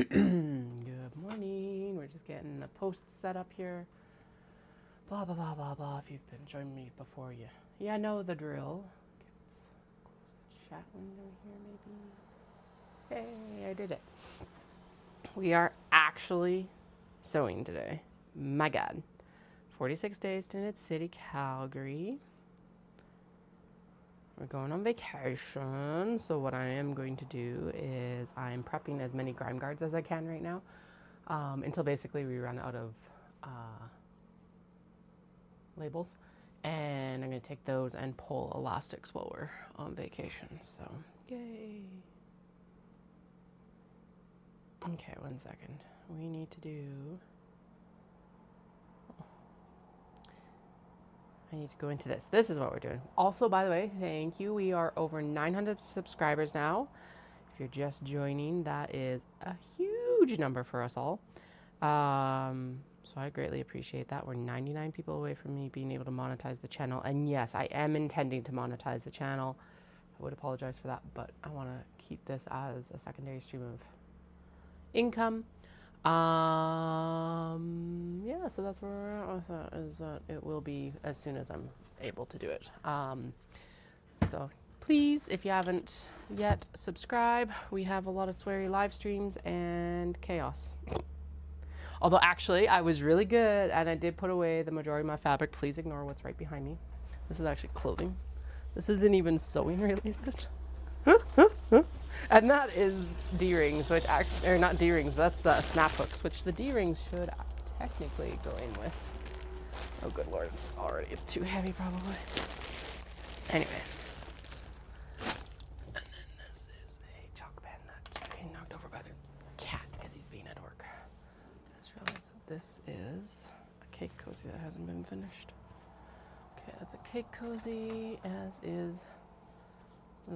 Good morning. We're just getting the post set up here. Blah, blah, blah, blah, blah. If you've been joining me before, yeah, know the drill. Let's close the chat window here, maybe. Hey, I did it. We are actually sewing today. My God. 46 days to Knit City Calgary. We're going on vacation, so what I am going to do is I'm prepping as many grime guards as I can right now until basically we run out of labels, and I'm going to take those and pull elastics while we're on vacation, so yay. Okay, 1 second. We need to do... I need to go into this. This is what we're doing. Also, by the way, thank you. We are over 900 subscribers now. If you're just joining, that is a huge number for us all. So I greatly appreciate that. We're 99 people away from me being able to monetize the channel. And yes, I am intending to monetize the channel. I would apologize for that, but I want to keep this as a secondary stream of income. Yeah, so that's where we're at with that, is that it will be as soon as I'm able to do it. So please, if you haven't yet, subscribe. We have a lot of sweary live streams and chaos. Although actually, I was really good and I did put away the majority of my fabric. Please ignore what's right behind me. This is actually clothing. This isn't even sewing related. And that is D-rings, which or not D-rings, that's snap hooks, which the D-rings should technically go in with. Oh good lord, it's already too heavy probably. Anyway. And then this is a chalk pen that keeps getting knocked over by the cat because he's being a dork. I just realized that this is a cake cozy that hasn't been finished. Okay, that's a cake cozy, as is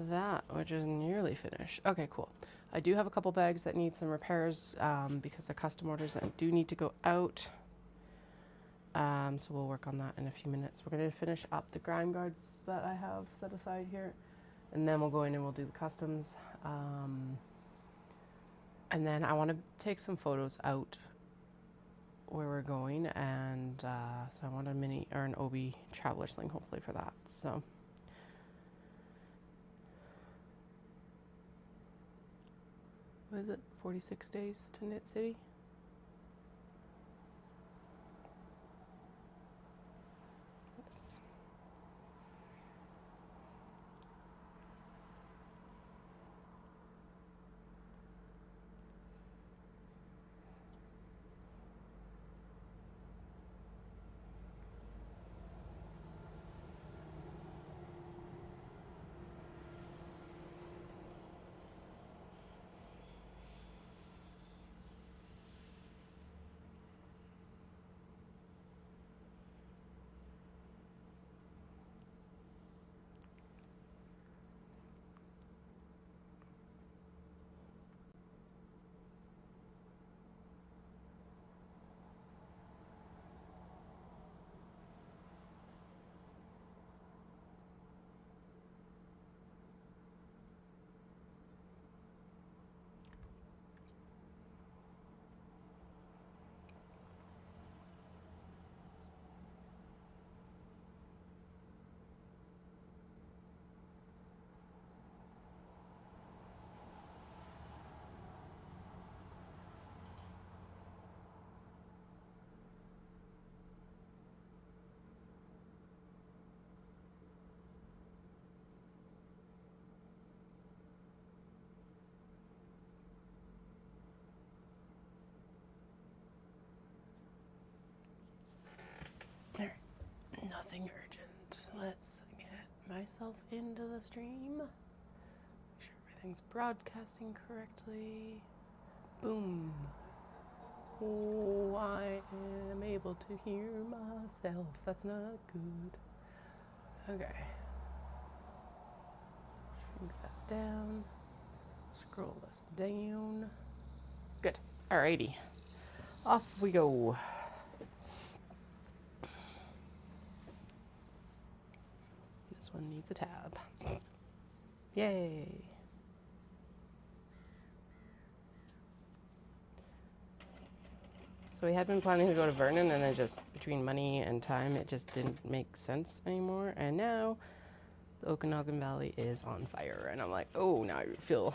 that, which is nearly finished. Okay, cool. I do have a couple bags that need some repairs because they're custom orders that do need to go out. So we'll work on that in a few minutes. We're going to finish up the grime guards that I have set aside here, and then we'll go in and we'll do the customs. And then I want to take some photos out where we're going, and so I want a mini or an OB traveler sling hopefully for that. So what is it, 46 days to Knit City? Yes. Nothing urgent. Let's get myself into the stream. Make sure everything's broadcasting correctly. Boom. Oh, I am able to hear myself. That's not good. Okay. Shrink that down. Scroll this down. Good. Alrighty. Off we go. This one needs a tab. Yay. So we had been planning to go to Vernon, and then just between money and time, it just didn't make sense anymore. And now the Okanagan Valley is on fire. And I'm like, oh, now I feel...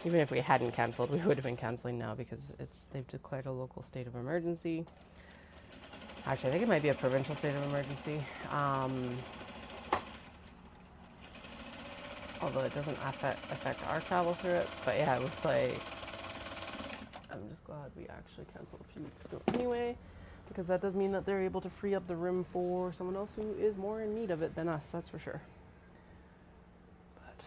Even if we hadn't canceled, we would have been canceling now because they've declared a local state of emergency. Actually, I think it might be a provincial state of emergency. Although it doesn't affect our travel through it. But yeah, it was like... I'm just glad we actually canceled a few weeks ago anyway, because that does mean that they're able to free up the room for someone else who is more in need of it than us, that's for sure. But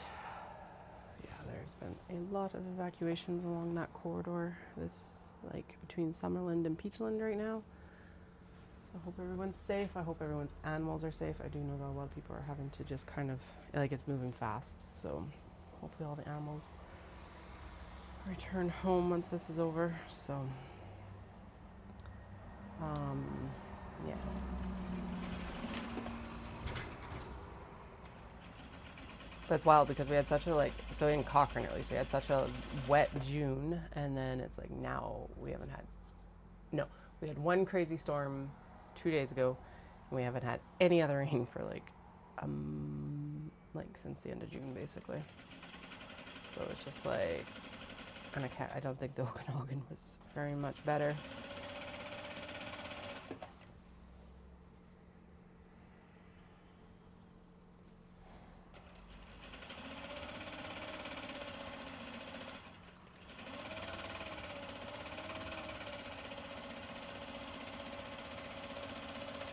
yeah, there's been a lot of evacuations along that corridor. This, like, between Summerland and Peachland right now. I hope everyone's safe. I hope everyone's animals are safe. I do know that a lot of people are having to just kind of, like, it's moving fast, so hopefully all the animals return home once this is over. So yeah, but it's wild because we had such a, so in Cochrane at least, we had such a wet June, and then it's like now we had one crazy storm 2 days ago, and we haven't had any other rain for like since the end of June basically. So it's just like, and I don't think the Okanagan was very much better.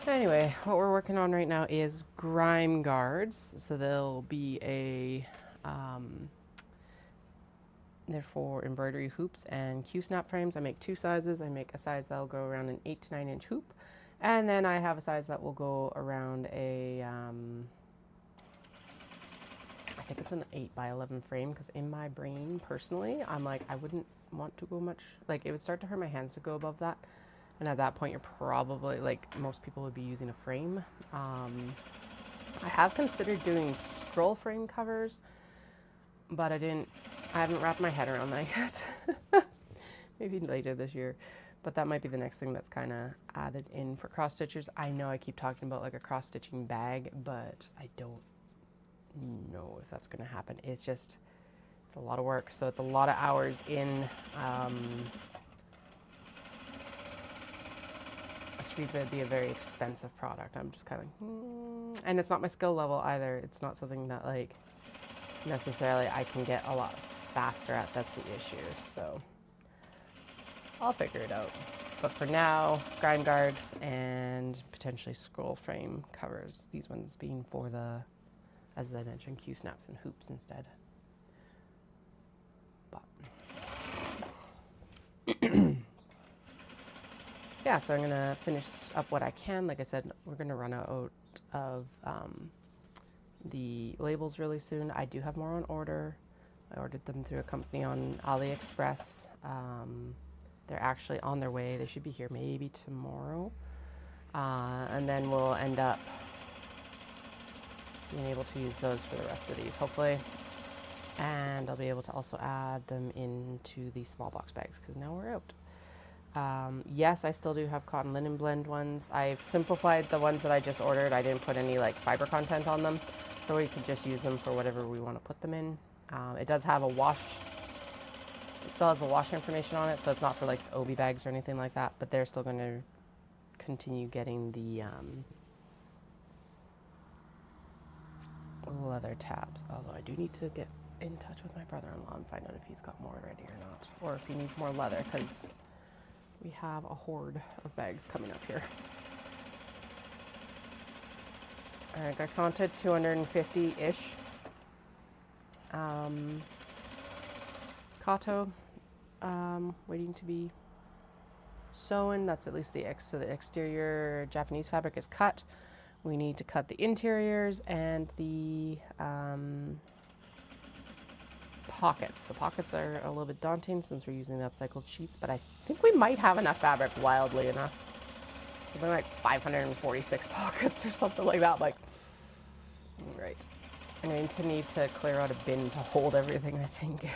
Anyway, what we're working on right now is grime guards. So they'll be they're for embroidery hoops and Q-snap frames. I make two sizes. I make a size that'll go around an 8 to 9 inch hoop. And then I have a size that will go around I think it's an 8 by 11 frame, because in my brain, personally, I'm like, I wouldn't want to go much, like it would start to hurt my hands to go above that. And at that point, you're probably, like, most people would be using a frame. I have considered doing scroll frame covers, but I haven't wrapped my head around that yet. Maybe later this year. But that might be the next thing that's kind of added in for cross stitchers. I know I keep talking about like a cross stitching bag, but I don't know if that's going to happen. It's a lot of work. So it's a lot of hours in, which means it'd be a very expensive product. I'm just kind of and it's not my skill level either. It's not something that like necessarily I can get a lot faster at. That's the issue. So I'll figure it out. But for now, grime guards and potentially scroll frame covers. These ones being for the, as I mentioned, Q-snaps and hoops instead. But yeah, so I'm gonna finish up what I can. Like I said, we're gonna run out of the labels really soon. I do have more on order. I ordered them through a company on AliExpress. They're actually on their way. They should be here maybe tomorrow. And then we'll end up being able to use those for the rest of these, hopefully. And I'll be able to also add them into the small box bags because now we're out. Yes, I still do have cotton linen blend ones. I've simplified the ones that I just ordered. I didn't put any like fiber content on them, so we can just use them for whatever we want to put them in. It does have a wash. It still has the wash information on it, so it's not for like OB bags or anything like that, but they're still going to continue getting the leather tabs. Although I do need to get in touch with my brother-in-law and find out if he's got more ready or not, or if he needs more leather, because we have a horde of bags coming up here. I counted 250-ish. Kato, waiting to be sewn. That's at least so the exterior Japanese fabric is cut. We need to cut the interiors and the pockets. The pockets are a little bit daunting since we're using the upcycled sheets, but I think we might have enough fabric, wildly enough. Something like 546 pockets or something like that. Like, right. I'm going to need to clear out a bin to hold everything, I think.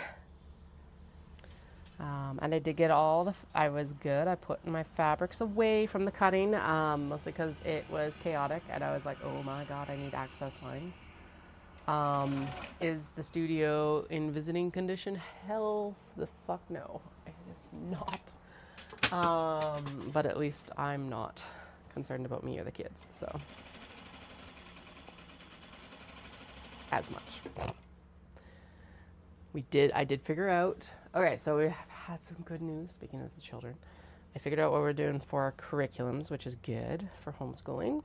And I did get all the, I was good. I put my fabrics away from the cutting, mostly because it was chaotic and I was like, oh my God, I need access lines. Is the studio in visiting condition? Hell the fuck no, it is not. But at least I'm not concerned about me or the kids, so. As much. I did figure out, okay, so we have had some good news, speaking of the children. I figured out what we're doing for our curriculums, which is good for homeschooling.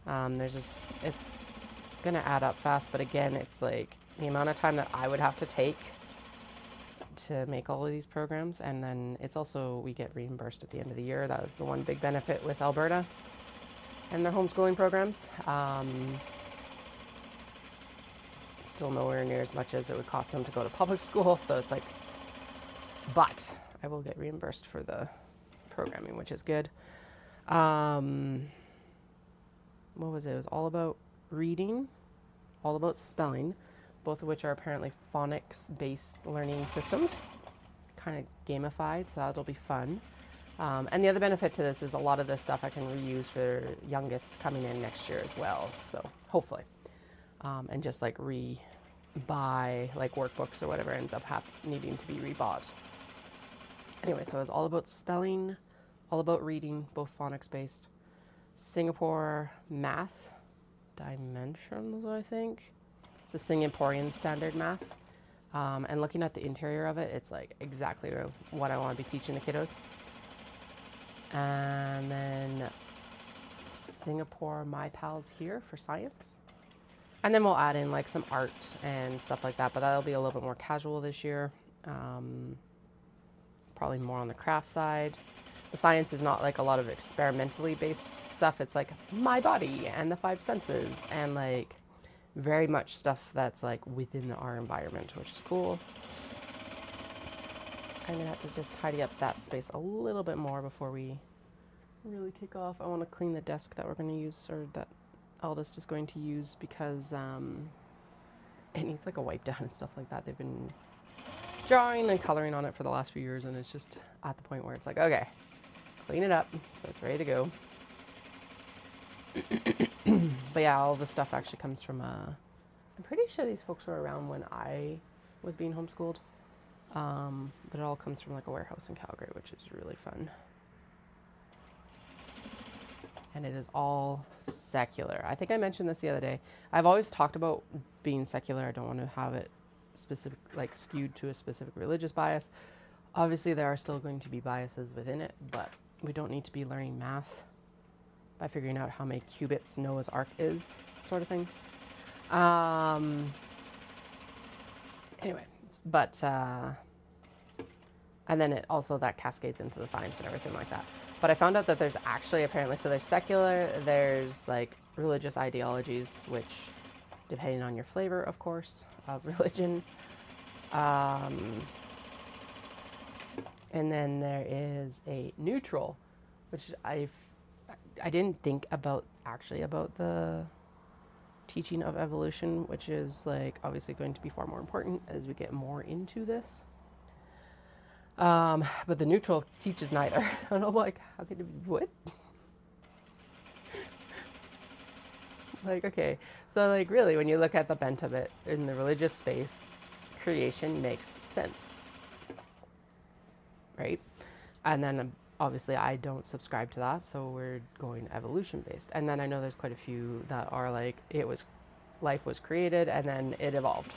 There's this, it's gonna add up fast, but again, it's like the amount of time that I would have to take to make all of these programs, and then it's also, we get reimbursed at the end of the year. That was the one big benefit with Alberta and their homeschooling programs. Still nowhere near as much as it would cost them to go to public school, so it's like, but I will get reimbursed for the programming, which is good. What was it? It was all about reading, all about spelling, both of which are apparently phonics-based learning systems, kind of gamified, so that'll be fun. And the other benefit to this is a lot of this stuff I can reuse for youngest coming in next year as well, so hopefully. And just like buy like workbooks or whatever ends up needing to be rebought. Anyway, so it's all about spelling, all about reading, both phonics based. Singapore math dimensions, I think. It's a Singaporean standard math. And looking at the interior of it, it's like exactly what I want to be teaching the kiddos. And then Singapore My Pals here for science. And then we'll add in like some art and stuff like that, but that'll be a little bit more casual this year. Probably more on the craft side. The science is not like a lot of experimentally based stuff. It's like my body and the 5 senses and like very much stuff that's like within our environment, which is cool. I'm gonna have to just tidy up that space a little bit more before we really kick off. I want to clean the desk that we're going to use, or that eldest is going to use, because it needs like a wipe down and stuff like that. They've been drawing and coloring on it for the last few years, and it's just at the point where it's like, okay, clean it up so it's ready to go. But yeah, all this stuff actually comes from I'm pretty sure these folks were around when I was being homeschooled, but it all comes from like a warehouse in Calgary, which is really fun. And it is all secular. I think I mentioned this the other day. I've always talked about being secular. I don't want to have it specific, like skewed to a specific religious bias. Obviously, there are still going to be biases within it, but we don't need to be learning math by figuring out how many cubits Noah's Ark is, sort of thing. Anyway, but, and then it also, that cascades into the science and everything like that. But I found out that there's actually apparently, so there's secular, there's like religious ideologies, which depending on your flavor, of course, of religion. And then there is a neutral, which I didn't think about actually about the teaching of evolution, which is like obviously going to be far more important as we get more into this. But the neutral teaches neither. And I'm like, how could it be, what? Like, okay. So like really, when you look at the bent of it in the religious space, creation makes sense. Right? And then obviously I don't subscribe to that, so we're going evolution based. And then I know there's quite a few that are like, life was created and then it evolved.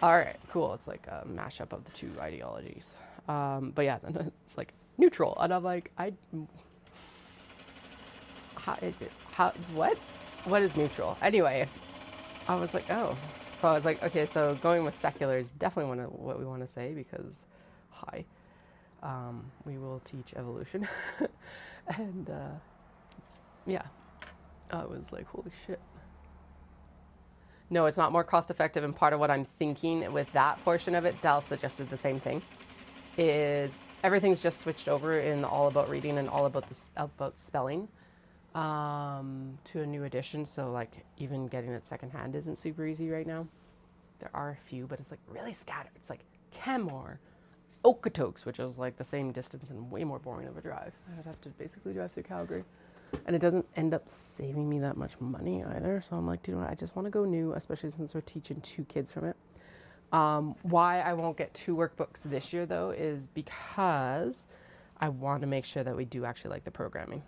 All right, cool. It's like a mashup of the two ideologies. But yeah, then it's like neutral, and I'm like, what is neutral? Anyway, I was like, oh, so I was like, okay, so going with secular is definitely what we want to say, because we will teach evolution. And yeah, I was like, holy shit. No, it's not more cost effective, and part of what I'm thinking with that portion of it, Dal suggested the same thing, is everything's just switched over in all about reading and all about about spelling to a new edition. So like even getting it secondhand isn't super easy right now. There are a few, but it's like really scattered. It's like Kenmore, Okotoks, which was like the same distance and way more boring of a drive. I'd have to basically drive through Calgary. And it doesn't end up saving me that much money either. So I'm like, I just want to go new, especially since we're teaching 2 kids from it. Why I won't get 2 workbooks this year, though, is because I want to make sure that we do actually like the programming.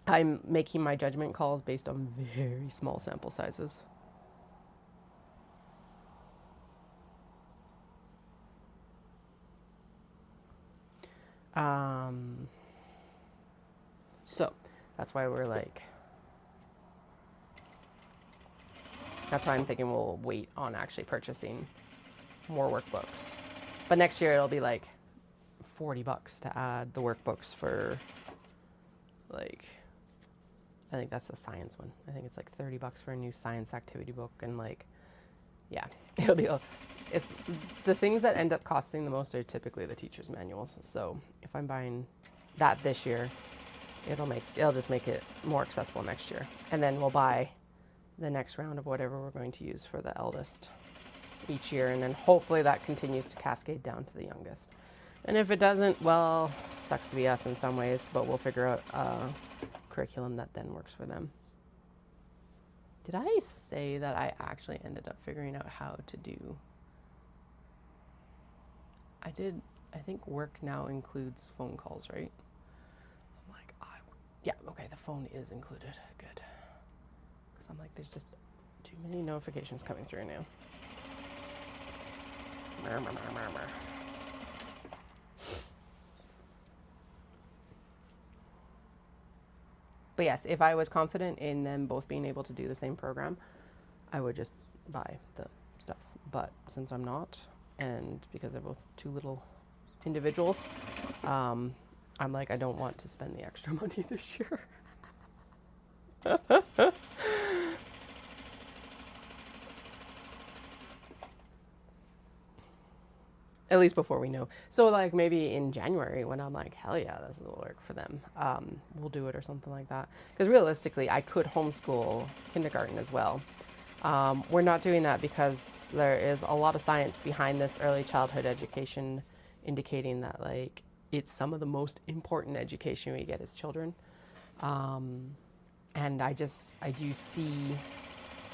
I'm making my judgment calls based on very small sample sizes. So that's why we're like, that's why I'm thinking we'll wait on actually purchasing more workbooks. But next year it'll be like $40 to add the workbooks for, like, I think that's the science one. I think it's like $30 for a new science activity book, and like, yeah, it'll be, it's the things that end up costing the most are typically the teacher's manuals. So if I'm buying that this year, it'll just make it more accessible next year. And then we'll buy the next round of whatever we're going to use for the eldest each year. And then hopefully that continues to cascade down to the youngest. And if it doesn't, well, sucks to be us in some ways, but we'll figure out a curriculum that then works for them. Did I say that I actually ended up figuring out how to do? I did. I think work now includes phone calls, right? I'm like, yeah, okay, the phone is included. Good. Because I'm like, there's just too many notifications coming through now. Murmur. But yes, if I was confident in them both being able to do the same program, I would just buy the stuff. But since I'm not, and because they're both 2 little individuals, I'm like, I don't want to spend the extra money this year. At least before we know. So like maybe in January when I'm like, hell yeah, this will work for them. We'll do it or something like that. Because realistically, I could homeschool kindergarten as well. We're not doing that because there is a lot of science behind this early childhood education indicating that like it's some of the most important education we get as children. And I do see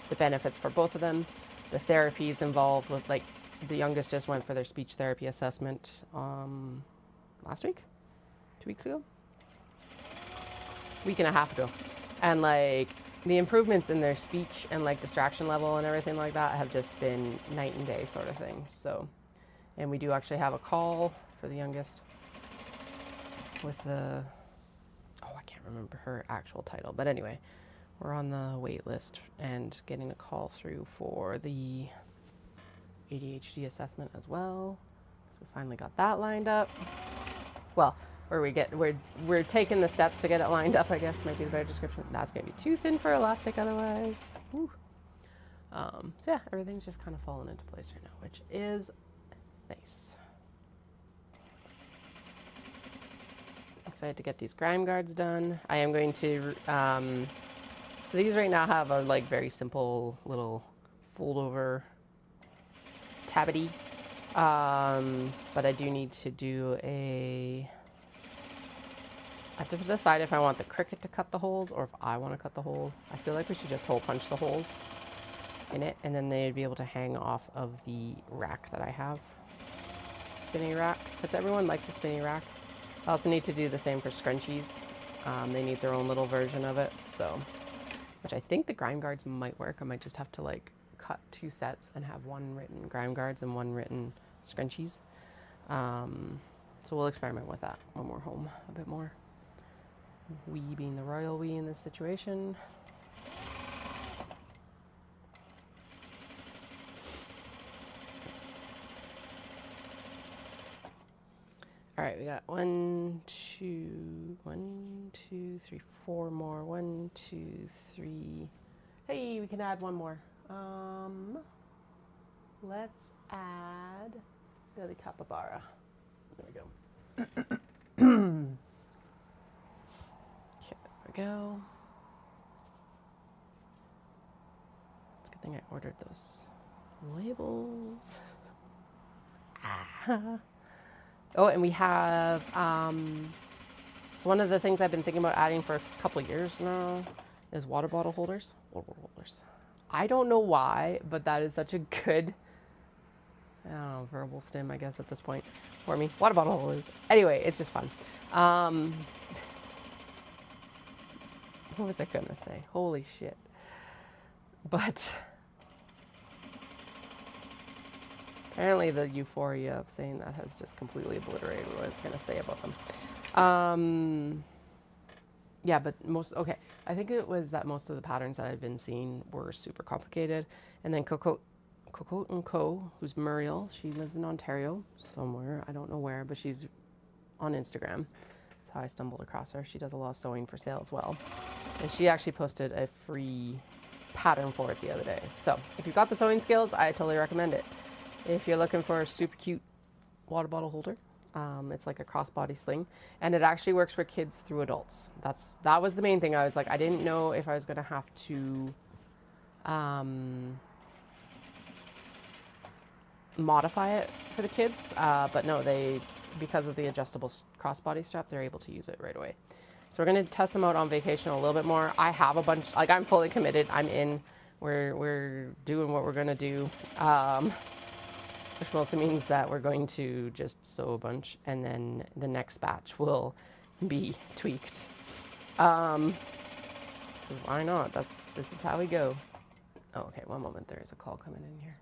the benefits for both of them. The therapies involved with like, the youngest just went for their speech therapy assessment last week, 2 weeks ago, week and a half ago. And like the improvements in their speech and like distraction level and everything like that have just been night and day sort of thing. So, and we do actually have a call for the youngest with the, I can't remember her actual title, but anyway, we're on the wait list and getting a call through for the ADHD assessment as well. So we finally got that lined up. Well, we're taking the steps to get it lined up, I guess might be the better description. That's gonna be too thin for elastic otherwise. Woo. So yeah, everything's just kind of falling into place right now, which is nice. Excited to get these grime guards done. I am going to, so these right now have a like very simple little fold over tabby, but I do need to do I have to decide if I want the Cricut to cut the holes or if I want to cut the holes. I feel like we should just hole punch the holes in it, and then they'd be able to hang off of the rack that I have. Spinny rack, because everyone likes a spinny rack. I also need to do the same for scrunchies. They need their own little version of it, so, which I think the grime guards might work. I might just have to like cut 2 sets and have 1 written grime guards and 1 written scrunchies. So we'll experiment with that when we're home a bit more. We being the royal we in this situation. All right, we got 1, 2, 3, 4 more. 1, 2, 3. Hey, we can add 1 more. Let's add the capybara. There we go. Okay, there we go. It's a good thing I ordered those labels. Ah. Oh, and we have, so one of the things I've been thinking about adding for a couple of years now is water bottle holders. Water bottle holders. I don't know why, but that is such a good, I don't know, verbal stim, I guess, at this point for me. Water bottle holders. Anyway, it's just fun. What was I gonna say? Holy shit. But apparently the euphoria of saying that has just completely obliterated what I was gonna say about them. Yeah, but okay. I think it was that most of the patterns that I've been seeing were super complicated. And then Coco and Co, who's Muriel, she lives in Ontario somewhere. I don't know where, but she's on Instagram. That's how I stumbled across her. She does a lot of sewing for sale as well. And she actually posted a free pattern for it the other day. So if you've got the sewing skills, I totally recommend it. If you're looking for a super cute water bottle holder, it's like a crossbody sling, and it actually works for kids through adults. That was the main thing. I was like, I didn't know if I was going to have to modify it for the kids, but no, because of the adjustable crossbody strap, they're able to use it right away. So we're going to test them out on vacation a little bit more. I have a bunch, like I'm fully committed. I'm in. We're doing what we're going to do. Which mostly means that we're going to just sew a bunch, and then the next batch will be tweaked. 'Cause why not? This is how we go. Oh, okay, one moment. There is a call coming in here.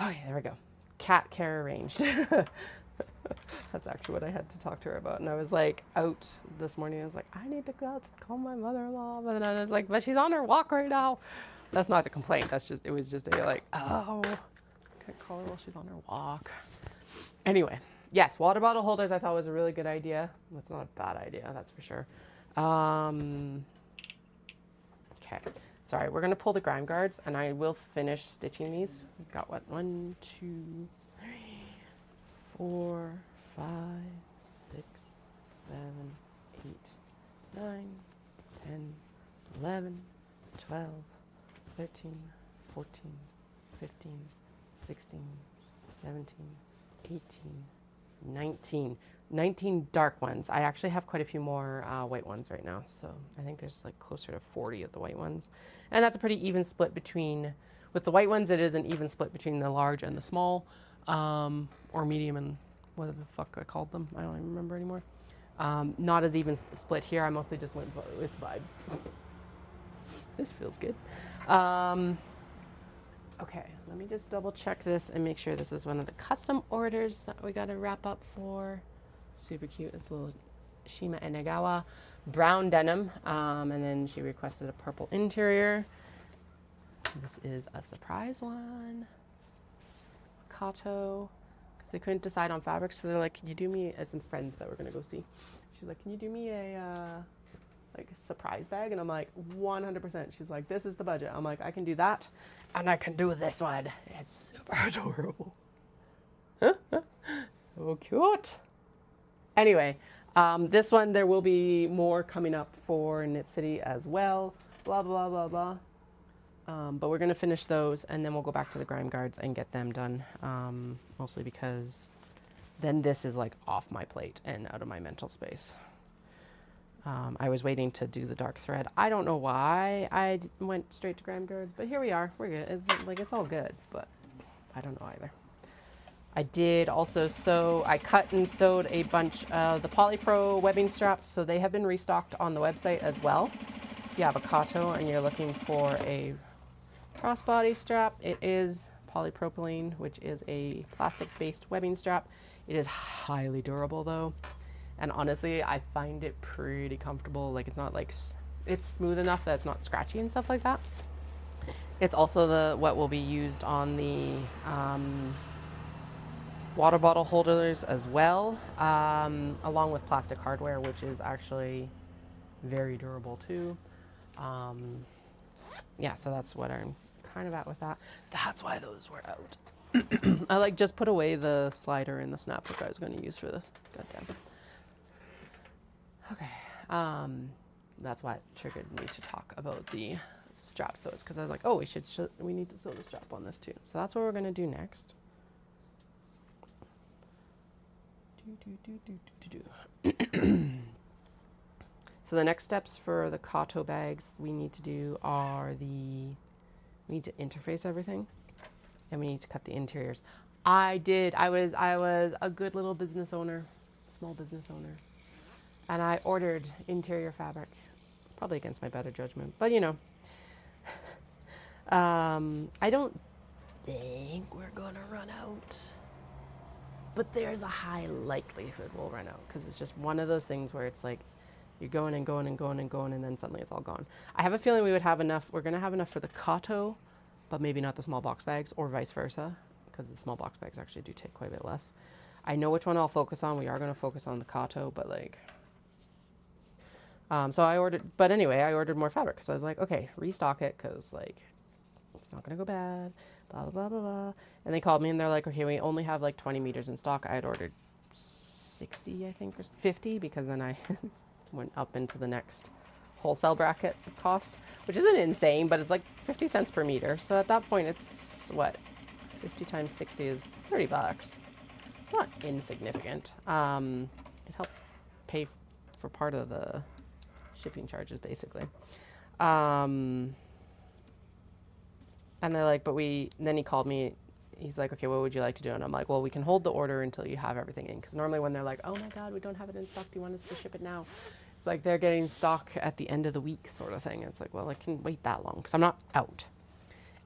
Okay, there we go. Cat care arranged. That's actually what I had to talk to her about. And I was like out this morning. I was like, I need to go out to call my mother-in-law. But then I was like, but she's on her walk right now. That's not a complaint. That's just, it was just a like, oh, can't call her while she's on her walk. Anyway, yes, water bottle holders I thought was a really good idea. That's not a bad idea, that's for sure. Okay, sorry, we're gonna pull the grime guards and I will finish stitching these. We've got what, 1, 2, 3, 4, 5, 6, 7, 8, 9, 10, 11, 12, 13, 14, 15, 16, 17, 18, 19. 19 dark ones. I actually have quite a few more white ones right now. So I think there's like closer to 40 of the white ones. And that's a pretty even split between, with the white ones, it is an even split between the large and the small, or medium and whatever the fuck I called them. I don't even remember anymore. Not as even split here. I mostly just went with vibes. This feels good. Okay, let me just double check this and make sure this is one of the custom orders that we got to wrap up for. Super cute. It's a little Shima Enegawa brown denim. And then she requested a purple interior. This is a surprise one. Kato. Because they couldn't decide on fabrics. So they're like, can you do me, it's some friends that we're going to go see. She's like, can you do me a like a surprise bag? And I'm like, 100%. She's like, this is the budget. I'm like, I can do that. And I can do this one. It's super adorable. So cute. Anyway, this one, there will be more coming up for Knit City as well. Blah, blah, blah, blah. But we're going to finish those and then we'll go back to the grime guards and get them done. Mostly because then this is like off my plate and out of my mental space. I was waiting to do the dark thread. I don't know why I went straight to grime guards, but here we are. We're good. It's like, it's all good, but I don't know either. I did also sew, I cut and sewed a bunch of the Polypro webbing straps, so they have been restocked on the website as well. If you have a Kato and you're looking for a crossbody strap, it is polypropylene, which is a plastic-based webbing strap. It is highly durable though. And honestly, I find it pretty comfortable. Like, it's not like, it's smooth enough that it's not scratchy and stuff like that. It's also what will be used on the water bottle holders as well, along with plastic hardware, which is actually very durable too. Yeah, so that's what I'm kind of at with that. That's why those were out. I like just put away the slider and the snap hook I was going to use for this. Goddamn. Okay, that's why it triggered me to talk about the straps, though, because I was like, oh, we need to sew the strap on this too. So that's what we're gonna do next. So the next steps for the Kato bags we need to do are we need to interface everything, and we need to cut the interiors. I was a good little business owner, small business owner. And I ordered interior fabric, probably against my better judgment, but you know, I don't think we're gonna run out, but there's a high likelihood we'll run out because it's just one of those things where it's like you're going and going and going and going and then suddenly it's all gone. I have a feeling we would have enough, we're gonna have enough for the Kato, but maybe not the small box bags or vice versa because the small box bags actually do take quite a bit less. I know which one I'll focus on. We are gonna focus on the Kato, but like, so I ordered, but anyway, I ordered more fabric because I was like, okay, restock it because like it's not gonna go bad, blah blah blah blah blah. And they called me and they're like, okay, we only have like 20 meters in stock. I had ordered 60, I think, or 50 because then I went up into the next wholesale bracket cost, which isn't insane, but it's like 50 cents per meter. So at that point, it's what, 50 times 60 is 30 bucks. It's not insignificant. It helps pay for part of the shipping charges basically. And they're like, but then he called me, he's like, okay, what would you like to do? And I'm like, well, we can hold the order until you have everything in. Because normally when they're like, oh my God, we don't have it in stock, do you want us to ship it now? It's like they're getting stock at the end of the week sort of thing. It's like, well, I can wait that long because I'm not out.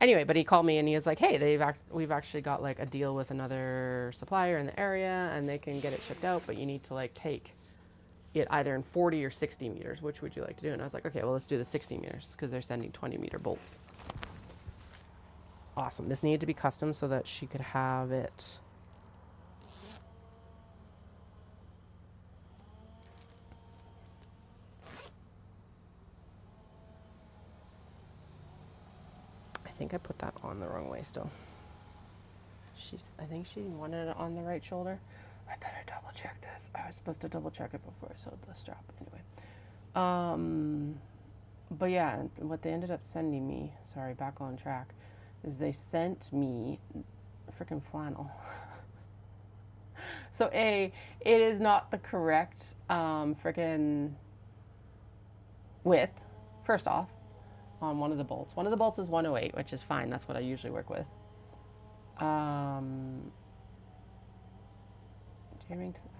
Anyway, but he called me and he was like, hey, we've actually got like a deal with another supplier in the area and they can get it shipped out, but you need to like take it either in 40 or 60 meters. Which would you like to do? And I was like, okay, well, let's do the 60 meters because they're sending 20-meter bolts. Awesome. This needed to be custom so that she could have it. I think I put that on the wrong way still. I think she wanted it on the right shoulder. I better double check this. I was supposed to double check it before I sewed the strap. Anyway. But yeah, what they ended up sending me, sorry, back on track, is they sent me freaking flannel. So it is not the correct freaking width, first off, on one of the bolts. One of the bolts is 108, which is fine. That's what I usually work with. I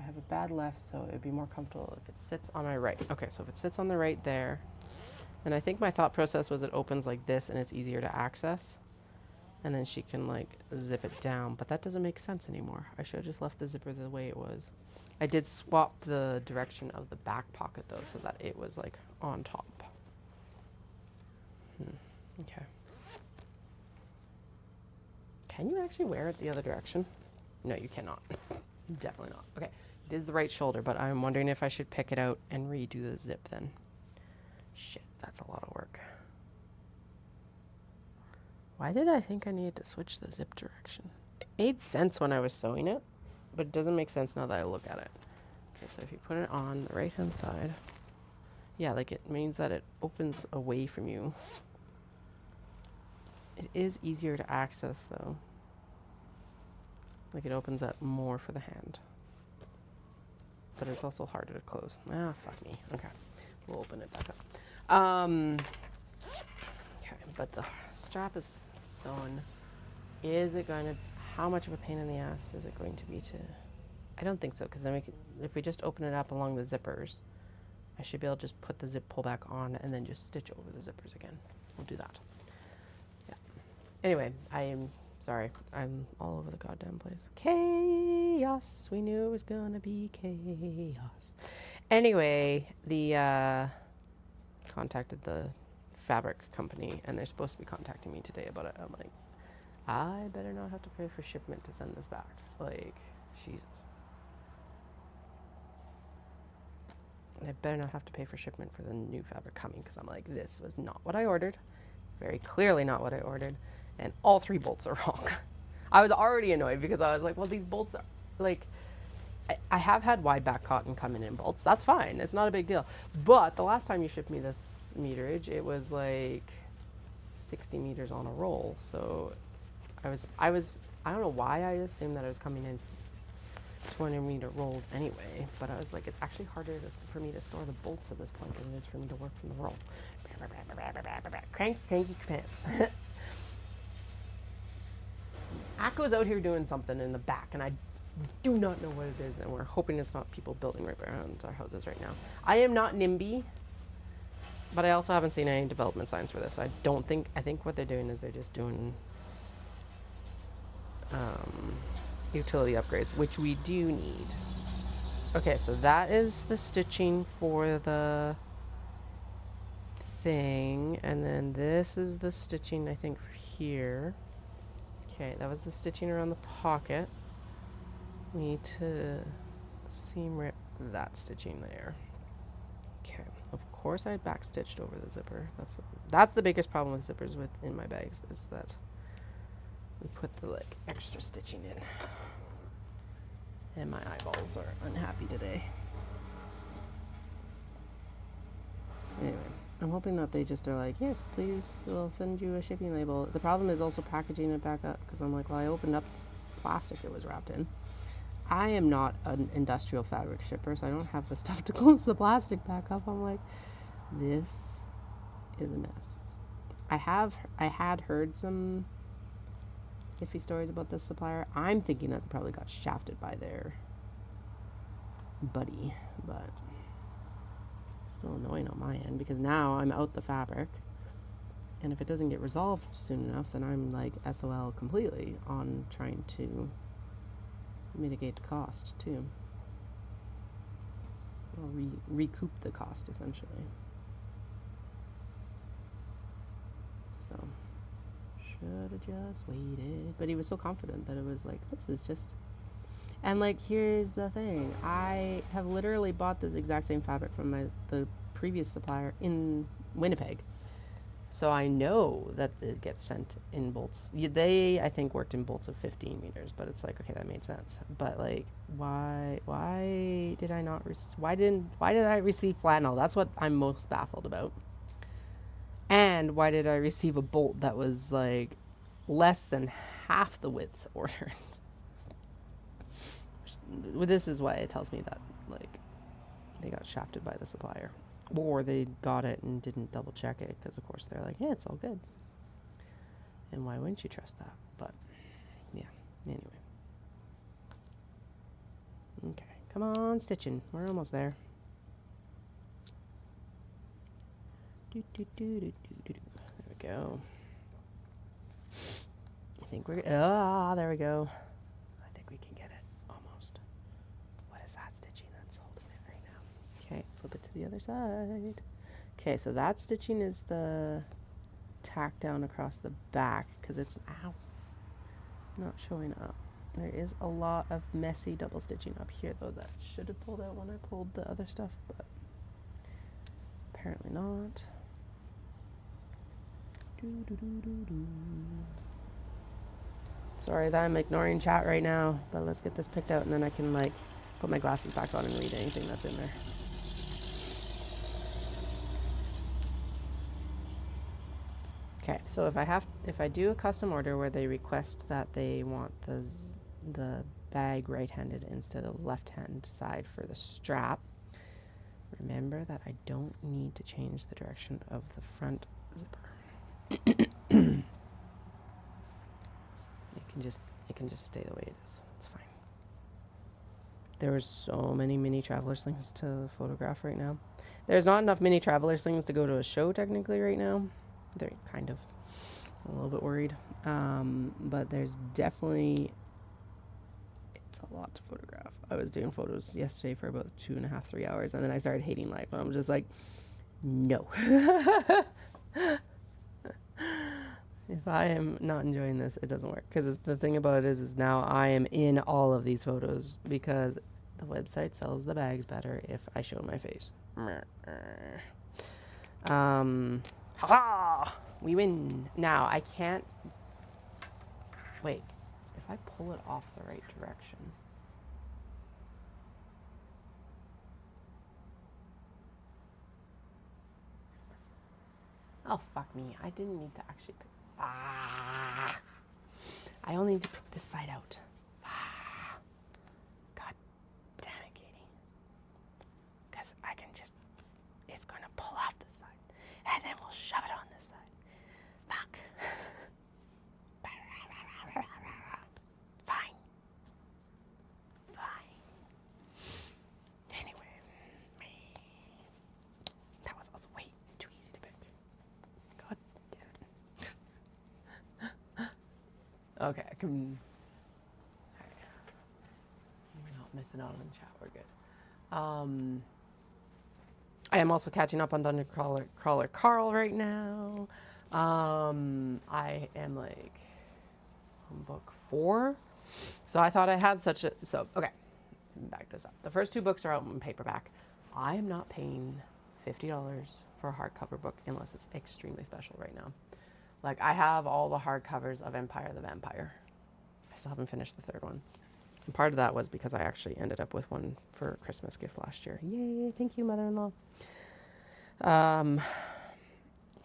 have a bad left, so it would be more comfortable if it sits on my right. Okay, so if it sits on the right there, and I think my thought process was it opens like this and it's easier to access. And then she can like zip it down, but that doesn't make sense anymore. I should have just left the zipper the way it was. I did swap the direction of the back pocket though, so that it was like on top. Okay. Can you actually wear it the other direction? No, you cannot. Definitely not. Okay, it is the right shoulder, but I'm wondering if I should pick it out and redo the zip then. Shit, that's a lot of work. Why did I think I needed to switch the zip direction? It made sense when I was sewing it, but it doesn't make sense now that I look at it. Okay, so if you put it on the right-hand side, yeah, like it means that it opens away from you. It is easier to access though. Like it opens up more for the hand. But it's also harder to close. Ah, fuck me. Okay, we'll open it back up. Okay, but the strap is sewn. Is it going to, how much of a pain in the ass is it going to be to, I don't think so, because then if we just open it up along the zippers, I should be able to just put the zip pull back on and then just stitch over the zippers again. We'll do that. Yeah. Anyway, I am sorry. I'm all over the goddamn place. Chaos. We knew it was gonna be chaos. Anyway, the contacted the fabric company and they're supposed to be contacting me today about it. I'm like, I better not have to pay for shipment to send this back. Like, Jesus. And I better not have to pay for shipment for the new fabric coming because I'm like, this was not what I ordered. Very clearly not what I ordered. And all 3 bolts are wrong. I was already annoyed because I was like, well, these bolts are like, I have had wide back cotton come in bolts. That's fine. It's not a big deal. But the last time you shipped me this meterage, it was like 60 meters on a roll. So I don't know why I assumed that I was coming in 200-meter rolls anyway, but I was like, it's actually harder for me to store the bolts at this point than it is for me to work from the roll. Cranky pants. Akko's out here doing something in the back, and I do not know what it is, and we're hoping it's not people building right around our houses right now. I am not NIMBY, but I also haven't seen any development signs for this. I think what they're doing is they're just doing utility upgrades, which we do need. Okay, so that is the stitching for the thing, and then this is the stitching, I think, for here. Okay, that was the stitching around the pocket. We need to seam rip that stitching there. Okay, of course I back stitched over the zipper. That's the biggest problem with zippers in my bags, is that we put the like extra stitching in. And my eyeballs are unhappy today. Anyway, I'm hoping that they just are like, yes, please, we'll send you a shipping label. The problem is also packaging it back up, because I'm like, well, I opened up the plastic it was wrapped in. I am not an industrial fabric shipper, so I don't have the stuff to close the plastic back up. I'm like, this is a mess. I had heard some iffy stories about this supplier. I'm thinking that they probably got shafted by their buddy, but still annoying on my end because now I'm out the fabric And if it doesn't get resolved soon enough, then I'm like SOL completely on trying to mitigate the cost too. Or recoup the cost essentially. So, should have just waited. But he was so confident that it was like, this is just... And like, here's the thing. I have literally bought this exact same fabric from the previous supplier in Winnipeg. So I know that it gets sent in bolts. They, I think, worked in bolts of 15 meters, but it's like, okay, that made sense. But like, why did I not, why did I receive flannel? That's what I'm most baffled about. And why did I receive a bolt that was like less than half the width ordered? This is why it tells me that like they got shafted by the supplier. Or they got it and didn't double check it because, of course, they're like, yeah, it's all good. And why wouldn't you trust that? But, yeah, anyway. Okay, come on, stitching. We're almost there. There we go. I think we're... there we go. I think we can get it. Almost. What is that stitching that's holding it right now? Okay, flip it to the other side. Okay, so that stitching is the tack down across the back because it's not showing up. There is a lot of messy double stitching up here though that should have pulled out when I pulled the other stuff, but apparently not. Sorry that I'm ignoring chat right now, but let's get this picked out and then I can like put my glasses back on and read anything that's in there. Okay, so if I do a custom order where they request that they want the bag right-handed instead of left-hand side for the strap, remember that I don't need to change the direction of the front zipper. It can just stay the way it is. It's fine. There were so many mini traveler slings to photograph right now. There's not enough mini traveler slings to go to a show technically right now. They're kind of a little bit worried. But there's definitely, it's a lot to photograph. I was doing photos yesterday for about 2.5, 3 hours, and then I started hating life. And I'm just like, no. If I am not enjoying this, it doesn't work. Because the thing about it is now I am in all of these photos because the website sells the bags better if I show my face. Ha! We win. Now, I can't... Wait. If I pull it off the right direction... Oh, fuck me. I didn't need to actually pick... I only need to pick this side out. God damn it, Katie. Because I can just... It's going to pull off this side. And then we'll shove it on this side. Fuck. Fine. Anyway. That was also way too easy to pick. God damn it. Okay, I can... We're not missing out on the chat. We're good. I am also catching up on Dungeon Crawler Carl right now. I am like on book 4. So I thought I had such a... So, okay. Back this up. The first 2 books are out in paperback. I am not paying $50 for a hardcover book unless it's extremely special right now. Like, I have all the hardcovers of Empire the Vampire. I still haven't finished the 3rd one. And part of that was because I actually ended up with one for a Christmas gift last year. Yay, thank you, mother-in-law.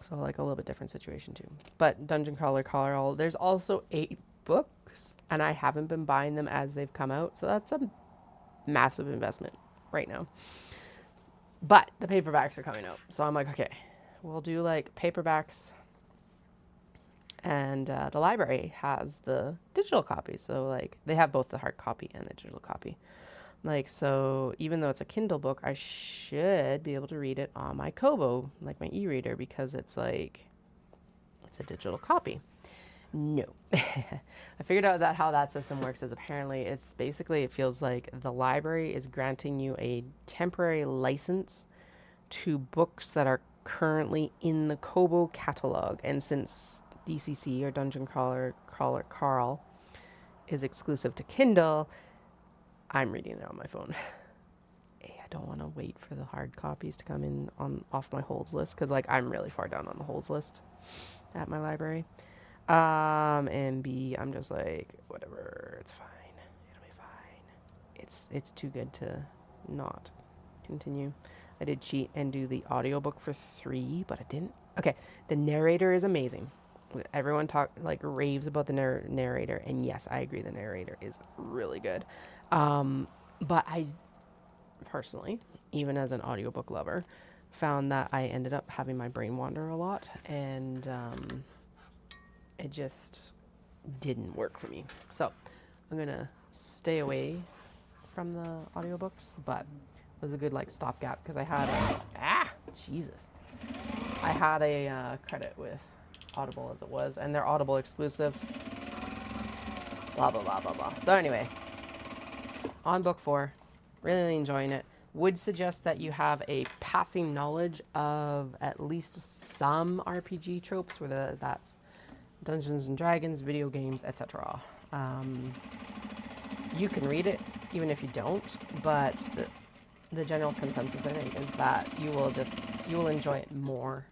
So like a little bit different situation too. But Dungeon Crawler Carl, there's also 8 books, and I haven't been buying them as they've come out. So that's a massive investment right now. But the paperbacks are coming out. So I'm like, okay, we'll do like paperbacks. And the library has the digital copy. So like they have both the hard copy and the digital copy. Like, so even though it's a Kindle book, I should be able to read it on my Kobo, like my e-reader, because it's like, it's a digital copy. No. I figured out that how that system works is apparently it's basically, it feels like the library is granting you a temporary license to books that are currently in the Kobo catalog. And since DCC, or Dungeon Crawler Carl, is exclusive to Kindle, I'm reading it on my phone. I don't want to wait for the hard copies to come in off my holds list, because like I'm really far down on the holds list at my library. And B, I'm just like, whatever, it's fine. It'll be fine. It's too good to not continue. I did cheat and do the audiobook for 3, but I didn't. Okay, the narrator is amazing. Everyone raves about the narrator, and yes, I agree, the narrator is really good. But I personally, even as an audiobook lover, found that I ended up having my brain wander a lot, and it just didn't work for me. So I'm gonna stay away from the audiobooks, but it was a good like stopgap because I had I had a credit with Audible as it was, and they're Audible exclusive. Blah blah blah blah blah. So anyway, on book 4, really enjoying it. Would suggest that you have a passing knowledge of at least some RPG tropes, whether that's Dungeons and Dragons, video games, etc. You can read it even if you don't, but the general consensus, I think, is that you will enjoy it more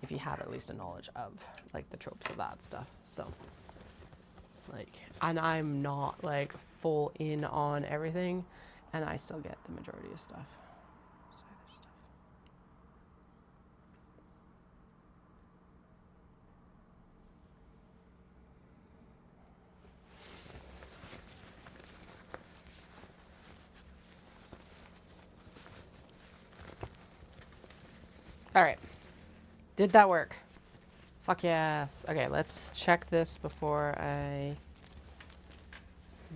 if you have at least a knowledge of like the tropes of that stuff. So like, and I'm not like full in on everything, and I still get the majority of stuff. All right. Did that work? Fuck yes. Okay, let's check this before I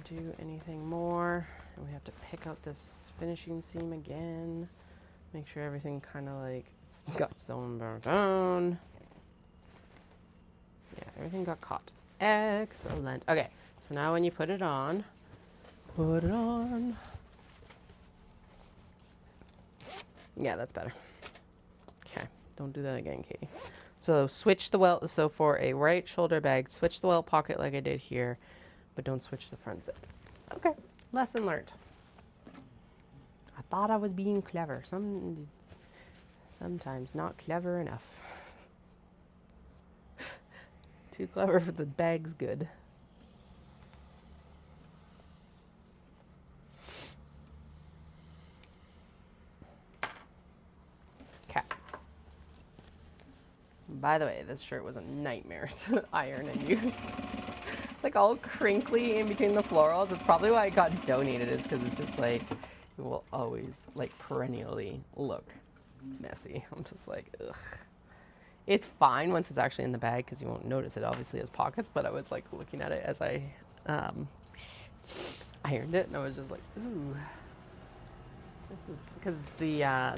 do anything more. And we have to pick out this finishing seam again. Make sure everything kind of like got sewn down. Yeah, everything got caught. Excellent. Okay, so now when you put it on, yeah, that's better. Okay, don't do that again, Katie. So switch the welt. So for a right shoulder bag, switch the welt pocket like I did here, but don't switch the front zip. Okay, lesson learned. I thought I was being clever. Sometimes not clever enough. Too clever for the bag's good. Okay. By the way, this shirt was a nightmare to iron and use. It's like all crinkly in between the florals. It's probably why it got donated, is because it's just like, it will always like perennially look messy. I'm just like, ugh. It's fine once it's actually in the bag because you won't notice it obviously as pockets, but I was like looking at it as I ironed it, and I was just like, ooh. This is because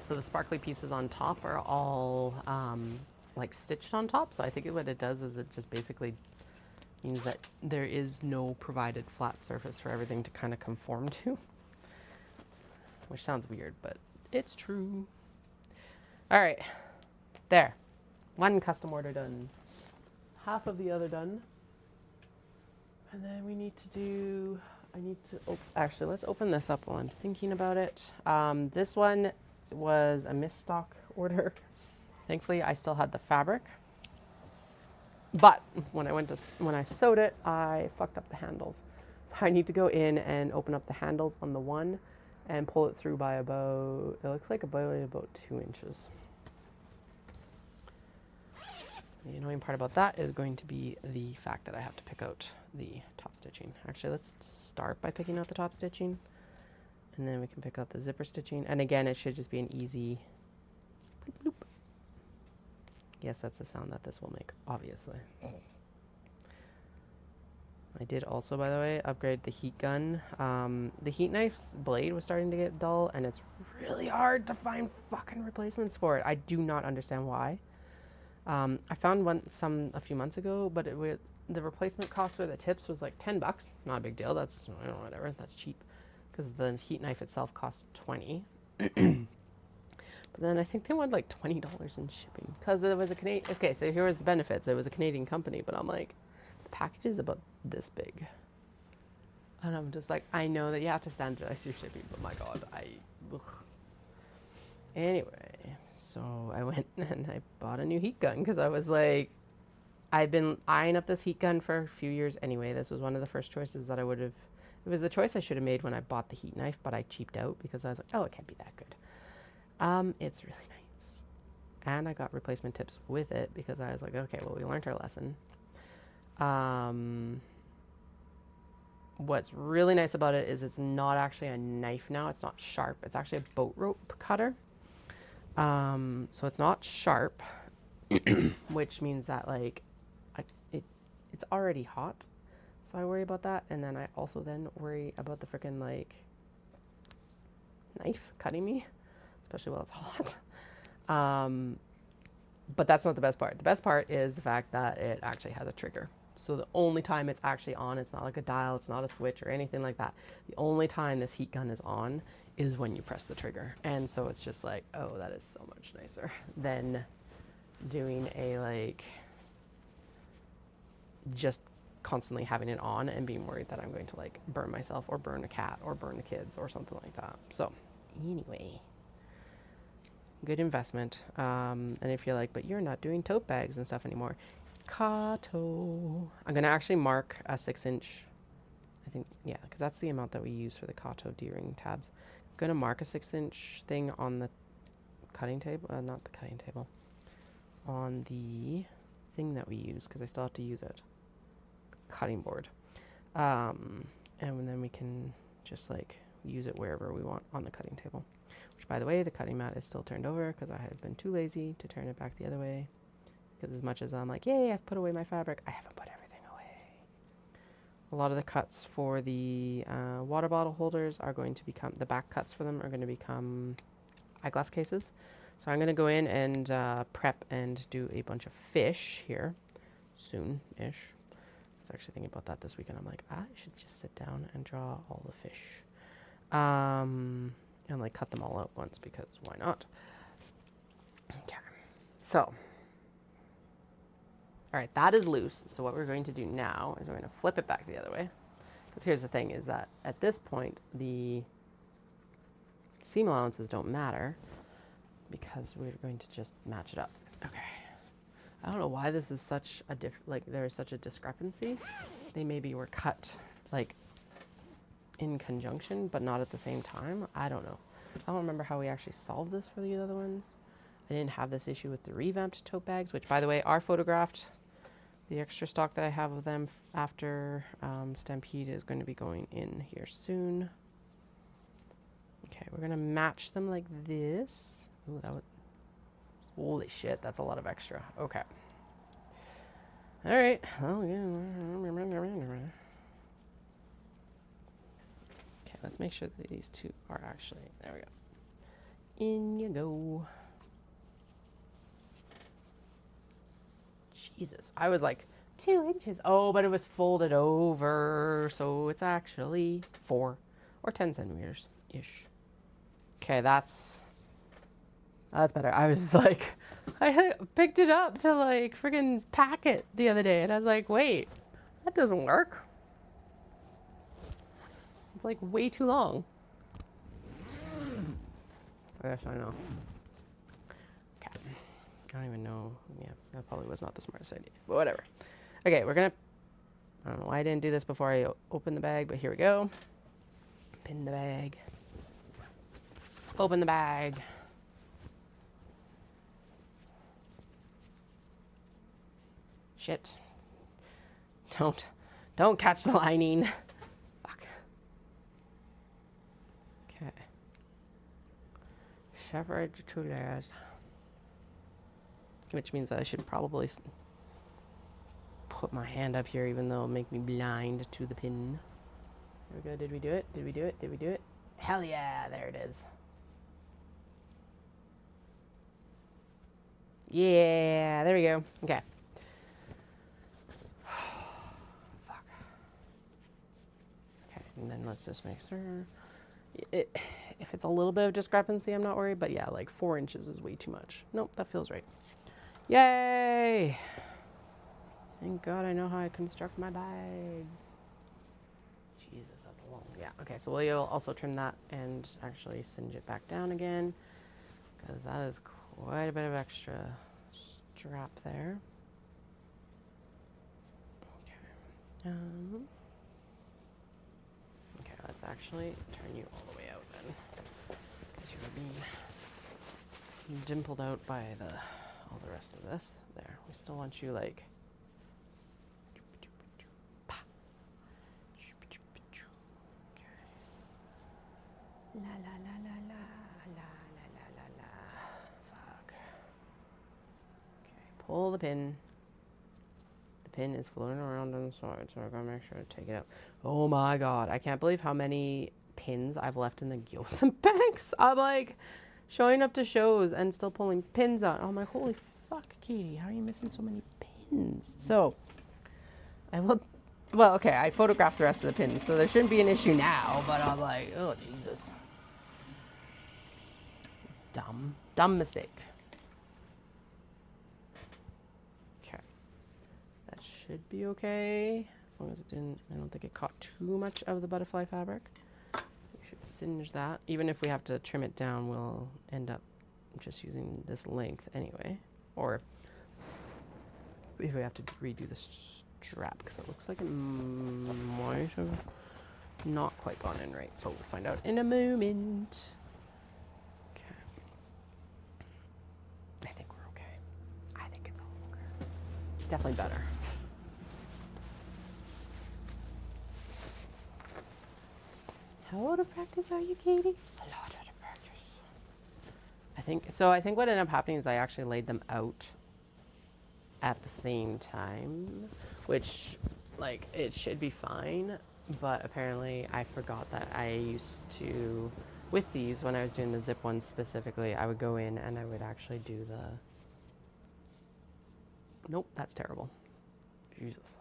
so the sparkly pieces on top are all like stitched on top. So I think what it does is it just basically means that there is no provided flat surface for everything to kind of conform to. Which sounds weird, but it's true. All right, there. One custom order done. Half of the other done. And then we need to do, actually, let's open this up while I'm thinking about it. This one was a misstock order. Thankfully, I still had the fabric. But when I sewed it, I fucked up the handles. So I need to go in and open up the handles on the one and pull it through by about, it looks like about 2 inches. The annoying part about that is going to be the fact that I have to pick out the top stitching. Actually, let's start by picking out the top stitching, and then we can pick out the zipper stitching. And again, it should just be an easy bloop, bloop. Yes, that's the sound that this will make, obviously. I did also, by the way, upgrade the heat gun. The heat knife's blade was starting to get dull, and it's really hard to find fucking replacements for it. I do not understand why. I found some a few months ago, but the replacement cost for the tips was like $10. Not a big deal. That's, you know, whatever. That's cheap because the heat knife itself cost $20. But then I think they wanted like $20 in shipping because it was a Canadian. Okay, so here was the benefits. It was a Canadian company, but I'm like, the package is about this big. And I'm just like, I know that you have to standardize your shipping, but my God, ugh. Anyway, so I went and I bought a new heat gun because I was like, I've been eyeing up this heat gun for a few years anyway. This was one of the first choices that I would have, it was the choice I should have made when I bought the heat knife, but I cheaped out because I was like, oh, it can't be that good. It's really nice. And I got replacement tips with it because I was like, okay, well, we learned our lesson. What's really nice about it is it's not actually a knife now. It's not sharp. It's actually a boat rope cutter. So it's not sharp, which means that like it's already hot. So I worry about that. And then I also then worry about the freaking like knife cutting me, especially while it's hot. But that's not the best part. The best part is the fact that it actually has a trigger. So the only time it's actually on, it's not like a dial, it's not a switch or anything like that. The only time this heat gun is on is when you press the trigger. And so it's just like, oh, that is so much nicer than doing a like, just constantly having it on and being worried that I'm going to like burn myself or burn a cat or burn the kids or something like that. So anyway, good investment. And if you're like, but you're not doing tote bags and stuff anymore, Kato. I'm going to actually mark a 6-inch, I think, yeah, because that's the amount that we use for the Kato D-ring tabs. I'm going to mark a 6-inch thing on the cutting table, not the cutting table, on the thing that we use, because I still have to use it, cutting board. And then we can just like use it wherever we want on the cutting table. Which, by the way, the cutting mat is still turned over because I have been too lazy to turn it back the other way. Because as much as I'm like, yay, I've put away my fabric, I haven't put everything away. A lot of the cuts for the water bottle holders are going to become, the back cuts for them are going to become eyeglass cases. So I'm going to go in and prep and do a bunch of fish here soon-ish. I was actually thinking about that this weekend. I'm like, I should just sit down and draw all the fish. And like cut them all out once because why not? Okay. So, all right, that is loose. So what we're going to do now is we're going to flip it back the other way. Because here's the thing is that at this point, the seam allowances don't matter because we're going to just match it up. Okay. I don't know why this is such a there's such a discrepancy. They maybe were cut like in conjunction, but not at the same time. I don't know. I don't remember how we actually solved this for the other ones. I didn't have this issue with the revamped tote bags, which by the way are photographed. The extra stock that I have of them after Stampede is going to be going in here soon. Okay, we're going to match them like this. Ooh, that would... Holy shit, that's a lot of extra. Okay. All right. Oh, yeah. Okay, let's make sure that these two are actually... There we go. In you go. Jesus. I was like 2 inches. Oh, but it was folded over. So it's actually 4 or 10 centimeters-ish. Okay, that's better. I was like, I picked it up to like friggin' pack it the other day. And I was like, wait, that doesn't work. It's like way too long. Yes, I know. Okay. I don't even know. Yeah, that probably was not the smartest idea, but whatever. Okay, we're gonna, I don't know why I didn't do this before I opened the bag, but here we go. Pin the bag. Open the bag. Shit. Don't catch the lining. Fuck. Okay. Separate the 2 layers. Which means that I should probably put my hand up here, even though it'll make me blind to the pin. There we go. Did we do it? Did we do it? Did we do it? Hell yeah, there it is. Yeah, there we go. Okay. Fuck. Okay, and then let's just make sure. If it's a little bit of discrepancy, I'm not worried. But yeah, like 4 inches is way too much. Nope, that feels right. Yay! Thank God I know how I construct my bags. Jesus, that's long. Yeah, okay, so we'll also trim that and actually singe it back down again, because that is quite a bit of extra strap there. Okay. Okay, let's actually turn you all the way out then, because you're being dimpled out by all the rest of this. There, we still want you like. La la la la la la la la la la. Fuck. Okay, pull the pin. The pin is floating around on the side, so I gotta make sure to take it out. Oh my god, I can't believe how many pins I've left in the gyoza bags. I'm like showing up to shows and still pulling pins out. I'm like, holy fuck, Katie, how are you missing so many pins? So I will. Well, okay, I photographed the rest of the pins, so there shouldn't be an issue now, but I'm like, oh, Jesus. Dumb mistake. Okay. That should be okay, as long as I don't think it caught too much of the butterfly fabric. We should singe that. Even if we have to trim it down, we'll end up just using this length anyway. Or if we have to redo the strap, because it looks like it might have not quite gone in right, but we'll find out in a moment. Okay. I think we're okay. I think it's all okay. It's definitely better. How out of practice are you, Katie? A lot out of practice. I think what ended up happening is I actually laid them out at the same time, which, like, it should be fine, but apparently I forgot that I used to, with these, when I was doing the zip ones specifically, I would go in and I would actually do the, nope, that's terrible. Jesus.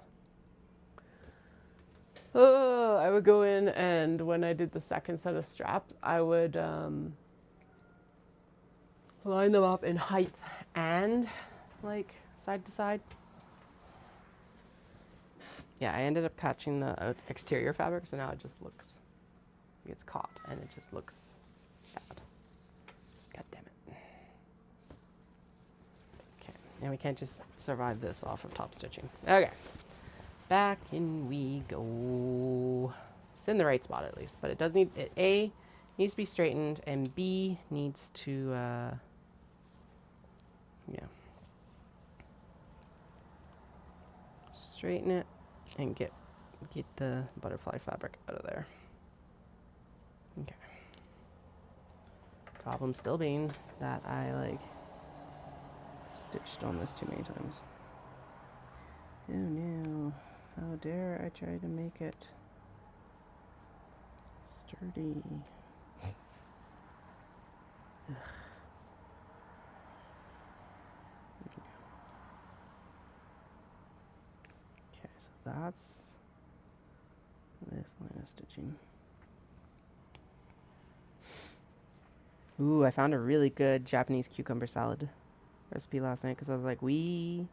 I would go in, and when I did the second set of straps, I would line them up in height and, like, side to side. Yeah, I ended up catching the exterior fabric, so now it just looks like it's caught, and it just looks bad. God damn it. Okay, and we can't just survive this off of top stitching. Okay, back in we go. It's in the right spot at least, but it does need, A, needs to be straightened, and B, needs to, yeah. Straighten it and get the butterfly fabric out of there. Okay. Problem still being that I like stitched on this too many times. Oh no. How dare I try to make it sturdy. Ugh. Okay, so that's this line of stitching. Ooh, I found a really good Japanese cucumber salad recipe last night because I was like, we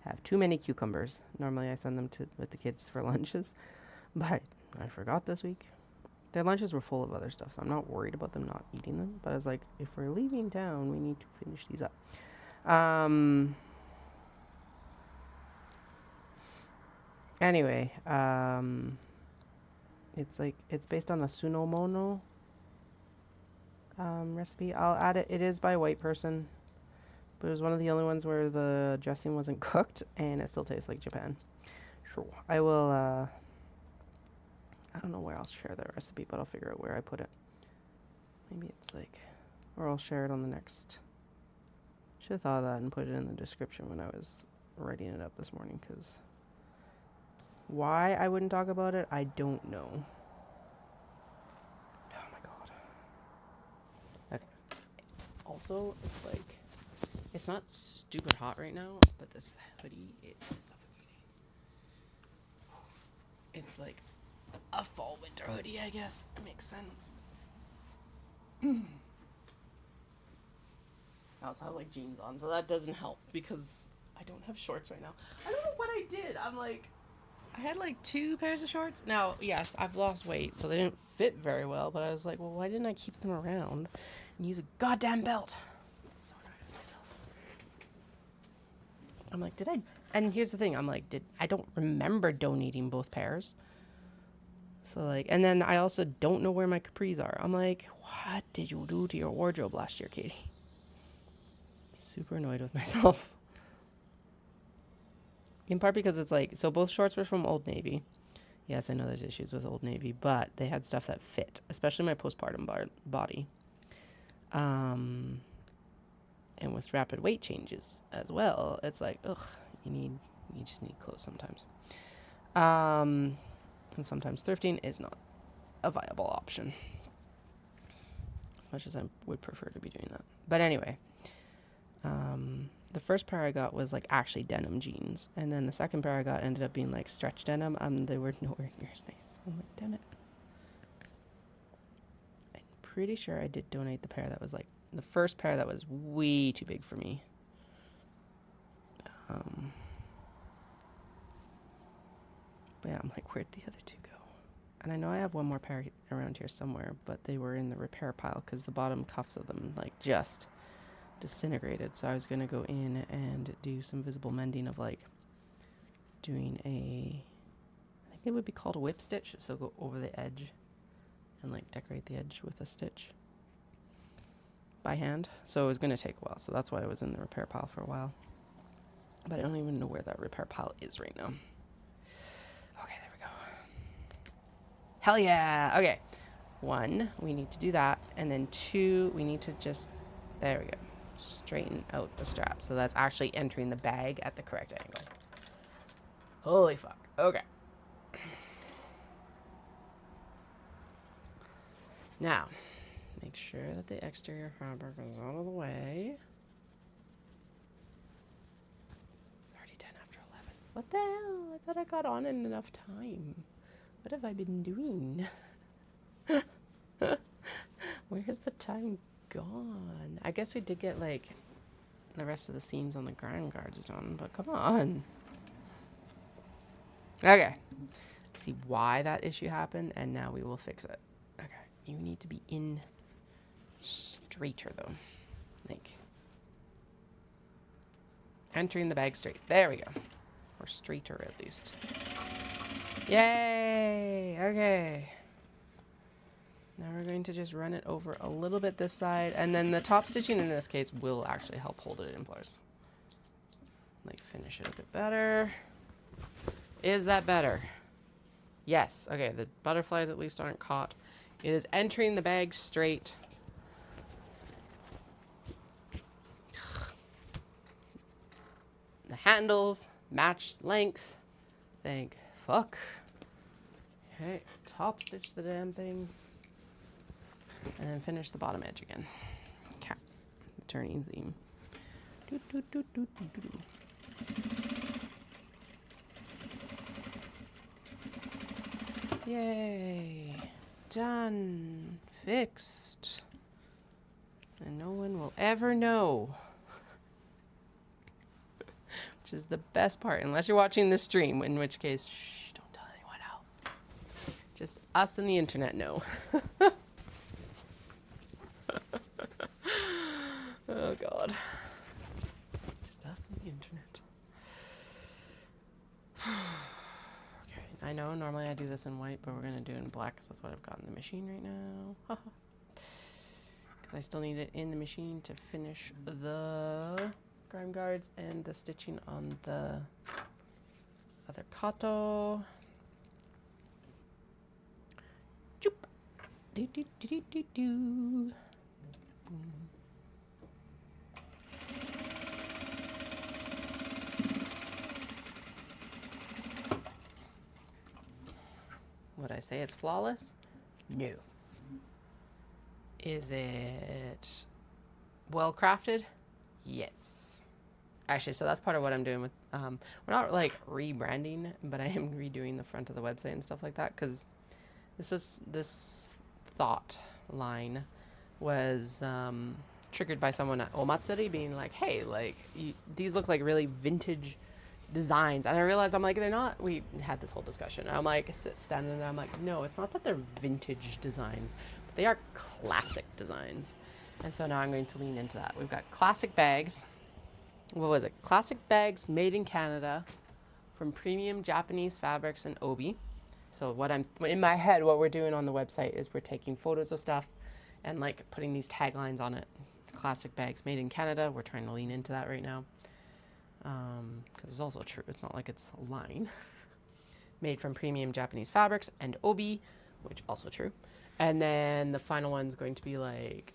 have too many cucumbers. Normally I send them with the kids for lunches, but I forgot this week. Their lunches were full of other stuff, so I'm not worried about them not eating them. But I was like, if we're leaving town, we need to finish these up. Anyway, it's based on a Sunomono recipe. I'll add it. It is by a white person, but it was one of the only ones where the dressing wasn't cooked, and it still tastes like Japan. Sure, I will. I don't know where I'll share that recipe, but I'll figure out where I put it. Maybe it's like, or I'll share it on the next. Should have thought of that and put it in the description when I was writing it up this morning, because why I wouldn't talk about it, I don't know. Oh my god. Okay. Also, it's like It's not stupid hot right now, but this hoodie is suffocating. It's like a fall winter hoodie, I guess. It makes sense. I also have like jeans on, so that doesn't help because I don't have shorts right now. I don't know what I did. I'm like, I had like 2 pairs of shorts. Now, yes, I've lost weight, so they didn't fit very well, but I was like, well, why didn't I keep them around and use a goddamn belt? So annoyed with myself. I'm like, did I? And here's the thing. I'm like, I don't remember donating both pairs. So like, and then I also don't know where my capris are. I'm like, what did you do to your wardrobe last year, Katie? Super annoyed with myself. In part because it's like, so both shorts were from Old Navy. Yes, I know there's issues with Old Navy, but they had stuff that fit, especially my postpartum body. And with rapid weight changes as well, it's like, ugh, you just need clothes sometimes. And sometimes thrifting is not a viable option. As much as I would prefer to be doing that. But anyway, the first pair I got was like actually denim jeans. And then the second pair I got ended up being like stretch denim. They were nowhere near as nice. I'm like, damn it. I'm pretty sure I did donate the pair that was like, the first pair that was way too big for me. But yeah, I'm like, where'd the other 2 go? And I know I have one more pair around here somewhere, but they were in the repair pile because the bottom cuffs of them like just disintegrated. So I was going to go in and do some visible mending of like doing I think it would be called a whip stitch. So go over the edge and like decorate the edge with a stitch by hand. So it was going to take a while. So that's why I was in the repair pile for a while. But I don't even know where that repair pile is right now. Okay, there we go. Hell yeah. Okay. 1, we need to do that. And then 2, we need to just, there we go, straighten out the strap. So that's actually entering the bag at the correct angle. Holy fuck. Okay. Now, make sure that the exterior fabric is out of the way. It's already 10 after 11. What the hell? I thought I got on in enough time. What have I been doing? Where's the time gone? I guess we did get like the rest of the seams on the Grime guards done, but come on. Okay. See why that issue happened, and now we will fix it. Okay. You need to be in straighter though. Like entering the bag straight. There we go. Or straighter at least. Yay! Okay. Now we're going to just run it over a little bit this side, and then the top stitching in this case will actually help hold it in place. Like finish it a bit better. Is that better? Yes. Okay, the butterflies at least aren't caught. It is entering the bag straight. The handles match length. Thank fuck. Okay, top stitch the damn thing. And then finish the bottom edge again. Okay, the turning seam. Yay. Done. Fixed. And no one will ever know. Which is the best part, unless you're watching this stream, in which case, shh, don't tell anyone else. Just us and the internet know. Oh God. Just us and the internet. Okay, I know normally I do this in white, but we're gonna do it in black because that's what I've got in the machine right now. Because I still need it in the machine to finish the Grime guards and the stitching on the other kato. Choop. Do do do do do do. Would I say it's flawless? No. Is it well crafted? Yes. Actually, so that's part of what I'm doing with, we're not like rebranding, but I am redoing the front of the website and stuff like that, because this thought line was triggered by someone at Omatsuri being like, hey, like, these look like really vintage designs. And I realized, I'm like, they're not. We had this whole discussion. And I'm like, standing there, I'm like, no, it's not that they're vintage designs, but they are classic designs. And so now I'm going to lean into that. We've got classic bags. What was it? Classic bags made in Canada from premium Japanese fabrics and obi. So what I'm, in my head, what we're doing on the website is we're taking photos of stuff and like putting these taglines on it. Classic bags made in Canada. We're trying to lean into that right now. Because it's also true. It's not like it's a line. Made from premium Japanese fabrics and obi, which also true. And then the final one's going to be like,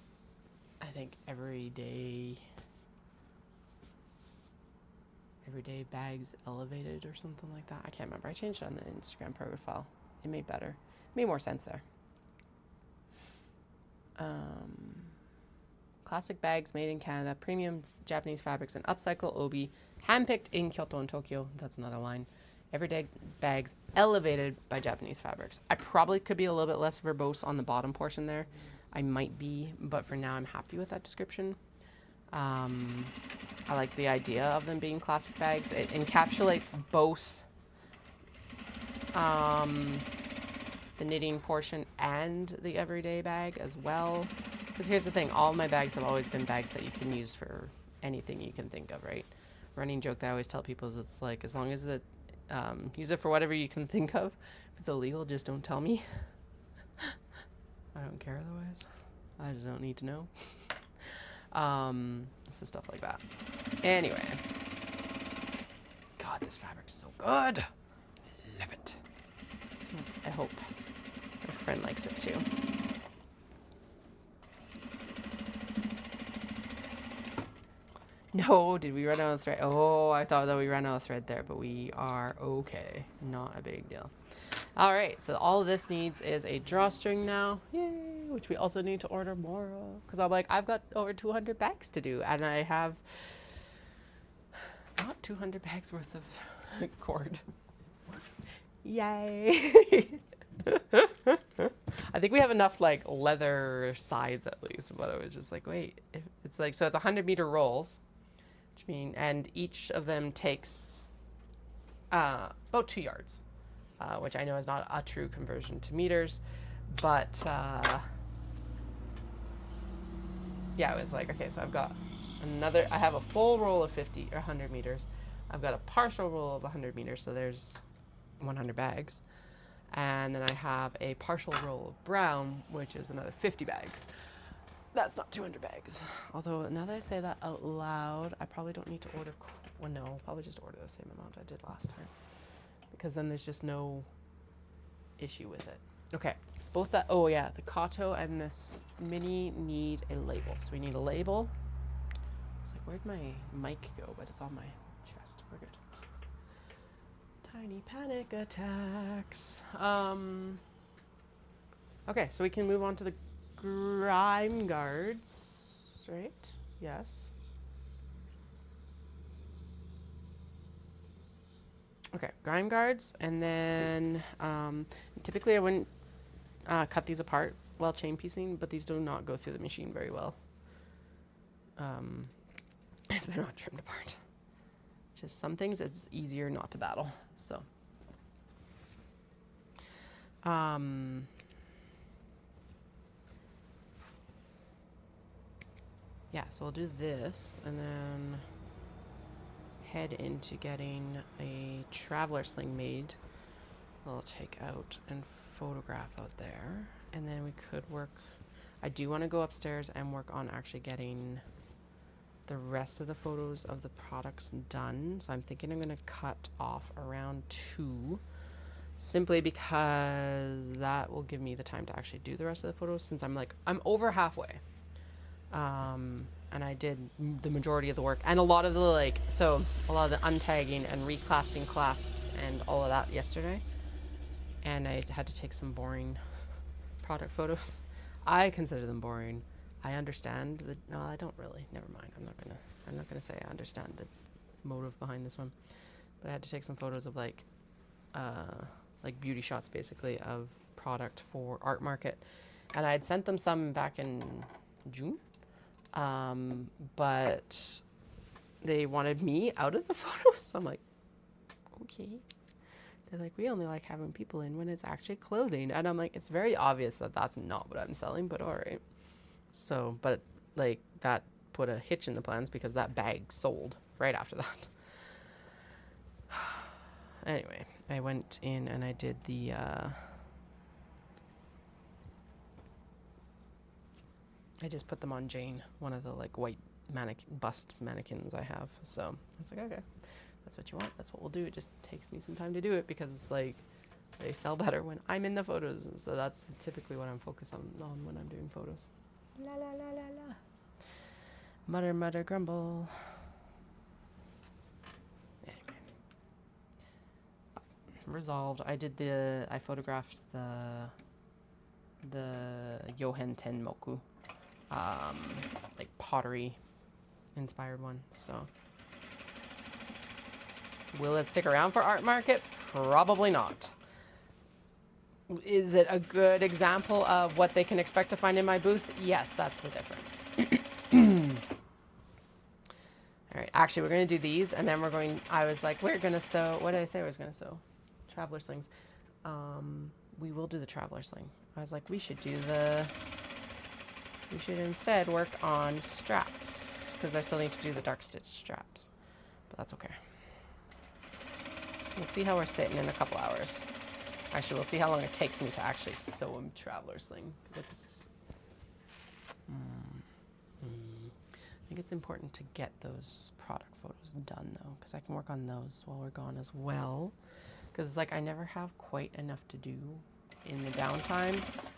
I think everyday bags elevated or something like that. I can't remember. I changed it on the Instagram profile. It made better. It made more sense there. Classic bags made in Canada, premium Japanese fabrics and upcycle obi, handpicked in Kyoto and Tokyo. That's another line. Everyday bags elevated by Japanese fabrics. I probably could be a little bit less verbose on the bottom portion there. I might be, but for now I'm happy with that description. I like the idea of them being classic bags. It encapsulates both the knitting portion and the everyday bag as well. Because here's the thing, all my bags have always been bags that you can use for anything you can think of, right? Running joke that I always tell people is it's like, as long as it, use it for whatever you can think of. If it's illegal, just don't tell me. I don't care otherwise. I just don't need to know. So stuff like that. Anyway. God, this fabric is so good. Love it. I hope my friend likes it too. No, did we run out of thread? Oh, I thought that we ran out of thread there, but we are okay. Not a big deal. All right, so all of this needs is a drawstring now. Yay! Which we also need to order more of. Because I'm like, I've got over 200 bags to do, and I have not 200 bags worth of cord. Yay! I think we have enough like leather sides at least, but I was just like, wait, if it's like, so it's 100-meter rolls, which mean, and each of them takes about 2 yards, which I know is not a true conversion to meters, but yeah, it was like, okay, so I've got another, I have a full roll of 50 or 100 meters. I've got a partial roll of 100 meters, so there's 100 bags. And then I have a partial roll of brown, which is another 50 bags. That's not 200 bags. Although, now that I say that out loud, I probably don't need to order, well, no, I'll probably just order the same amount I did last time. Because then there's just no issue with it. Okay, both that, oh yeah, the Kato and this mini need a label. So we need a label. It's like, where'd my mic go? But it's on my chest. We're good. Tiny panic attacks. Okay, so we can move on to the grime guards, right? Yes. Okay, grime guards, and then typically I wouldn't cut these apart while chain piecing, but these do not go through the machine very well if they're not trimmed apart. Just some things it's easier not to battle. So yeah, so we'll do this and then head into getting a traveler sling made. I'll take out and photograph out there, and then we could work, I do want to go upstairs and work on actually getting the rest of the photos of the products done. So I'm thinking I'm going to cut off around 2, simply because that will give me the time to actually do the rest of the photos, since I'm over halfway. And I did the majority of the work and a lot of the a lot of the untagging and reclasping clasps and all of that yesterday. And I had to take some boring product photos. I consider them boring. I understand the, no, I don't really, never mind. I'm not gonna say I understand the motive behind this one, but I had to take some photos of like beauty shots basically of product for art market, and I had sent them some back in June, but they wanted me out of the photos. So I'm like, okay. They're like, we only like having people in when it's actually clothing, and I'm like, it's very obvious that that's not what I'm selling, but all right. So, but like that put a hitch in the plans because that bag sold right after that. Anyway, I went in and I did the I just put them on Jane, one of the like white bust mannequins I have. So I was like, okay, that's what you want, that's what we'll do. It just takes me some time to do it because it's like they sell better when I'm in the photos. So that's typically what I'm focused on when I'm doing photos. La la la la la. Mutter, mutter, grumble. Anyway. Resolved. I photographed the Yohen Tenmoku. Like pottery inspired one. So will it stick around for art market? Probably not. Is it a good example of what they can expect to find in my booth? Yes, that's the difference. All right, actually, we're going to do these, and then I was like, we're going to sew, what did I say I was going to sew? Traveler slings. We will do the traveler sling. I was like, we should instead work on straps, because I still need to do the dark stitch straps, but that's okay. We'll see how we're sitting in a couple hours. Actually, we'll see how long it takes me to actually sew a traveler sling. I think it's important to get those product photos done though, because I can work on those while we're gone as well. Because it's like I never have quite enough to do in the downtime.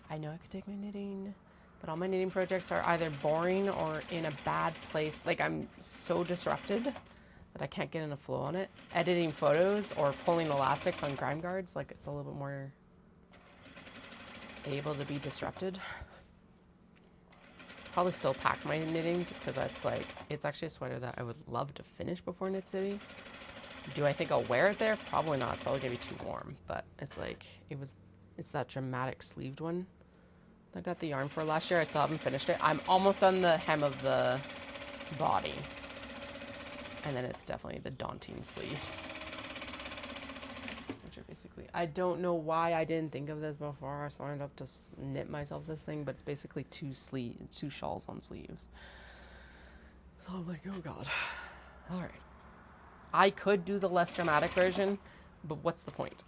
I know I could take my knitting, but all my knitting projects are either boring or in a bad place. Like I'm so disrupted that I can't get in a flow on it. Editing photos or pulling elastics on grime guards, like it's a little bit more able to be disrupted. Probably still pack my knitting just because that's like, it's actually a sweater that I would love to finish before Knit City. Do I think I'll wear it there? Probably not. It's probably gonna be too warm, but it's like, it's that dramatic sleeved one I got the yarn for last year. I still haven't finished it. I'm almost on the hem of the body. And then it's definitely the daunting sleeves. Which are basically, I don't know why I didn't think of this before, so I ended up just knit myself this thing, but it's basically two shawls on sleeves. So I'm like, oh god. All right. I could do the less dramatic version, but what's the point?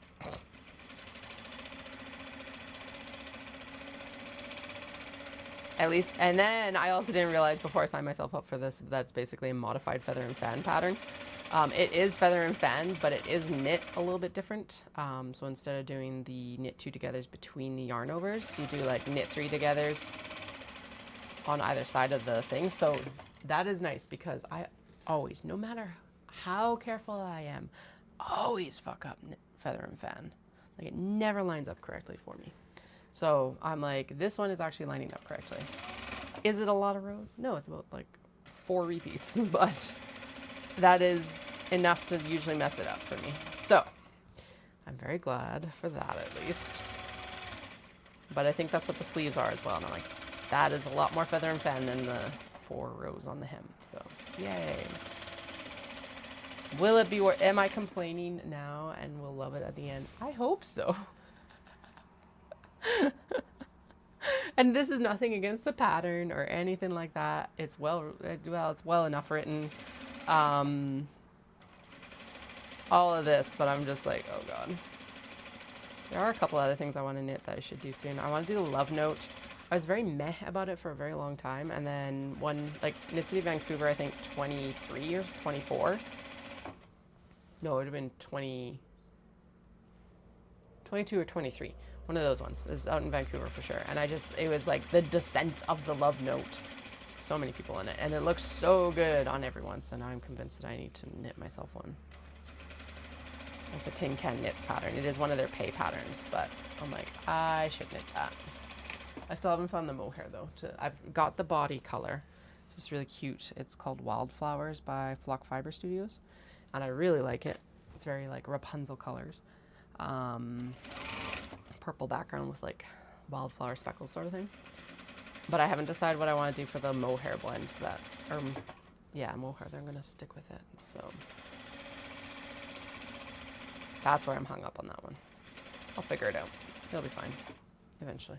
At least, and then I also didn't realize before I signed myself up for this, that's basically a modified feather and fan pattern. It is feather and fan, but it is knit a little bit different. So instead of doing the knit 2 togethers between the yarn overs, you do like knit 3 togethers on either side of the thing. So that is nice because I always, no matter how careful I am, always fuck up feather and fan. Like it never lines up correctly for me. So I'm like, this one is actually lining up correctly. Is it a lot of rows? No, it's about like 4 repeats, but that is enough to usually mess it up for me. So I'm very glad for that at least. But I think that's what the sleeves are as well. And I'm like, that is a lot more feather and fan than the 4 rows on the hem. So yay. Will it be worth, am I complaining now and will love it at the end? I hope so. And this is nothing against the pattern or anything like that. It's it's well enough written. All of this, but I'm just like, oh god. There are a couple other things I want to knit that I should do soon. I want to do the love note. I was very meh about it for a very long time, and then one, like Knit City Vancouver, I think 23 or 24. No, it would have been 22 or 23. One of those ones is out in Vancouver for sure. And it was like the descent of the love note. So many people in it. And it looks so good on everyone. So now I'm convinced that I need to knit myself one. It's a Tin Can Knits pattern. It is one of their pay patterns, but I'm like, I should knit that. I still haven't found the mohair though. I've got the body color. It's just really cute. It's called Wildflowers by Flock Fiber Studios, and I really like it. It's very like Rapunzel colors, purple background with like wildflower speckles sort of thing. But I haven't decided what I want to do for the mohair blend. So that, yeah, mohair. I'm gonna stick with it. So that's where I'm hung up on that one. I'll figure it out. It'll be fine eventually.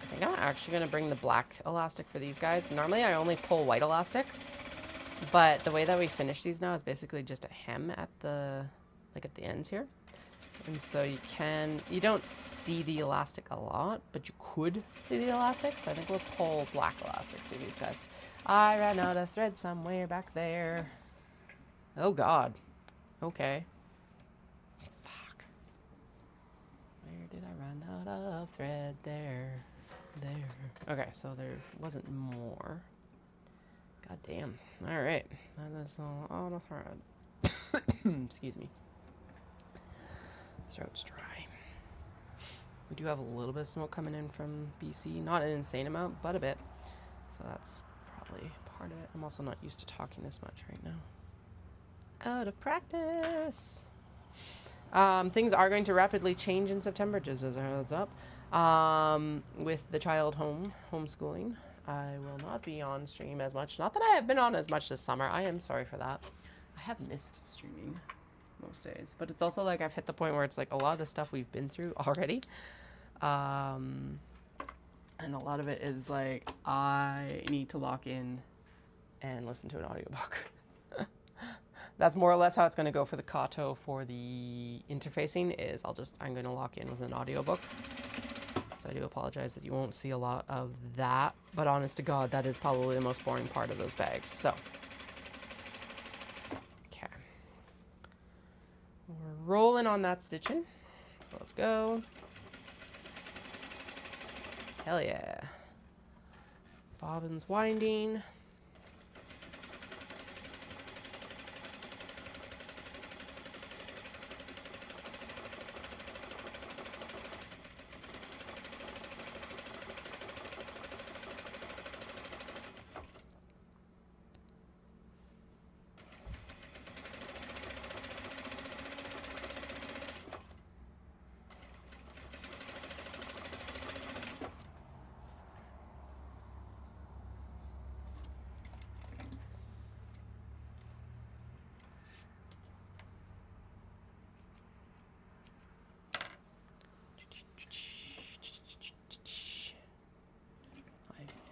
I think I'm actually going to bring the black elastic for these guys. Normally I only pull white elastic, but the way that we finish these now is basically just a hem at the, like at the ends here. And so you don't see the elastic a lot, but you could see the elastic. So I think we'll pull black elastic through these guys. I ran out of thread somewhere back there. Oh God. Okay. Fuck. Where did I run out of thread? There. Okay, so there wasn't more. God damn. All right. That is all of thread. Excuse me. Throat's dry. We do have a little bit of smoke coming in from BC. Not an insane amount, but a bit. So that's probably part of it. I'm also not used to talking this much right now. Out of practice. Things are going to rapidly change in September, just as a heads up. With the child homeschooling, I will not be on stream as much. Not that I have been on as much this summer. I am sorry for that. I have missed streaming most days, but it's also like I've hit the point where it's like a lot of the stuff we've been through already. And a lot of it is like I need to lock in and listen to an audiobook. That's more or less how it's going to go for the Kato. For the interfacing is I'm going to lock in with an audiobook. So I do apologize that you won't see a lot of that, but honest to God, that is probably the most boring part of those bags. So, okay. We're rolling on that stitching. So let's go. Hell yeah. Bobbin's winding.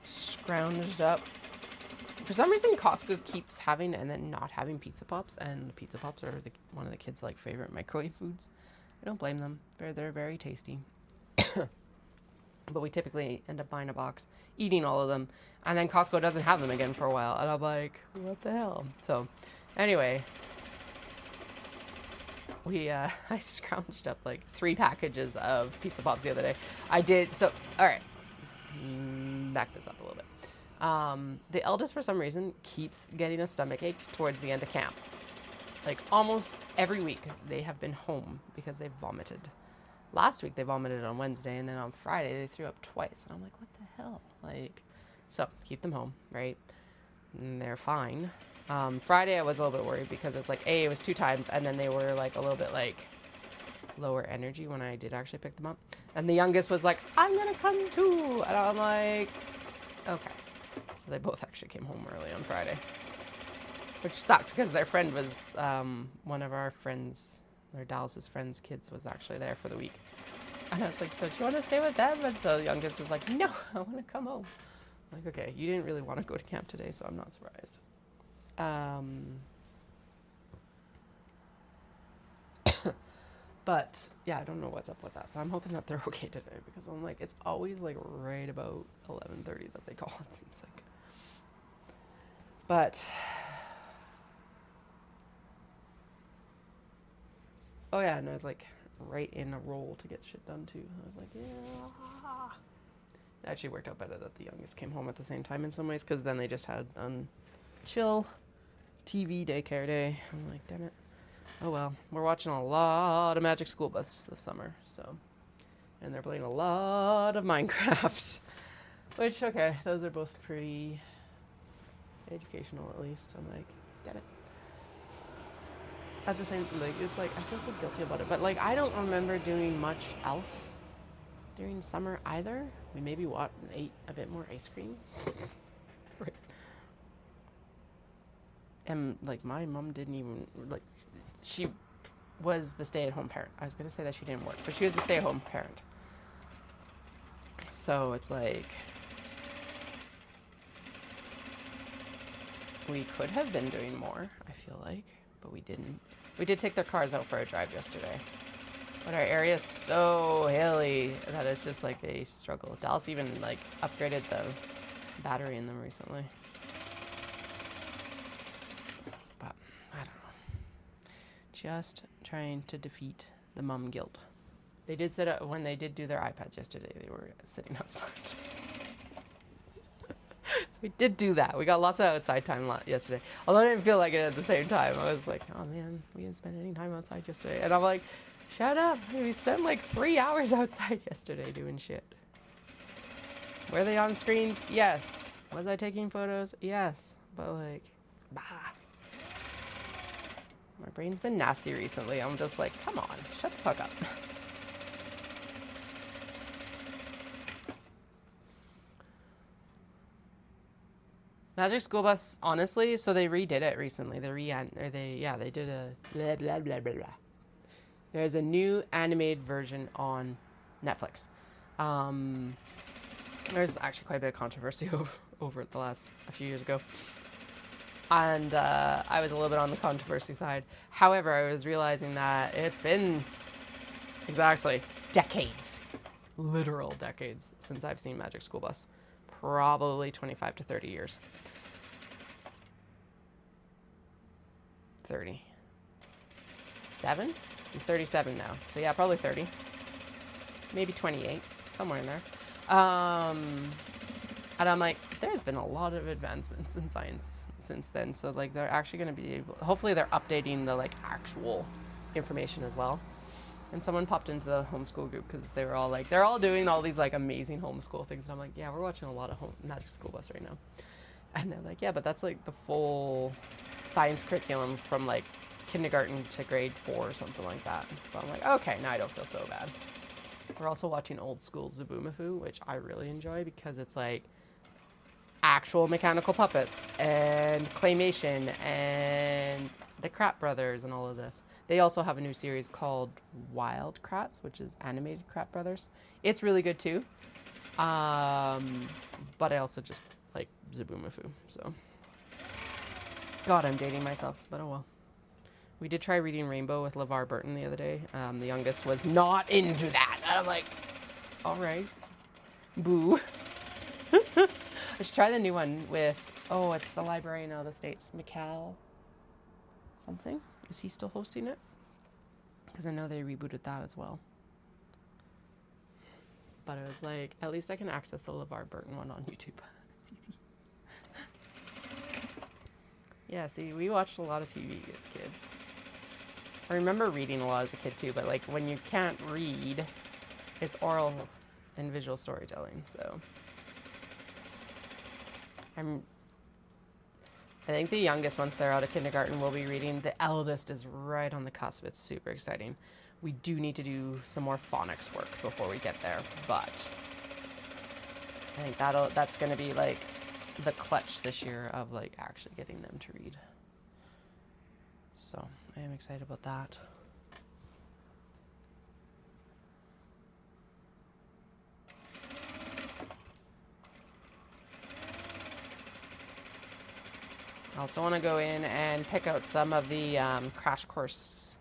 Scrounged up. For some reason, Costco keeps having and then not having pizza pops, and pizza pops are one of the kids' like favorite microwave foods. I don't blame them. They're very tasty. But we typically end up buying a box, eating all of them, and then Costco doesn't have them again for a while, and I'm like, what the hell? So, anyway, I scrounged up like 3 packages of pizza pops the other day. I did so. All right, back this up a little bit. The eldest, for some reason, keeps getting a stomach ache towards the end of camp. Like almost every week they have been home because they vomited. Last week they vomited on Wednesday, and then on Friday they threw up twice. And I'm like, what the hell? Like, so keep them home, right? And they're fine. Friday I was a little bit worried because it's like, it was 2 times, and then they were like a little bit like lower energy when I did actually pick them up. And the youngest was like, I'm gonna come too. And I'm like, okay. So they both actually came home early on Friday, which sucked because their friend was, one of our friends, or Dallas's friends' kids was actually there for the week. And I was like, don't you want to stay with them? And the youngest was like, no, I want to come home. I'm like, okay, you didn't really want to go to camp today, so I'm not surprised. But yeah, I don't know what's up with that. So I'm hoping that they're okay today, because I'm like, it's always like right about 11:30 that they call, it seems like. But oh yeah, no, it's like right in a roll to get shit done too. I was like, yeah. It actually worked out better that the youngest came home at the same time in some ways, because then they just had chill TV daycare day. I'm like, damn it. Oh well, we're watching a lot of Magic School Bus this summer, so. And they're playing a lot of Minecraft. Which, okay, those are both pretty educational at least. I'm like, get it. At the same, like, it's like, I feel so guilty about it. But, like, I don't remember doing much else during summer either. We maybe ate a bit more ice cream. Right. And, like, my mom didn't even, like, she was the stay-at-home parent. I was going to say that she didn't work, but she was the stay-at-home parent. So it's like, we could have been doing more, I feel like, but we didn't. We did take their cars out for a drive yesterday. But our area is so hilly that it's just like a struggle. Dallas even like upgraded the battery in them recently. But I don't know. Just trying to defeat the mum guilt. They did sit up when they did do their iPads yesterday. They were sitting outside. So we did do that. We got lots of outside time yesterday. Although I didn't feel like it at the same time. I was like, oh man, we didn't spend any time outside yesterday. And I'm like, shut up. We spent like 3 hours outside yesterday doing shit. Were they on screens? Yes. Was I taking photos? Yes. But like, bah. My brain's been nasty recently. I'm just like, come on, shut the fuck up. Magic School Bus, honestly, so they redid it recently. They did a blah, blah, blah, blah, blah. There's a new animated version on Netflix. There's actually quite a bit of controversy over it a few years ago. And I was a little bit on the controversy side. However, I was realizing that it's been exactly decades, literal decades, since I've seen Magic School Bus. Probably 25 to 30 years. 37? I'm 37 now. So yeah, probably 30. Maybe 28. Somewhere in there. And I'm like, there's been a lot of advancements in science since then. So like they're actually going to be able, hopefully they're updating the like actual information as well. And someone popped into the homeschool group because they were all like, they're all doing all these like amazing homeschool things. And I'm like, yeah, we're watching a lot of Magic School Bus right now. And they're like, yeah, but that's like the full science curriculum from like kindergarten to grade 4 or something like that. So I'm like, okay, now I don't feel so bad. We're also watching old school Zaboomafoo, which I really enjoy because it's like actual mechanical puppets and claymation and the Krat Brothers and all of this. They also have a new series called Wild Krats, which is animated Krat Brothers. It's really good too. But I also just like Zaboomafoo, so. God, I'm dating myself, but oh well. We did try reading Rainbow with LeVar Burton the other day. The youngest was not into that. And I'm like, all right, boo. I should try the new one with, oh, it's the Librarian of the States, Mikal something. Is he still hosting it? Because I know they rebooted that as well. But I was like, at least I can access the LeVar Burton one on YouTube. It's easy. Yeah, see, we watched a lot of TV as kids. I remember reading a lot as a kid too, but like when you can't read, it's oral and visual storytelling, so. I think the youngest, once they're out of kindergarten, will be reading. The eldest is right on the cusp. It's super exciting. We do need to do some more phonics work before we get there, but I think that's going to be like the clutch this year of like actually getting them to read. So I am excited about that. I also want to go in and pick out some of the crash course.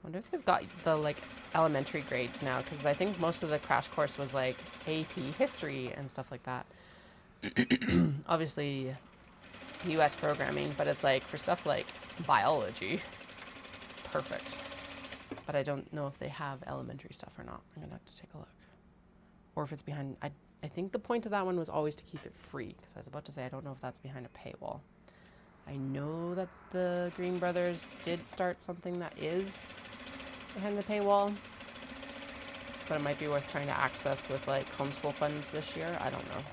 I wonder if they've got the like elementary grades now, because I think most of the crash course was like AP history and stuff like that. Obviously US programming, but it's like for stuff like biology, perfect. But I don't know if they have elementary stuff or not. I'm gonna have to take a look. Or if it's behind, I think the point of that one was always to keep it free, because I was about to say I don't know if that's behind a paywall. I know that the Green Brothers did start something that is behind the paywall, but it might be worth trying to access with like homeschool funds this year. I don't know.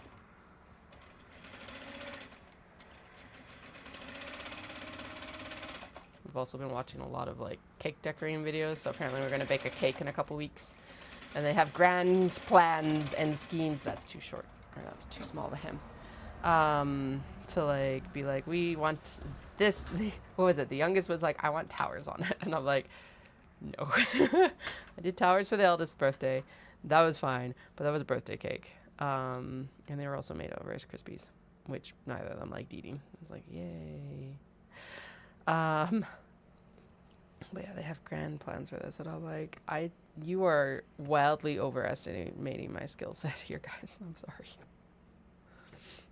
We've also been watching a lot of like cake decorating videos, so apparently we're going to bake a cake in a couple weeks. And they have grand plans and schemes. That's too short, or that's too small of a hem. To like be like, we want this. What was it? The youngest was like, I want towers on it, and I'm like, no. I did towers for the eldest's birthday. That was fine, but that was a birthday cake. And they were also made of Rice Krispies, which neither of them liked eating. I was like, yay. But yeah, they have grand plans for this, and I'm like, you are wildly overestimating my skill set here, guys. I'm sorry.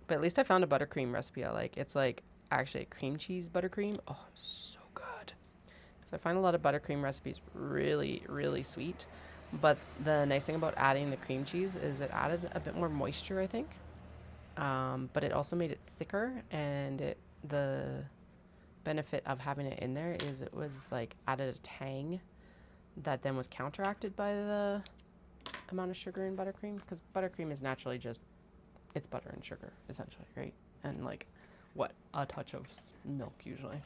But at least I found a buttercream recipe I like. It's like actually a cream cheese buttercream. Oh, so good. So I find a lot of buttercream recipes really, really sweet. But the nice thing about adding the cream cheese is it added a bit more moisture, I think. But it also made it thicker, and the benefit of having it in there is it was like added a tang that then was counteracted by the amount of sugar in buttercream, because buttercream is naturally just, it's butter and sugar essentially, right? And like what, a touch of milk usually.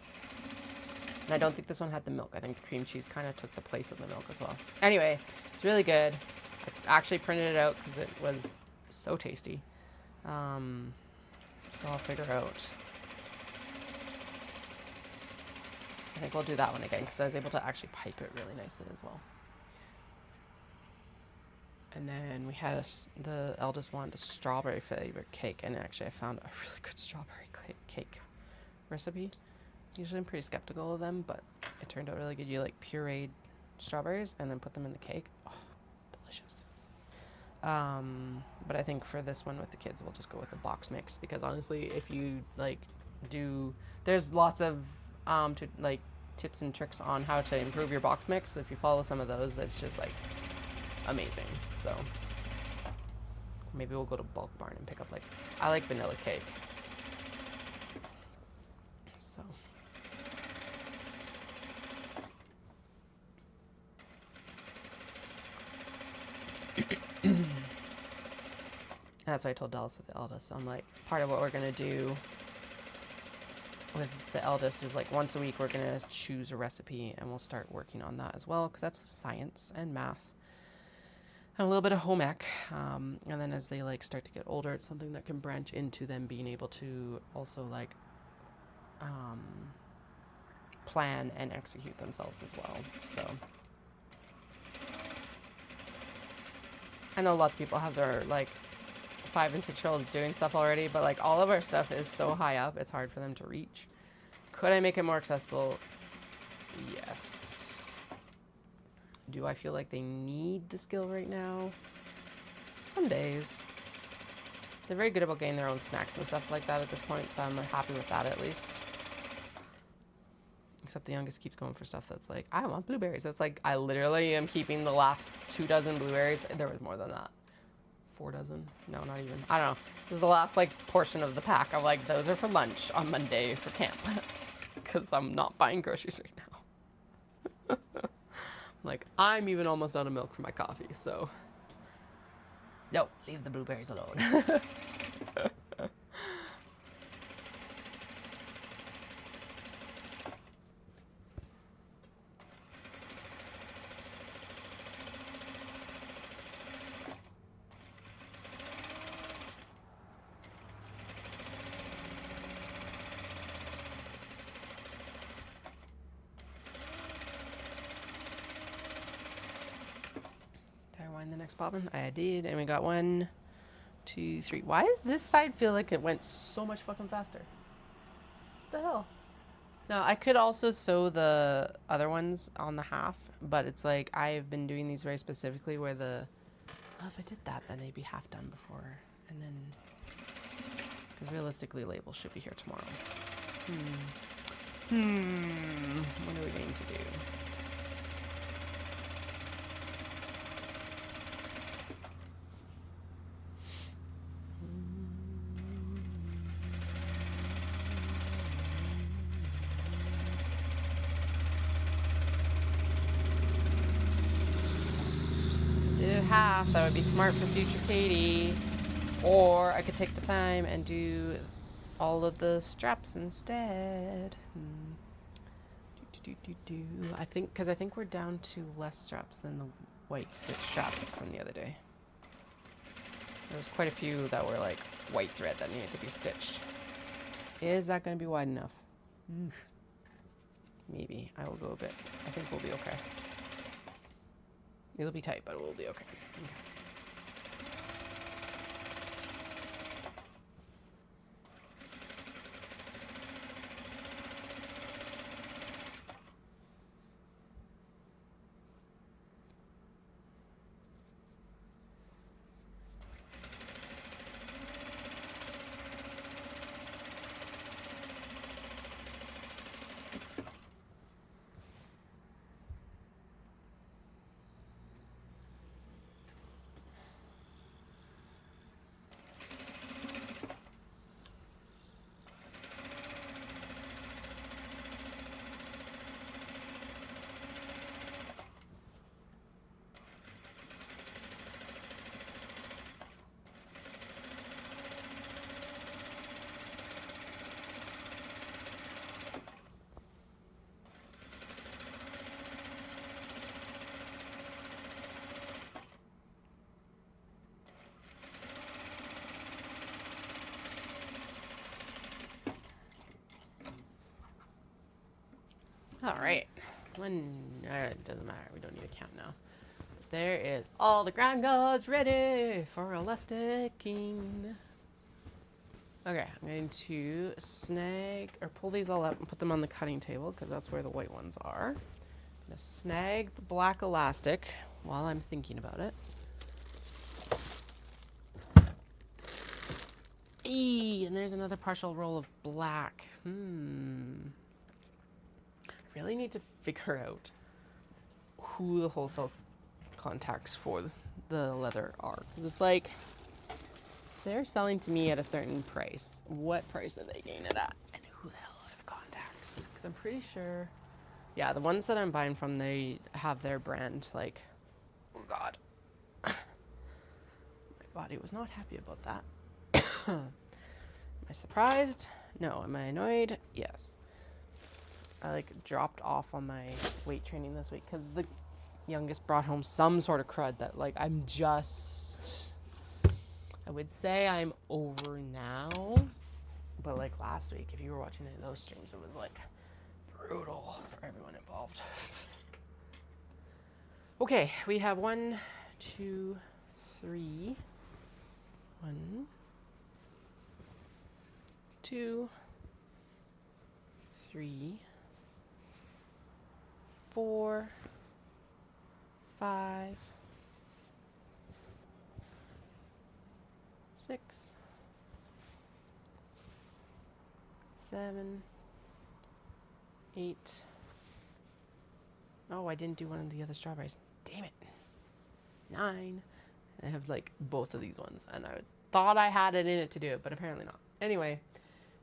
And I don't think this one had the milk. I think the cream cheese kind of took the place of the milk as well. Anyway, it's really good. I actually printed it out because it was so tasty. So I'll figure out. I think we'll do that one again because I was able to actually pipe it really nicely as well. And then we had the eldest wanted a strawberry flavored cake, and actually I found a really good strawberry cake recipe. Usually I'm pretty skeptical of them, but it turned out really good. You like pureed strawberries and then put them in the cake. Oh, delicious. But I think for this one with the kids, we'll just go with the box mix, because honestly, if you like there's lots of tips and tricks on how to improve your box mix. If you follow some of those, it's just like amazing. So maybe we'll go to Bulk Barn and pick up I like vanilla cake. So that's why I told Dallas with the eldest. I'm like, part of what we're gonna do with the eldest is like once a week we're gonna choose a recipe, and we'll start working on that as well, because that's science and math and a little bit of home ec. And then as they like start to get older, it's something that can branch into them being able to also like plan and execute themselves as well. So I know lots of people have their like 5 and 6-year-olds doing stuff already, but like all of our stuff is so high up, it's hard for them to reach. Could I make it more accessible? Yes. Do I feel like they need the skill right now? Some days. They're very good about getting their own snacks and stuff like that at this point, so I'm happy with that at least. Except the youngest keeps going for stuff that's like, I want blueberries. That's like, I literally am keeping the last 2 dozen blueberries. There was more than that. 4 dozen? No, not even. I don't know. This is the last like portion of the pack. I'm like, those are for lunch on Monday for camp. Because I'm not buying groceries right now. Like, I'm even almost out of milk for my coffee, so. No, leave the blueberries alone. The next bobbin? I did, and we got 1, 2, 3. Why does this side feel like it went so much fucking faster? What the hell? No, I could also sew the other ones on the half, but it's like I've been doing these very specifically where well, if I did that, then they'd be half done before, and then because realistically labels should be here tomorrow. What are we going to do? half. That would be smart for future Katie. Or I could take the time and do all of the straps instead. I think we're down to less straps than the white stitch straps from the other day. There was quite a few that were like white thread that needed to be stitched. Is that going to be wide enough? Maybe. I will go a bit. I think we'll be okay. It'll be tight, but we'll be okay. All right. It doesn't matter. We don't need to count now. There is all the Grime gods ready for elasticing. Okay, I'm going to snag or pull these all up and put them on the cutting table because that's where the white ones are. I'm going to snag the black elastic while I'm thinking about it. And there's another partial roll of black. Really need to figure out who the wholesale contacts for the leather are, because it's like they're selling to me at a certain price. What price are they getting it at, and who the hell are the contacts? Because I'm pretty sure, yeah, the ones that I'm buying from, they have their brand. Like, oh god, my body was not happy about that. Am I surprised? No. Am I annoyed? Yes. I like dropped off on my weight training this week because the youngest brought home some sort of crud that like I would say I'm over now, but like last week, if you were watching any of those streams, it was like brutal for everyone involved. Okay, we have 1, 2, 3. 1, 2, 3, 4, 5, 6, 7, 8. Oh, I didn't do one of the other strawberries. Damn it. 9. I have like both of these ones, and I thought I had it in it to do it, but apparently not. Anyway,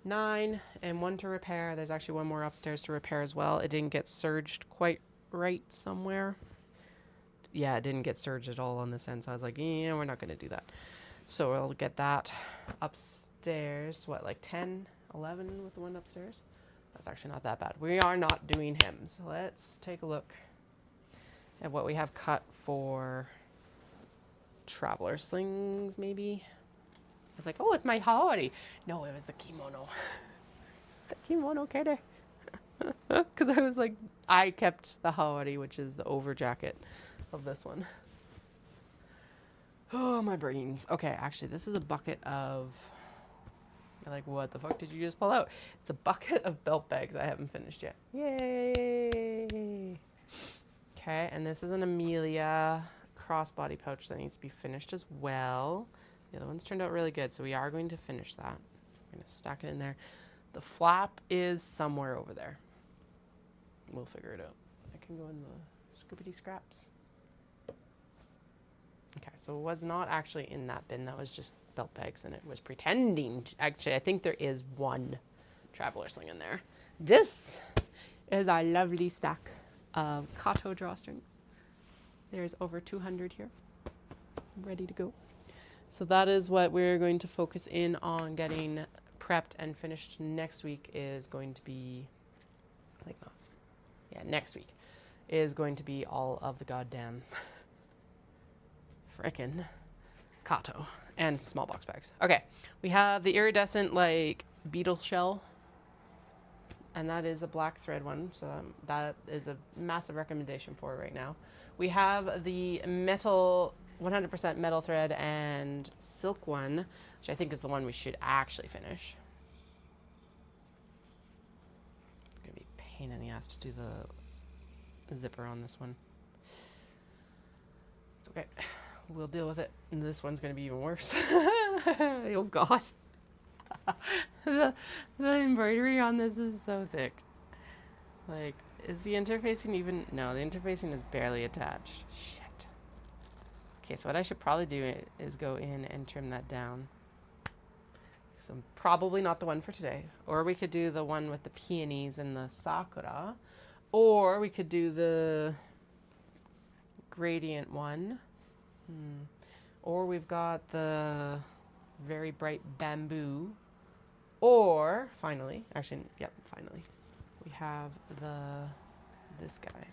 9 and 1 to repair. There's actually 1 more upstairs to repair as well. It didn't get serged quite right somewhere. Yeah, it didn't get serged at all on this end, so I was like, yeah, we're not going to do that. So I'll get that upstairs. What, like 10, 11 with the one upstairs? That's actually not that bad. We are not doing hems. So let's take a look at what we have cut for traveler slings, maybe. I was like, oh, it's my haori. No, it was the kimono. The kimono kader. Because I was like, I kept the haori, which is the over jacket of this one. Oh, my brains. Okay, actually, this is a bucket of... You're like, what the fuck did you just pull out? It's a bucket of belt bags I haven't finished yet. Yay! Okay, and this is an Amelia crossbody pouch that needs to be finished as well. The other ones turned out really good, so we are going to finish that. I'm going to stack it in there. The flap is somewhere over there. We'll figure it out. I can go in the scrippity scraps. Okay, so it was not actually in that bin. That was just belt bags, and it was pretending to, actually, I think there is 1 traveler sling in there. This is our lovely stack of Kato drawstrings. There's over 200 here. ready to go. So that is what we're going to focus in on getting prepped and finished next week is going to be, next week is going to be all of the goddamn frickin' Kato and small box bags. Okay, we have the iridescent like beetle shell, and that is a black thread one, so that is a massive recommendation for right now. We have the metal 100% metal thread and silk one, which I think is the one we should actually finish. It's gonna be a pain in the ass to do the zipper on this one. It's okay. We'll deal with it. And this one's going to be even worse. Oh, God. The embroidery on this is so thick. Like, is the interfacing even... No, the interfacing is barely attached. Shit. Okay, so what I should probably do is go in and trim that down. So probably not the one for today. Or we could do the one with the peonies and the sakura. Or we could do the gradient one. Or we've got the very bright bamboo. Or finally, we have this guy.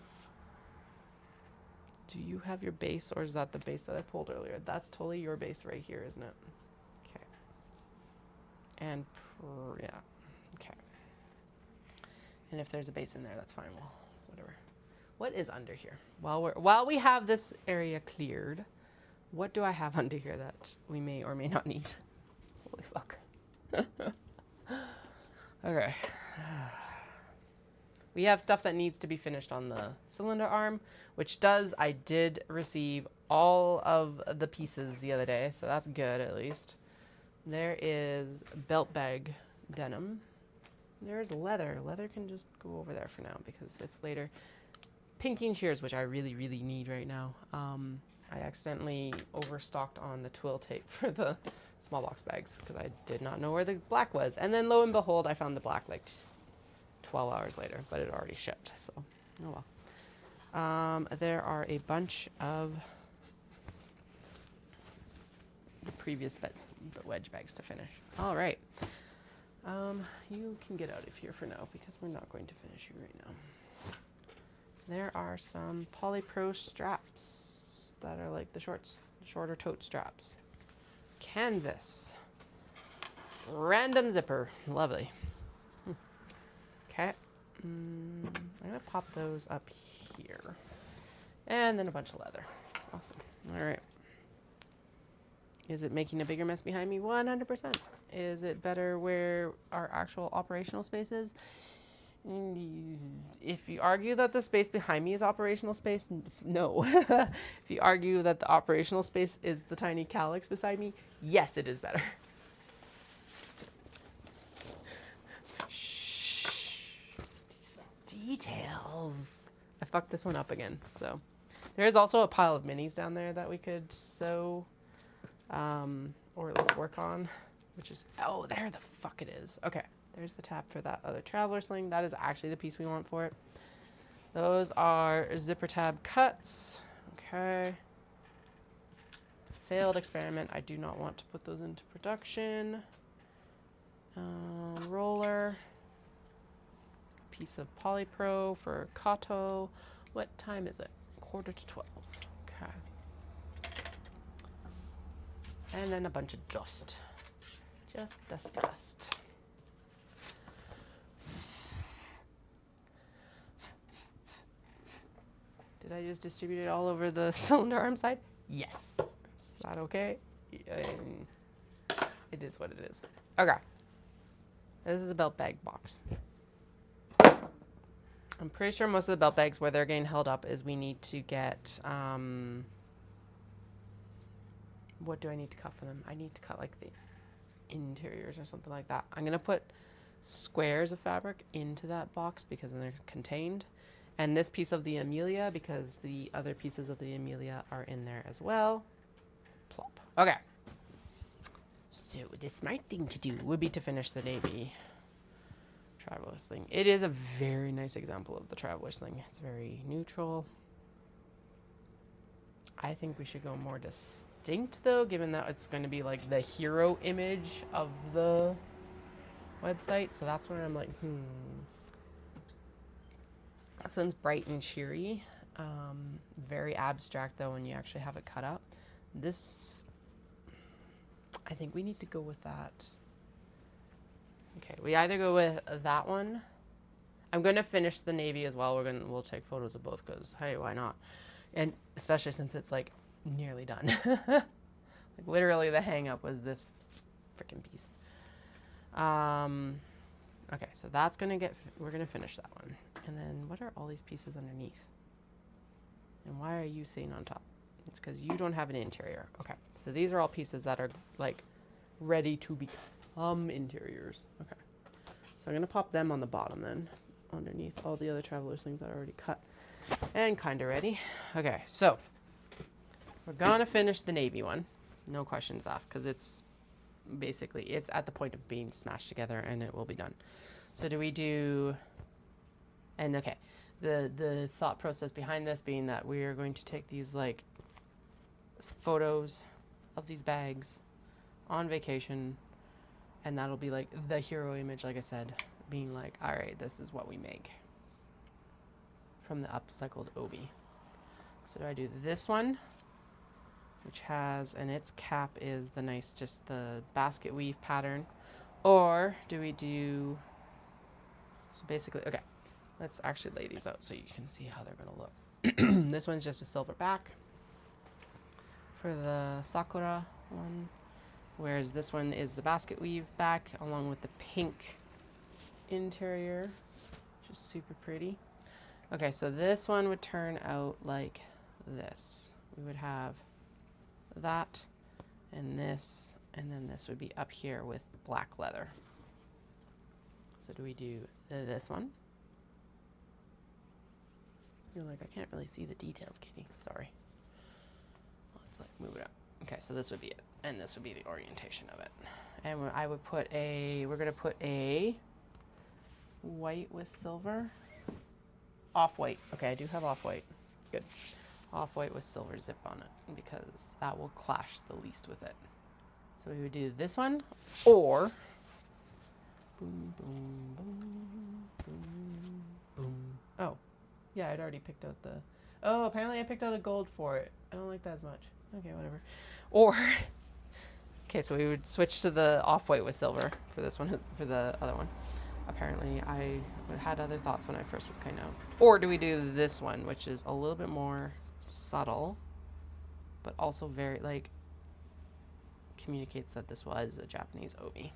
Do you have your base, or is that the base that I pulled earlier? That's totally your base right here, isn't it? Okay. And yeah, okay. And if there's a base in there, that's fine. Well, whatever. What is under here? While we have this area cleared, what do I have under here that we may or may not need? Holy fuck. Okay. We have stuff that needs to be finished on the cylinder arm, which I did receive all of the pieces the other day, so that's good at least. There is belt bag denim. There's leather. Leather can just go over there for now because it's later. Pinking shears, which I really, really need right now. I accidentally overstocked on the twill tape for the small box bags because I did not know where the black was. And then lo and behold, I found the black like 12 hours later, but it already shipped, so oh well. There are a bunch of the previous wedge bags to finish. All right. You can get out of here for now because we're not going to finish you right now. There are some polypro straps that are like the shorter tote straps. Canvas. Random zipper. Lovely. Okay. I'm going to pop those up here. And then a bunch of leather. Awesome. All right. Is it making a bigger mess behind me? 100%. Is it better where our actual operational space is? If you argue that the space behind me is operational space, no. If you argue that the operational space is the tiny calyx beside me, yes, it is better. Shh. Details. I fucked this one up again. So there is also a pile of minis down there that we could sew, or at least work on, which is, oh, there the fuck it is. Okay. There's the tab for that other traveler sling. That is actually the piece we want for it. Those are zipper tab cuts. Okay. Failed experiment. I do not want to put those into production. Roller. Piece of polypro for Kato. What time is it? 11:45. Okay. And then a bunch of dust. Just dust. Did I just distribute it all over the cylinder arm side? Yes. Is that okay? It is what it is. Okay. This is a belt bag box. I'm pretty sure most of the belt bags where they're getting held up is we need to get, what do I need to cut for them? I need to cut like the interiors or something like that. I'm going to put squares of fabric into that box because then they're contained. And this piece of the Amelia, because the other pieces of the Amelia are in there as well. Plop. Okay. So the smart thing to do would be to finish the navy traveler sling. It is a very nice example of the traveler sling. It's very neutral. I think we should go more distinct though, given that it's going to be like the hero image of the website. So that's where I'm like, This one's bright and cheery. Very abstract though when you actually have it cut up. This, I think we need to go with that. Okay, we either go with that one. I'm going to finish the navy as well. We'll take photos of both because, hey, why not? And especially since it's like nearly done. Like literally the hang up was this freaking piece. Okay, so that's going to we're going to finish that one. And then what are all these pieces underneath? And why are you sitting on top? It's because you don't have an interior. Okay, so these are all pieces that are like ready to become interiors. Okay, so I'm going to pop them on the bottom then, underneath all the other traveler slings that are already cut and kind of ready. Okay, so we're going to finish the navy one. No questions asked because it's basically, it's at the point of being smashed together and it will be done. So do we do, and okay, the thought process behind this being that we are going to take these like photos of these bags on vacation, and that'll be like the hero image, like I said, being like, all right, this is what we make from the upcycled obi. So do I do this one, which has, and its cap is the nice, just the basket weave pattern, or do we do, so basically, okay, let's actually lay these out so you can see how they're gonna look. This one's just a silver back for the Sakura one, whereas this one is the basket weave back along with the pink interior, which is super pretty. Okay, so this one would turn out like this. We would have that and this, and then this would be up here with black leather. So do we do this one? You're like, I can't really see the details, Katie. Sorry. Let's like move it up. Okay, so this would be it, and this would be the orientation of it. And I would put a, we're gonna put a white with silver, off-white. Okay, I do have off-white. Good. Off-white with silver zip on it because that will clash the least with it. So we would do this one, or boom, boom, boom, boom, boom. Oh, yeah, I'd already picked out the, oh, apparently I picked out a gold for it. I don't like that as much. Okay, whatever. Or, okay, so we would switch to the off-white with silver for this one, for the other one. Apparently I had other thoughts when I first was kind of, or do we do this one, which is a little bit more subtle, but also very, like, communicates that this was a Japanese obi.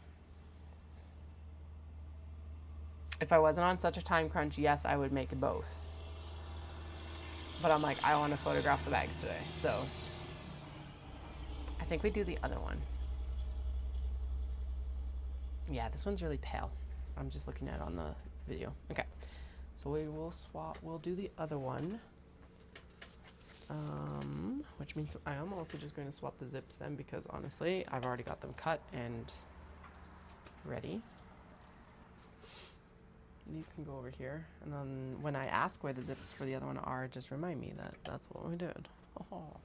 If I wasn't on such a time crunch, yes, I would make both. But I'm like, I want to photograph the bags today, so I think we do the other one. Yeah, this one's really pale. I'm just looking at it on the video. Okay, so we will swap, we'll do the other one. Which means I am also just going to swap the zips then, because honestly, I've already got them cut and ready. These can go over here, and then when I ask where the zips for the other one are, just remind me that that's what we did. Oh.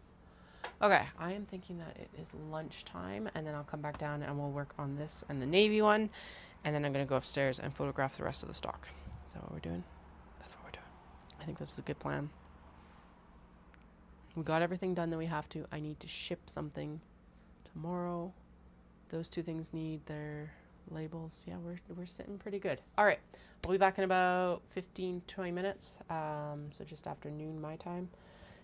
Okay, I am thinking that it is lunchtime, and then I'll come back down and we'll work on this and the navy one, and then I'm going to go upstairs and photograph the rest of the stock. Is that what we're doing? That's what we're doing. I think this is a good plan. We got everything done that we have to. I need to ship something tomorrow. Those two things need their labels. Yeah, we're sitting pretty good. All right, I'll be back in about 15-20 minutes, so just after noon my time,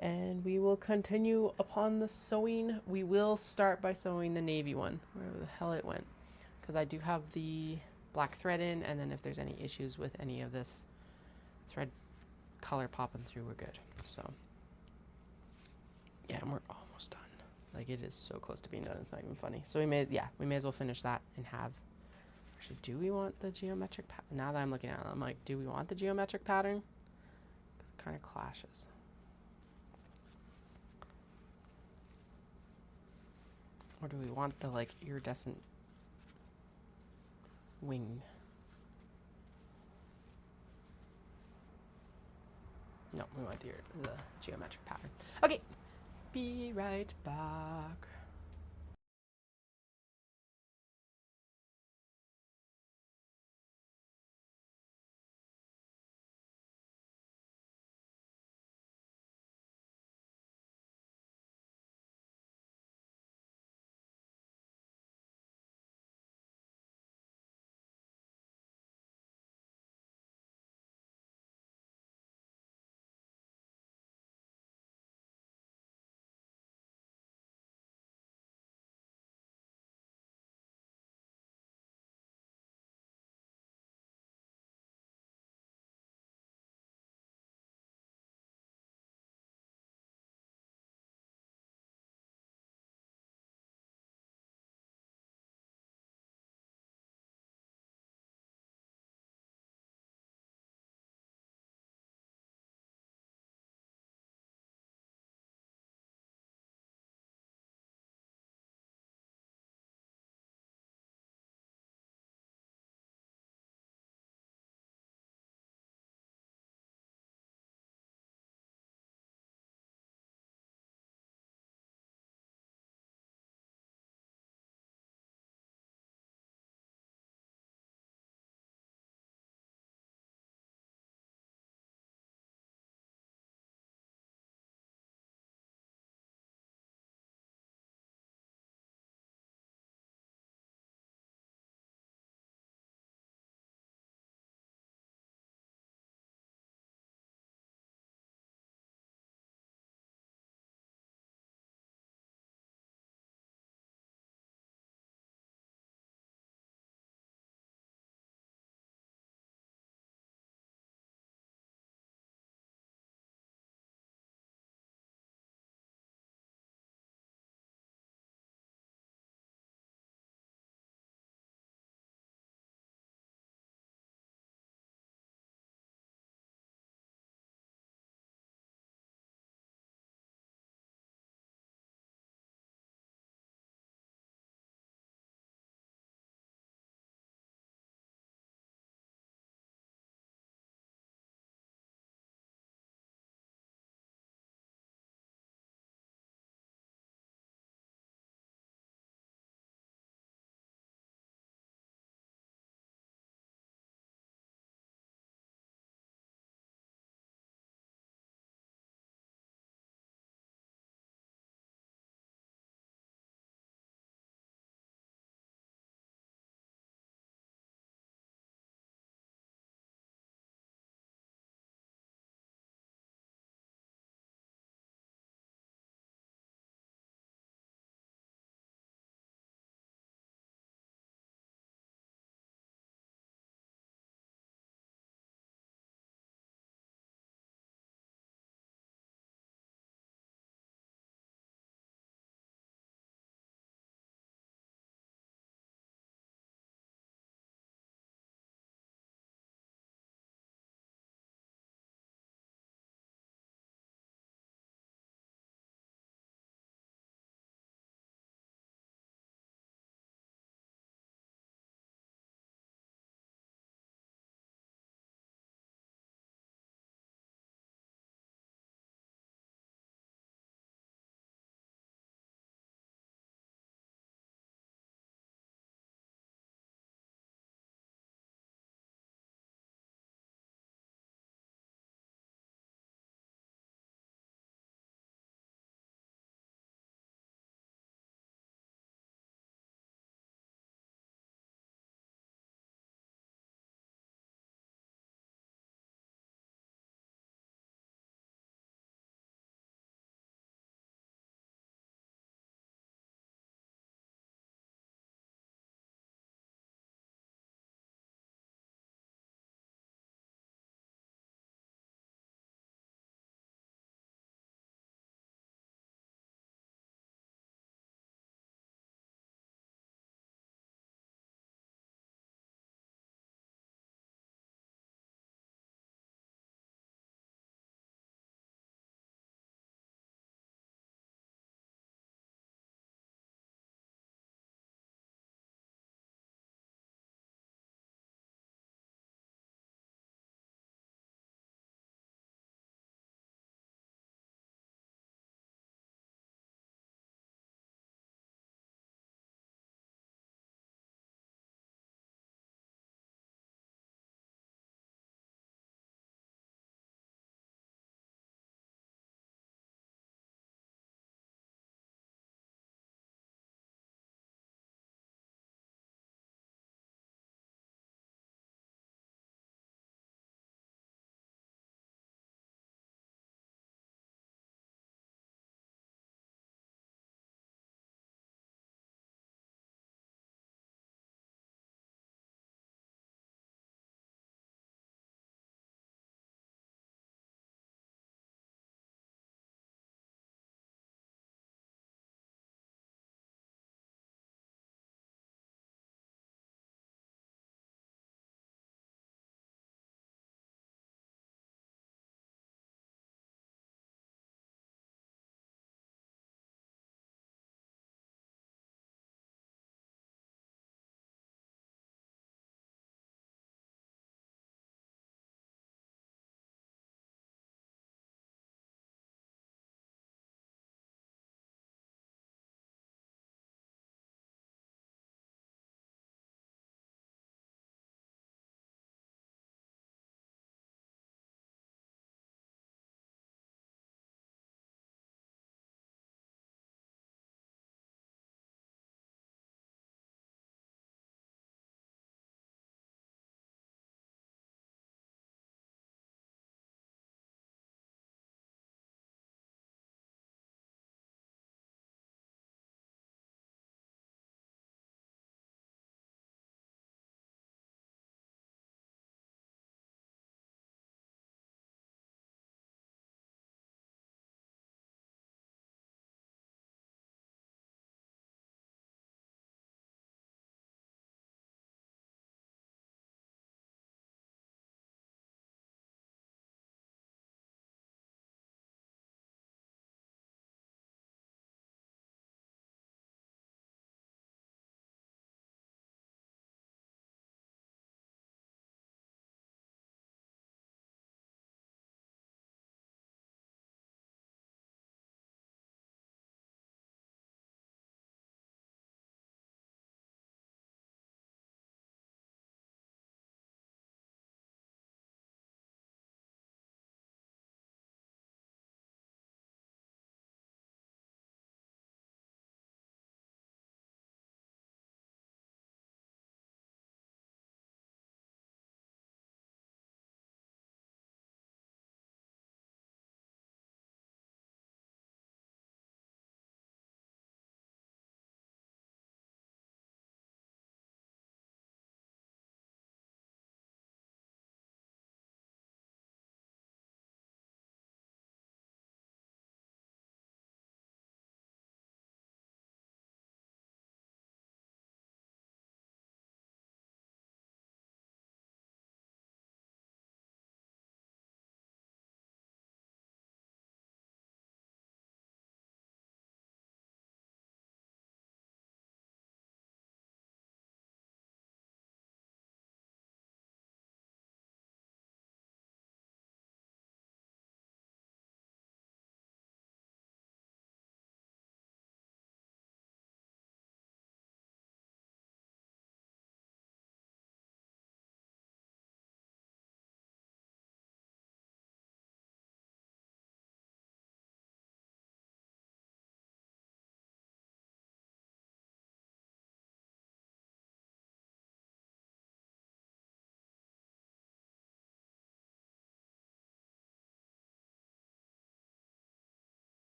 and we will continue upon the sewing. We will start by sewing the navy one, wherever the hell it went, because I do have the black thread in, and then if there's any issues with any of this thread color popping through, we're good. So yeah, and we're almost done. Like, it is so close to being done, it's not even funny. So we may as well finish that and have, actually, do we want the geometric pattern? Now that I'm looking at it, I'm like, do we want the geometric pattern? Because it kind of clashes. Or do we want the, like, iridescent wing? No, we want the geometric pattern. Okay, Be right back.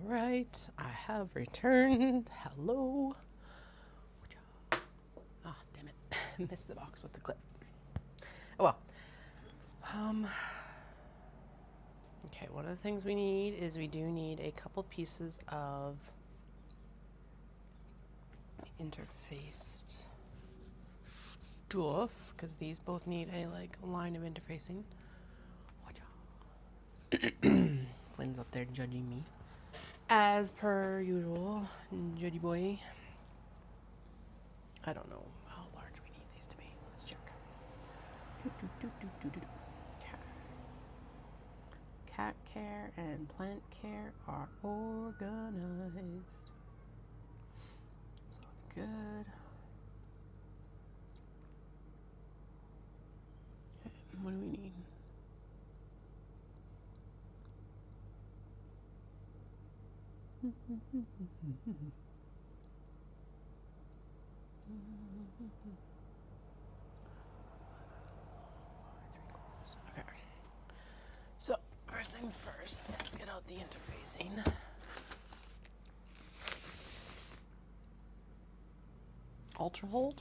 Right, I have returned. Hello. Ah, damn it. Missed the box with the clip. Oh well. Okay, one of the things we need is we do need a couple pieces of interfaced stuff, because these both need a line of interfacing. Flynn's up there judging me. As per usual, judgy boy. I don't know how large we need these to be. Let's check. Cat care and plant care are organized. So it's good. Okay, what do we need? Okay. So, first things first, let's get out the interfacing. Ultra hold?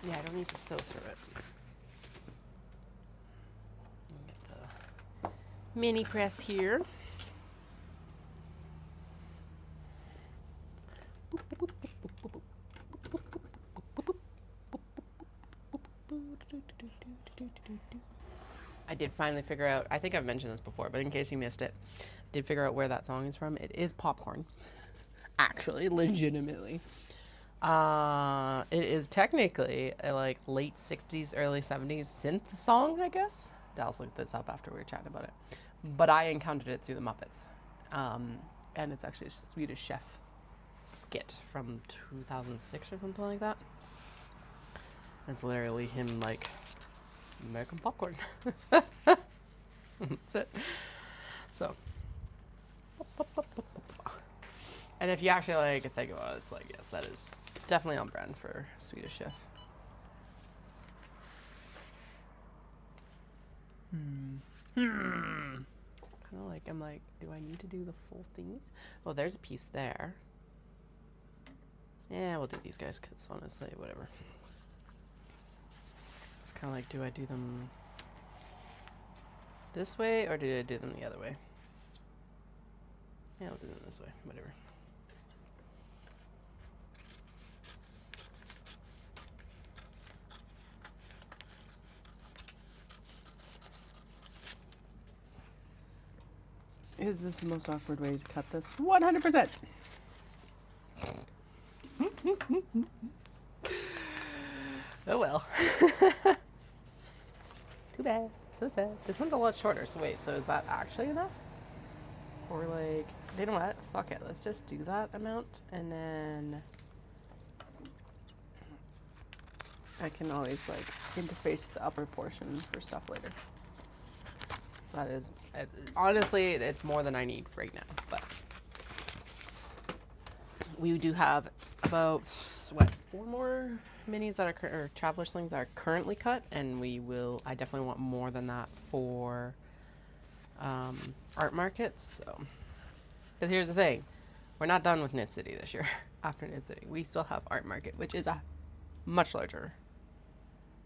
Yeah, I don't need to sew through it. Get the mini press here. I did finally figure out, I think I've mentioned this before, but in case you missed it, I did figure out where that song is from. It is Popcorn. Actually, legitimately. It is technically a late 60s, early 70s synth song, I guess. Dallas looked this up after we were chatting about it. But I encountered it through the Muppets. And it's actually a Swedish Chef skit from 2006 or something like that. It's literally him making popcorn. That's it. So, and if you actually think about it, it's yes, that is definitely on brand for Swedish Chef. Kind of I'm do I need to do the full thing? Oh, there's a piece there. Yeah, we'll do these guys because honestly, whatever. It's kind of do I do them this way or do I do them the other way? Yeah, I'll do them this way, whatever. Is this the most awkward way to cut this? 100%! Oh well. Too bad. So sad. This one's a lot shorter, so wait, so is that actually enough? Or you know what? Fuck it. Let's just do that amount and then I can always interface the upper portion for stuff later. So that is, honestly, it's more than I need right now, but we do have about, 4 more minis that are, or traveler slings that are currently cut, and I definitely want more than that for art markets, so. But here's the thing, we're not done with Knit City this year. After Knit City, we still have art market, which is a much larger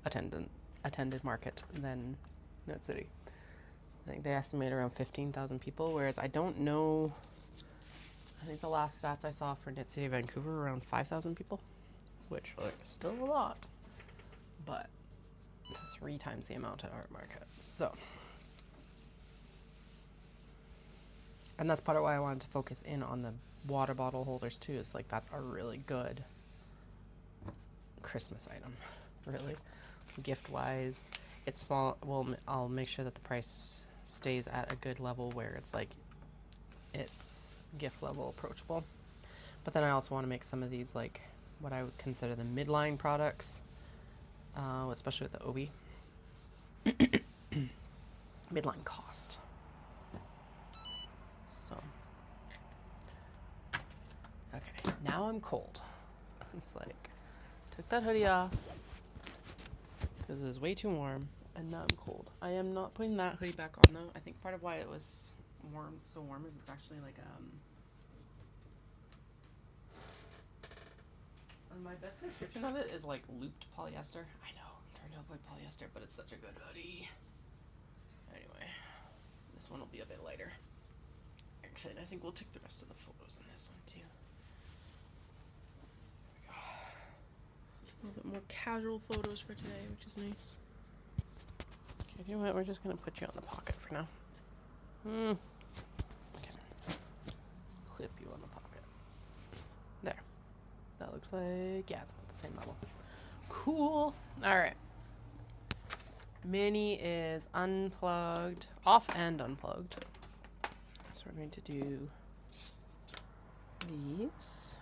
attended market than Knit City. I think they estimate around 15,000 people, whereas I don't know, I think the last stats I saw for Knit City Vancouver were around 5,000 people, which still a lot, but 3 times the amount at art market. So, and that's part of why I wanted to focus in on the water bottle holders too, is that's a really good Christmas item, really. Gift wise, it's small. Well, I'll make sure that the price stays at a good level where it's gift level approachable. But then I also want to make some of these what I would consider the midline products, especially with the Obi. Midline cost. So, okay, now I'm cold. It's took that hoodie off because it was way too warm, and now I'm cold. I am not putting that hoodie back on though. I think part of why it was warm, so warm is it's actually like my best description of it is like looped polyester. I know, I'm trying to avoid polyester, but it's such a good hoodie. Anyway, this one will be a bit lighter. Actually, I think we'll take the rest of the photos in this one too. There we go. A little bit more casual photos for today, which is nice. Okay, you know what? We're just gonna put you on the pocket for now. Okay. Clip you on the pocket. There. That looks like, yeah, it's about the same level. Cool. All right. Mini is unplugged, off and unplugged. So we're going to do these.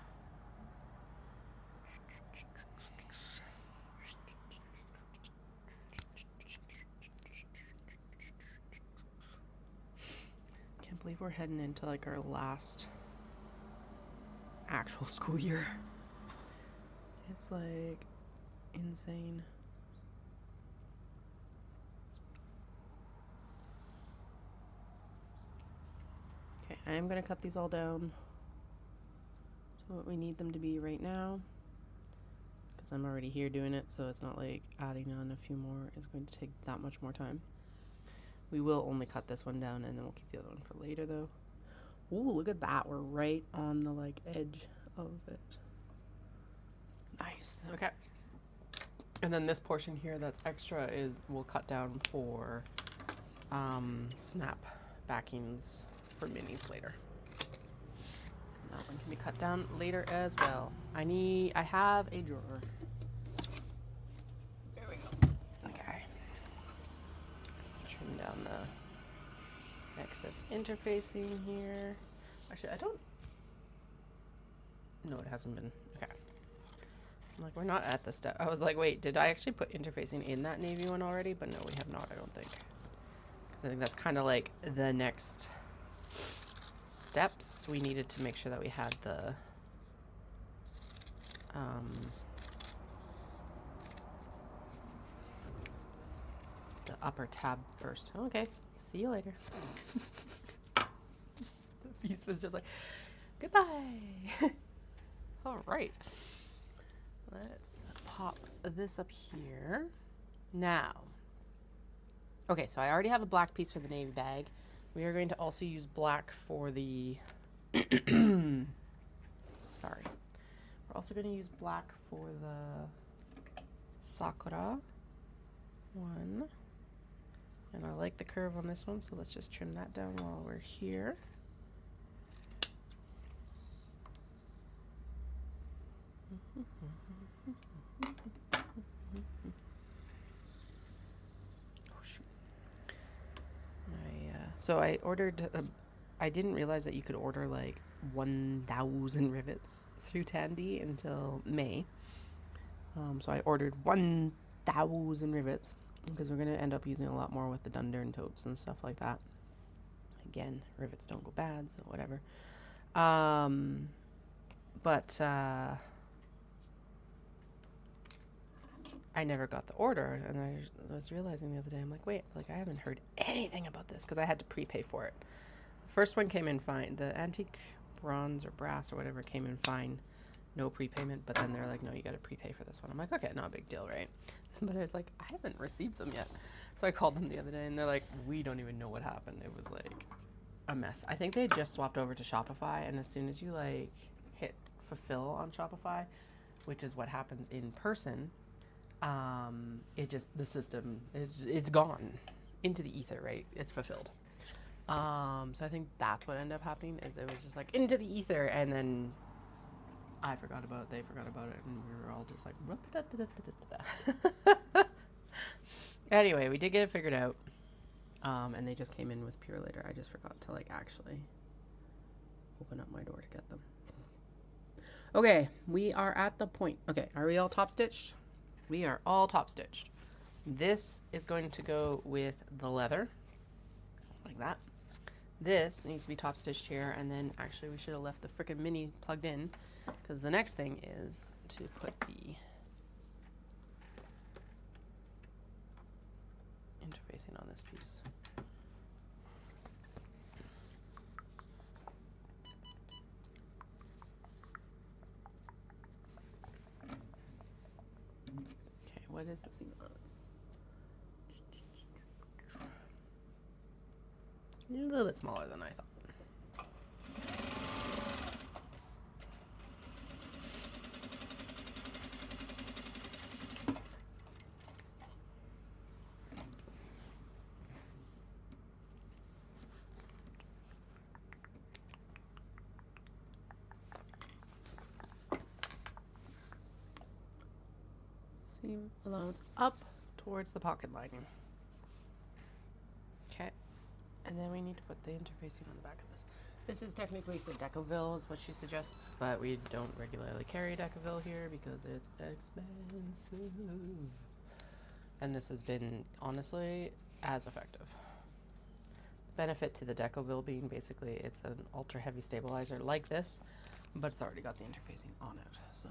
Can't believe we're heading into like our last actual school year. It's like insane. Okay, I am going to cut these all down to what we need them to be right now, because I'm already here doing it, so it's not like adding on a few more is going to take that much more time. We will only cut this one down, and then we'll keep the other one for later though. Ooh, look at that. We're right on the like edge of it. Nice. Okay. And then this portion here that's extra is we'll cut down for snap backings for minis later. And that one can be cut down later as well. I have a drawer. There we go. Okay. Trim down the excess interfacing here. Actually, I don't. No, it hasn't been. Okay. I'm like, we're not at the step. I was like, wait, did I actually put interfacing in that navy one already? But no, we have not, I don't think. Because I think that's kind of like the next steps. We needed to make sure that we had the upper tab first. Okay, see you later. The piece was just like, goodbye. All right. Let's pop this up here. Now, okay, so I already have a black piece for the navy bag. We are going to also use black for the, sorry. We're also going to use black for the Sakura one. And I like the curve on this one, so let's just trim that down while we're here. So I ordered, I didn't realize that you could order like 1,000 rivets through Tandy until May. So I ordered 1,000 rivets because we're going to end up using a lot more with the Dundern totes and stuff like that. Again, rivets don't go bad, so whatever. I never got the order, and I was realizing the other day, I'm like, wait, like I haven't heard anything about this because I had to prepay for it. The first one came in fine. The antique bronze or brass or whatever came in fine, no prepayment, but then they're like, no, you got to prepay for this one. I'm like, okay, not a big deal, right? But I was like, I haven't received them yet. So I called them the other day, and they're like, we don't even know what happened. It was like a mess. I think they just swapped over to Shopify, and as soon as you like hit fulfill on Shopify, which is what happens in person, the system it's gone into the ether, right? It's fulfilled. So I think that's what ended up happening is it was just like into the ether, and then I forgot about it, they forgot about it, and we were all just like anyway, we did get it figured out, and they just came in with Pure later. I just forgot to like actually open up my door to get them. Okay, we are at the point. Okay, are we all top stitched? We are all top stitched. This is going to go with the leather, like that. This needs to be top stitched here, and then actually we should have left the frickin' mini plugged in, because the next thing is to put the interfacing on this piece. What is the seam allowance? A little bit smaller than I thought. Seam allowance up towards the pocket lining. Okay, and then we need to put the interfacing on the back of this. This is technically for Decoville is what she suggests, but we don't regularly carry Decoville here because it's expensive. And this has been, honestly, as effective. Benefit to the Decoville being basically it's an ultra heavy stabilizer like this, but it's already got the interfacing on it, so.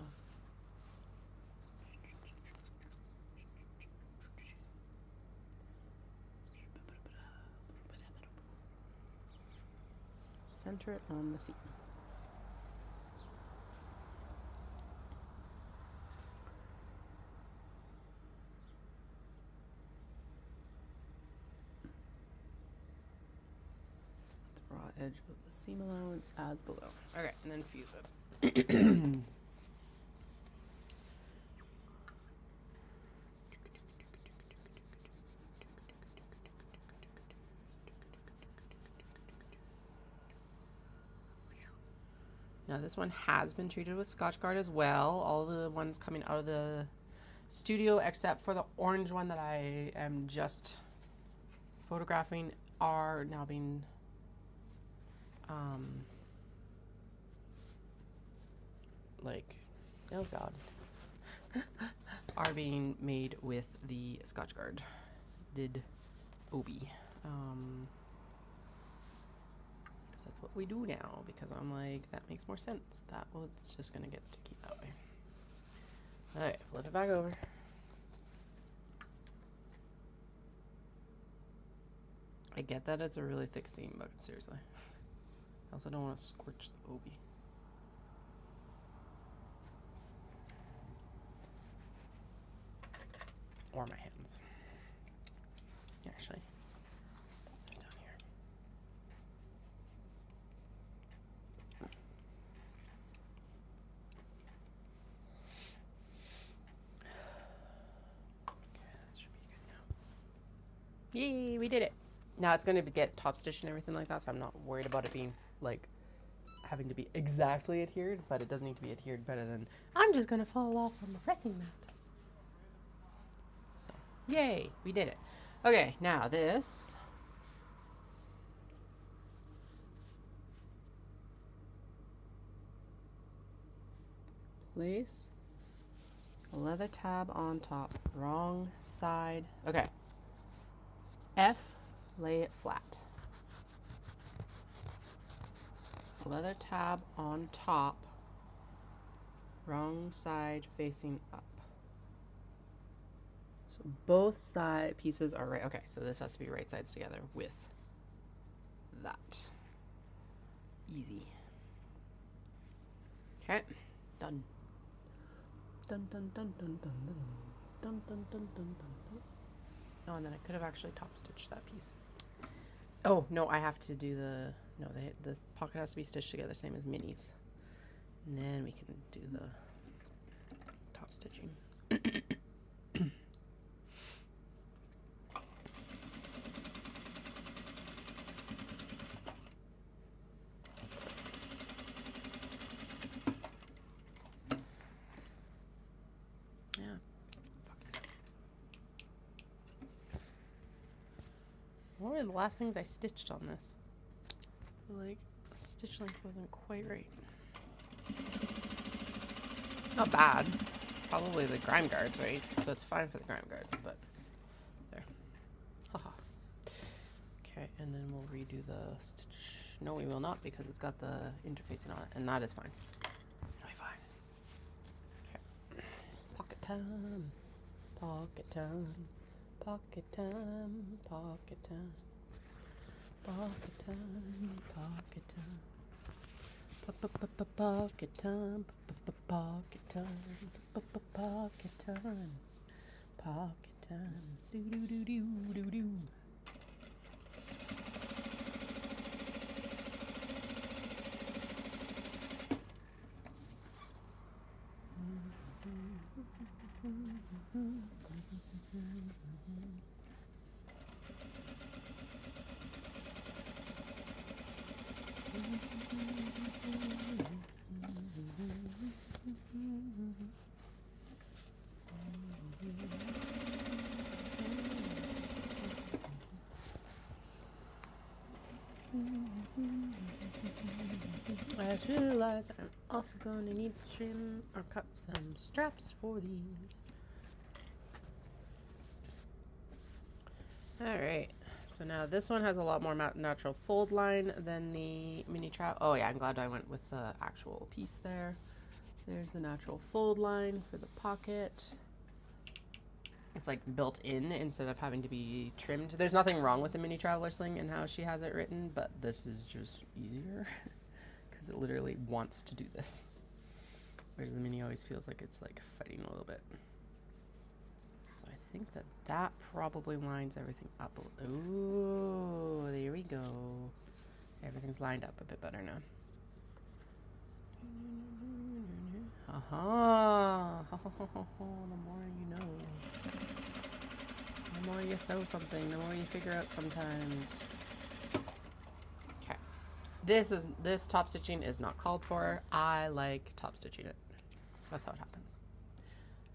Center it on the seam. The raw edge of the seam allowance as below. Okay, and then fuse it. Now this one has been treated with Scotchgard as well. All the ones coming out of the studio except for the orange one that I am just photographing are now being oh god, are being made with the Scotchgard did Obi. That's what we do now because I'm like, that makes more sense. That well, it's just gonna get sticky that way. Alright, flip it back over. I get that it's a really thick seam, but seriously. I also don't want to scorch the Obi. Or my hands. Actually. Yay, we did it. Now it's going to get top stitched and everything like that, so I'm not worried about it being like having to be exactly adhered, but it does need to be adhered better than I'm just going to fall off on the pressing mat. So, yay, we did it. Okay, now this. Place a leather tab on top, wrong side. Okay. F, lay it flat. Leather tab on top, wrong side facing up. So both side pieces are right. Okay, so this has to be right sides together with that. Easy. Okay, done. Dun dun dun dun dun dun dun dun dun dun dun. Oh, and then I could have actually top stitched that piece. Oh, no, I have to do the pocket has to be stitched together, same as minis. And then we can do the top stitching. What were the last things I stitched on this? Like, stitch length wasn't quite right. Not bad. Probably the grime guards, right? So it's fine for the grime guards, but there. Haha. Okay, and then we'll redo the stitch. No, we will not because it's got the interfacing on it, and that is fine. It'll be fine. Okay. Pocket time. Pocket time. Pocket time, pocket time, pocket time, pocket time, pocket time, pocket time, pocket time, pocket time. Do do do do do do. I just realized I'm also going to need to trim or cut some straps for these. Alright, so now this one has a lot more natural fold line than the mini trap. Oh yeah, I'm glad I went with the actual piece there. There's the natural fold line for the pocket. It's like built in instead of having to be trimmed. There's nothing wrong with the mini traveler sling and how she has it written, but this is just easier because it literally wants to do this. Whereas the mini always feels like it's like fighting a little bit. So I think that that probably lines everything up. Ooh, there we go. Everything's lined up a bit better now. Aha! The more you know. The more you sew something, the more you figure out sometimes. Okay. This top stitching is not called for. I like top stitching it. That's how it happens.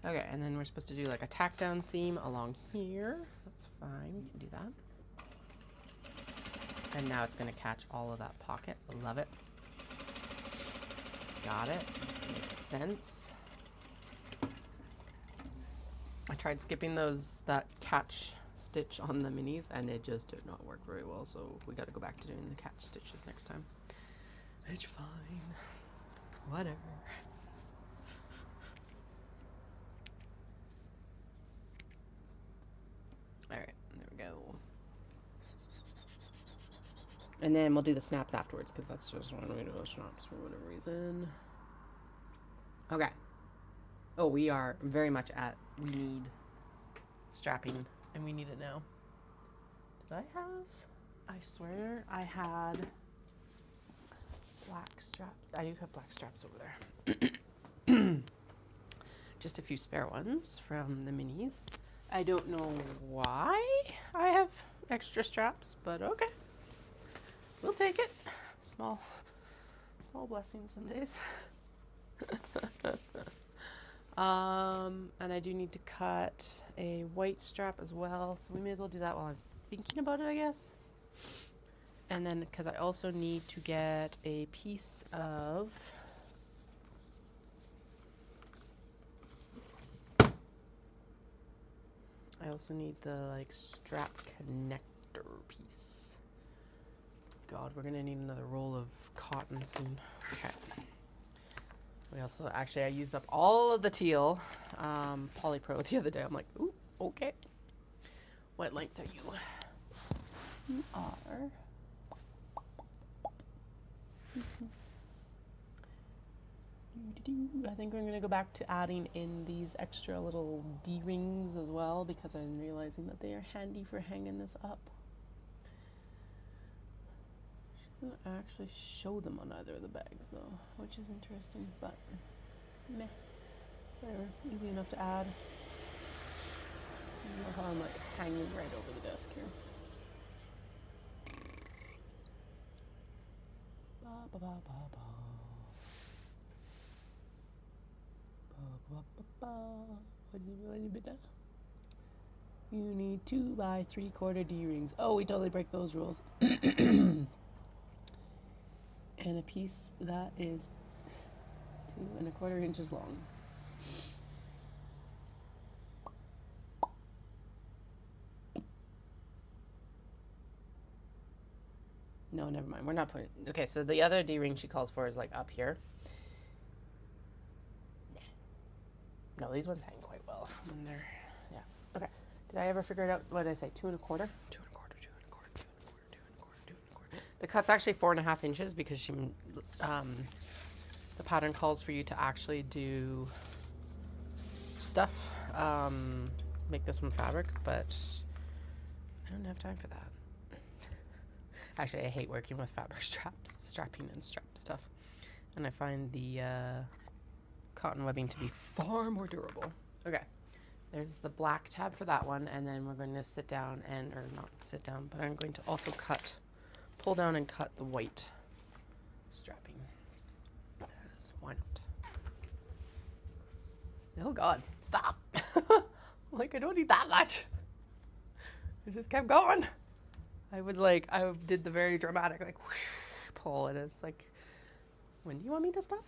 Okay, and then we're supposed to do like a tack down seam along here. That's fine, we can do that. And now it's gonna catch all of that pocket. Love it. Got it. Makes sense. I tried skipping that catch stitch on the minis and it just did not work very well, so we got to go back to doing the catch stitches next time. It's fine. Whatever. Alright, there we go. And then we'll do the snaps afterwards because that's just one way to do snaps for whatever reason. Okay. Oh, we are very much at we need strapping and we need it now. Did I have? I swear I had black straps. I do have black straps over there. Just a few spare ones from the minis. I don't know why I have extra straps, but okay. We'll take it. Small blessings some days. And I do need to cut a white strap as well, so we may as well do that while I'm thinking about it, I guess. And then, because I also need to get a piece of I also need the like strap connector piece. God, we're gonna need another roll of cotton soon. Okay. We also, actually, I used up all of the teal polypro the other day. I'm like, ooh, okay. What length are you? You are. I think we're going to go back to adding in these extra little D-rings as well because I'm realizing that they are handy for hanging this up. She didn't actually show them on either of the bags though, which is interesting, but meh. Whatever, easy enough to add. I don't know how I'm like hanging right over the desk here. Ba ba ba ba ba. What do you mean? You need 2 by 3/4 D-rings. Oh, we totally break those rules. And a piece that is 2 1/4 inches long. No, never mind. We're not putting. Okay, so the other D-ring she calls for is like up here. No, these ones hang quite well when they're, yeah. Okay. Did I ever figure it out? What did I say? 2 1/4? 2 1/4, 2 1/4, 2 1/4, 2 1/4, 2 1/4, 2 1/4. The cut's actually 4.5 inches because she, the pattern calls for you to actually do stuff make this from fabric, but I don't have time for that. Actually, I hate working with fabric strapping and strap stuff. And I find the cotton webbing to be far more durable. Okay, there's the black tab for that one, and then we're going to sit down and, or not sit down, but I'm going to also pull down and cut the white strapping. Because why not? Oh God, stop. Like, I don't need that much. I just kept going. I was like, I did the very dramatic, like, whoosh, pull, and it's like, when do you want me to stop?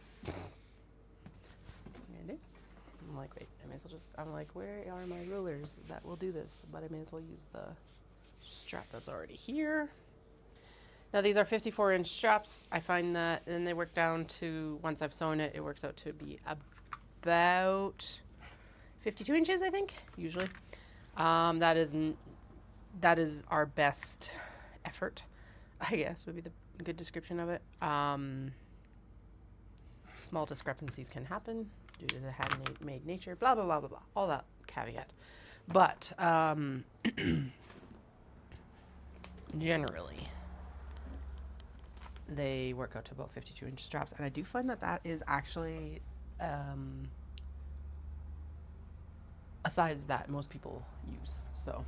I'm like, wait, I may as well just, I'm like, where are my rulers that will do this? But I may as well use the strap that's already here. Now these are 54-inch straps. I find that, and they work down to, once I've sewn it, it works out to be about 52 inches, I think, usually. That is our best effort, I guess, would be the good description of it. Small discrepancies can happen due to the handmade nature, blah, blah, blah, blah, blah, all that caveat. But generally, they work out to about 52-inch straps. And I do find that that is actually a size that most people use. So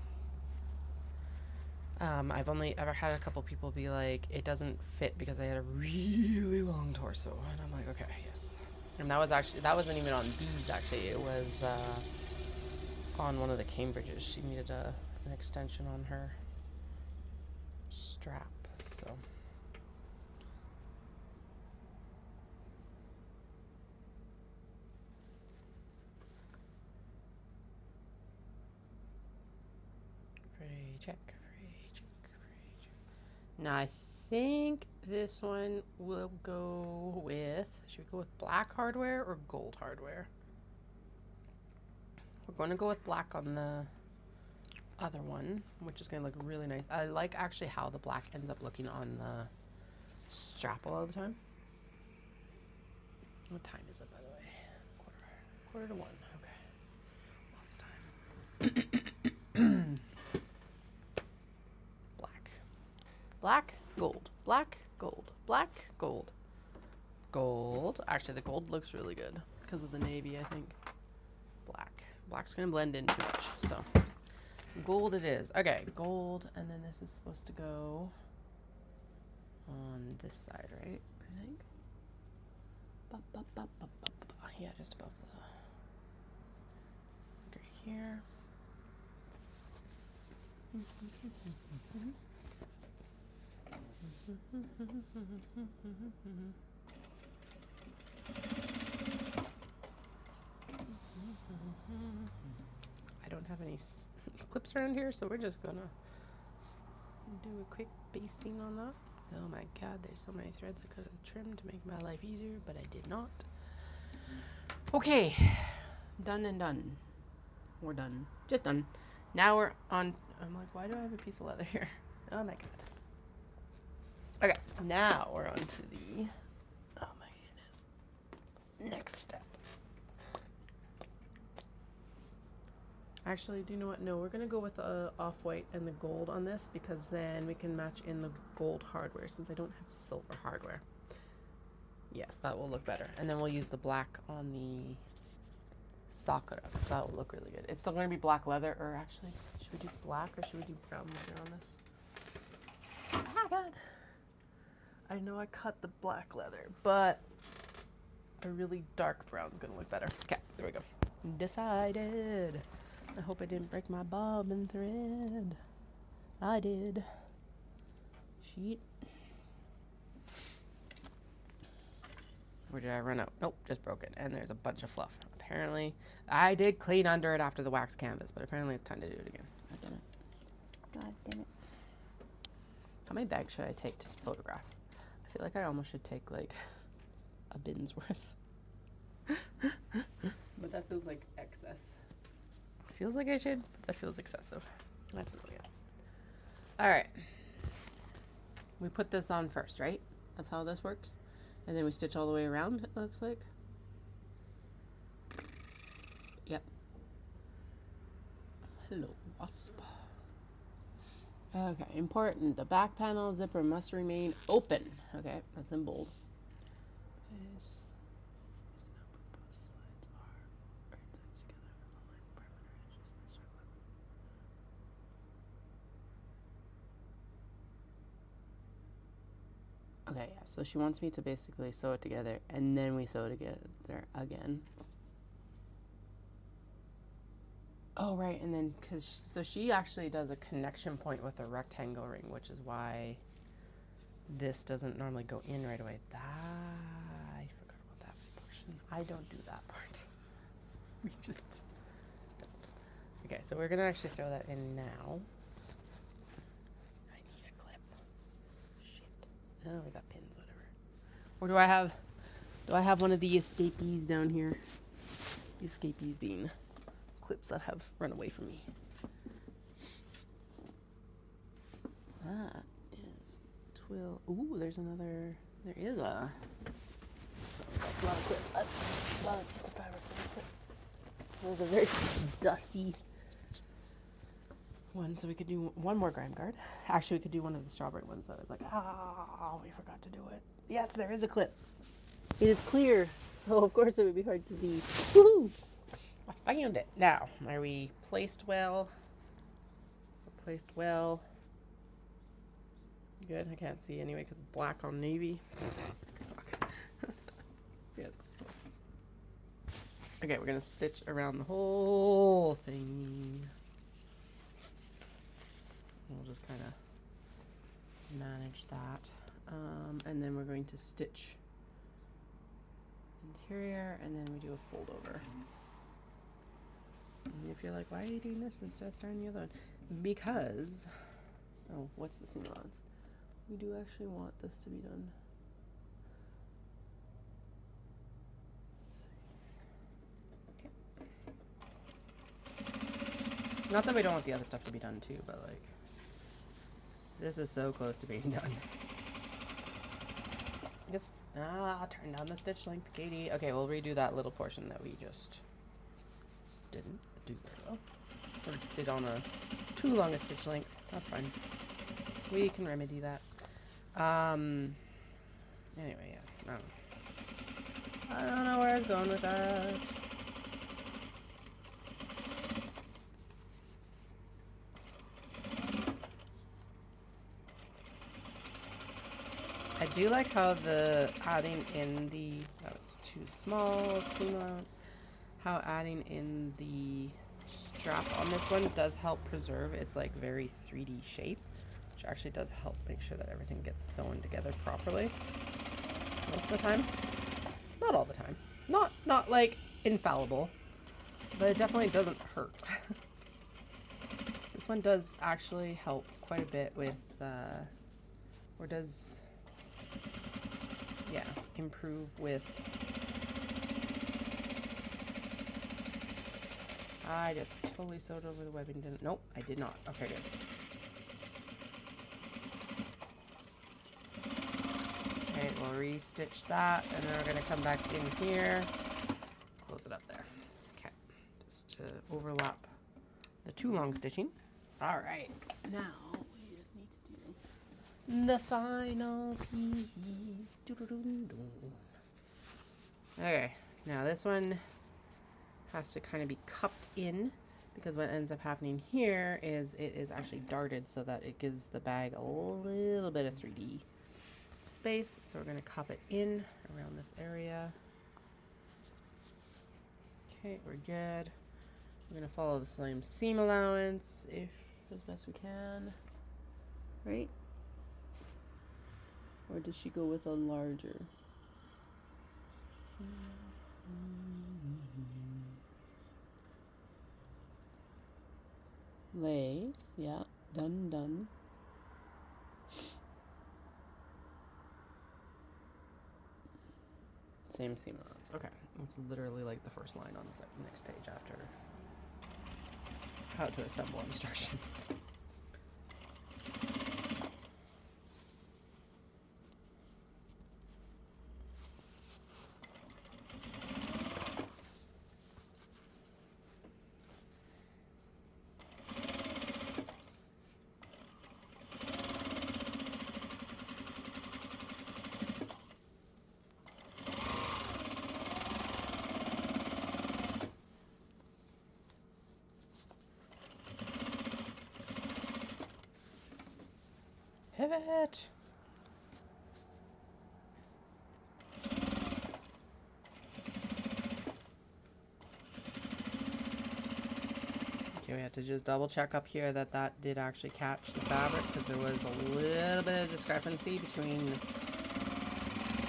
I've only ever had a couple people be like, it doesn't fit because I had a really long torso. And I'm like, okay, yes. And that wasn't even on these, actually. It was on one of the Cambridges. She needed an extension on her strap, so. Free check. Now I think this one will go with, should we go with black hardware or gold hardware? We're going to go with black on the other one, which is going to look really nice. I like actually how the black ends up looking on the strap a lot of the time. What time is it, by the way? Quarter to 1. Okay. Lots of time. Black, gold, black, gold, black, gold. Gold. Actually, the gold looks really good because of the navy, I think. Black. Black's going to blend in too much, so. Gold it is. Okay, gold, and then this is supposed to go on this side, right? I think. Yeah, just above the. Right here. I don't have any clips around here, so we're just gonna do a quick basting on that. Oh my God, there's so many threads I could have trimmed to make my life easier, but I did not. Okay, done and done. We're done. Just done. Now we're on. I'm like, why do I have a piece of leather here? Oh my God. Okay, now we're on to the, oh my goodness, next step. Actually, do you know what? No, we're going to go with the off-white and the gold on this because then we can match in the gold hardware since I don't have silver hardware. Yes, that will look better. And then we'll use the black on the sakura because that will look really good. It's still going to be black leather, or actually, should we do black or should we do brown leather on this? Oh my God. I know I cut the black leather, but a really dark brown is going to look better. Okay, there we go. Decided. I hope I didn't break my bobbin thread. I did. Sheet. Where did I run out? Nope, just broke it. And there's a bunch of fluff. Apparently, I did clean under it after the wax canvas, but apparently it's time to do it again. God damn it. God damn it. How many bags should I take to photograph? I feel like I almost should take like a bin's worth. But that feels like excess. Feels like I should, but that feels excessive. I don't know yet. Alright. We put this on first, right? That's how this works. And then we stitch all the way around, it looks like. Yep. Hello, wasp. Okay, important. The back panel zipper must remain open. Okay, that's in bold. Okay, yeah, so she wants me to basically sew it together and then we sew it together again. Oh, right, and then, so she actually does a connection point with a rectangle ring, which is why this doesn't normally go in right away. I forgot about that portion. I don't do that part. We just don't. Okay, so we're gonna actually throw that in now. I need a clip. Shit. Oh, we got pins, whatever. Or do I have one of the escapees down here? The escapees being clips that have run away from me. That is twill. Ooh, there's another. There is a lot of clip. A lot of piece of fabric. Those are very dusty one, so we could do one more grime guard. Actually, we could do one of the strawberry ones that was like, we forgot to do it. Yes, there is a clip. It is clear, so of course it would be hard to see. Woohoo! I found it. Now, are we placed well? We're placed well. Good. I can't see anyway because it's black on navy. Yeah, it's close. Okay, we're gonna stitch around the whole thing. We'll just kind of manage that. And then we're going to stitch interior, and then we do a fold over. And if you're like, why are you doing this instead of starting the other one? Because, oh, what's the seam allowance? We do actually want this to be done. Okay. Not that we don't want the other stuff to be done too, but like, this is so close to being done. I guess, turn down the stitch length, Katie. Okay, we'll redo that little portion that we just didn't do very well. Or did on a too long a stitch length. That's fine. We can remedy that. Anyway, yeah. I don't know where I was going with that. I do like how the adding in the, oh, it's too small, seam allowance. How adding in the strap on this one does help preserve its like very 3D shape, which actually does help make sure that everything gets sewn together properly. Most of the time. Not all the time. Not like infallible, but it definitely doesn't hurt. This one does actually help quite a bit with, or does, yeah, improve with. I just totally sewed over the webbing. Didn't. Nope, I did not. Okay, good. Okay, we'll re-stitch that, and then we're gonna come back in here, close it up there. Okay, just to overlap the too long stitching. All right, now we just need to do the final piece. Okay, now this one has to kind of be cupped in, because what ends up happening here is it is actually darted so that it gives the bag a little bit of 3D space. So we're going to cup it in around this area. Okay, we're good. We're going to follow the same seam allowance as best we can. Right? Or does she go with a larger? Lay, yeah, done. Same seam allowance. Okay, it's literally like the first line on the next page after how to assemble instructions. of it. Okay, we had to just double check up here that that did actually catch the fabric, because there was a little bit of discrepancy between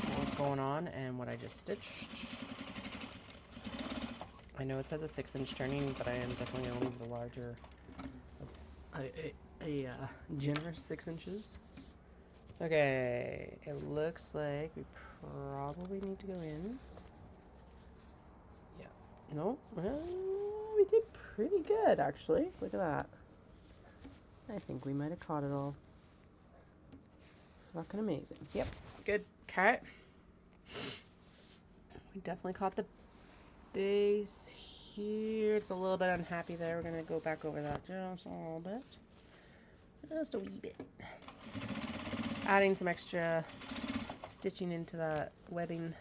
what was going on and what I just stitched. I know it says a 6-inch turning, but I am definitely going to leave the larger, a generous 6 inches. Okay, it looks like we probably need to go in. Yeah, no, well, we did pretty good actually. Look at that. I think we might have caught it all. Fucking amazing. Yep, good. Okay. We definitely caught the base here. It's a little bit unhappy there. We're gonna go back over that just a little bit. Just a wee bit. Adding some extra stitching into that webbing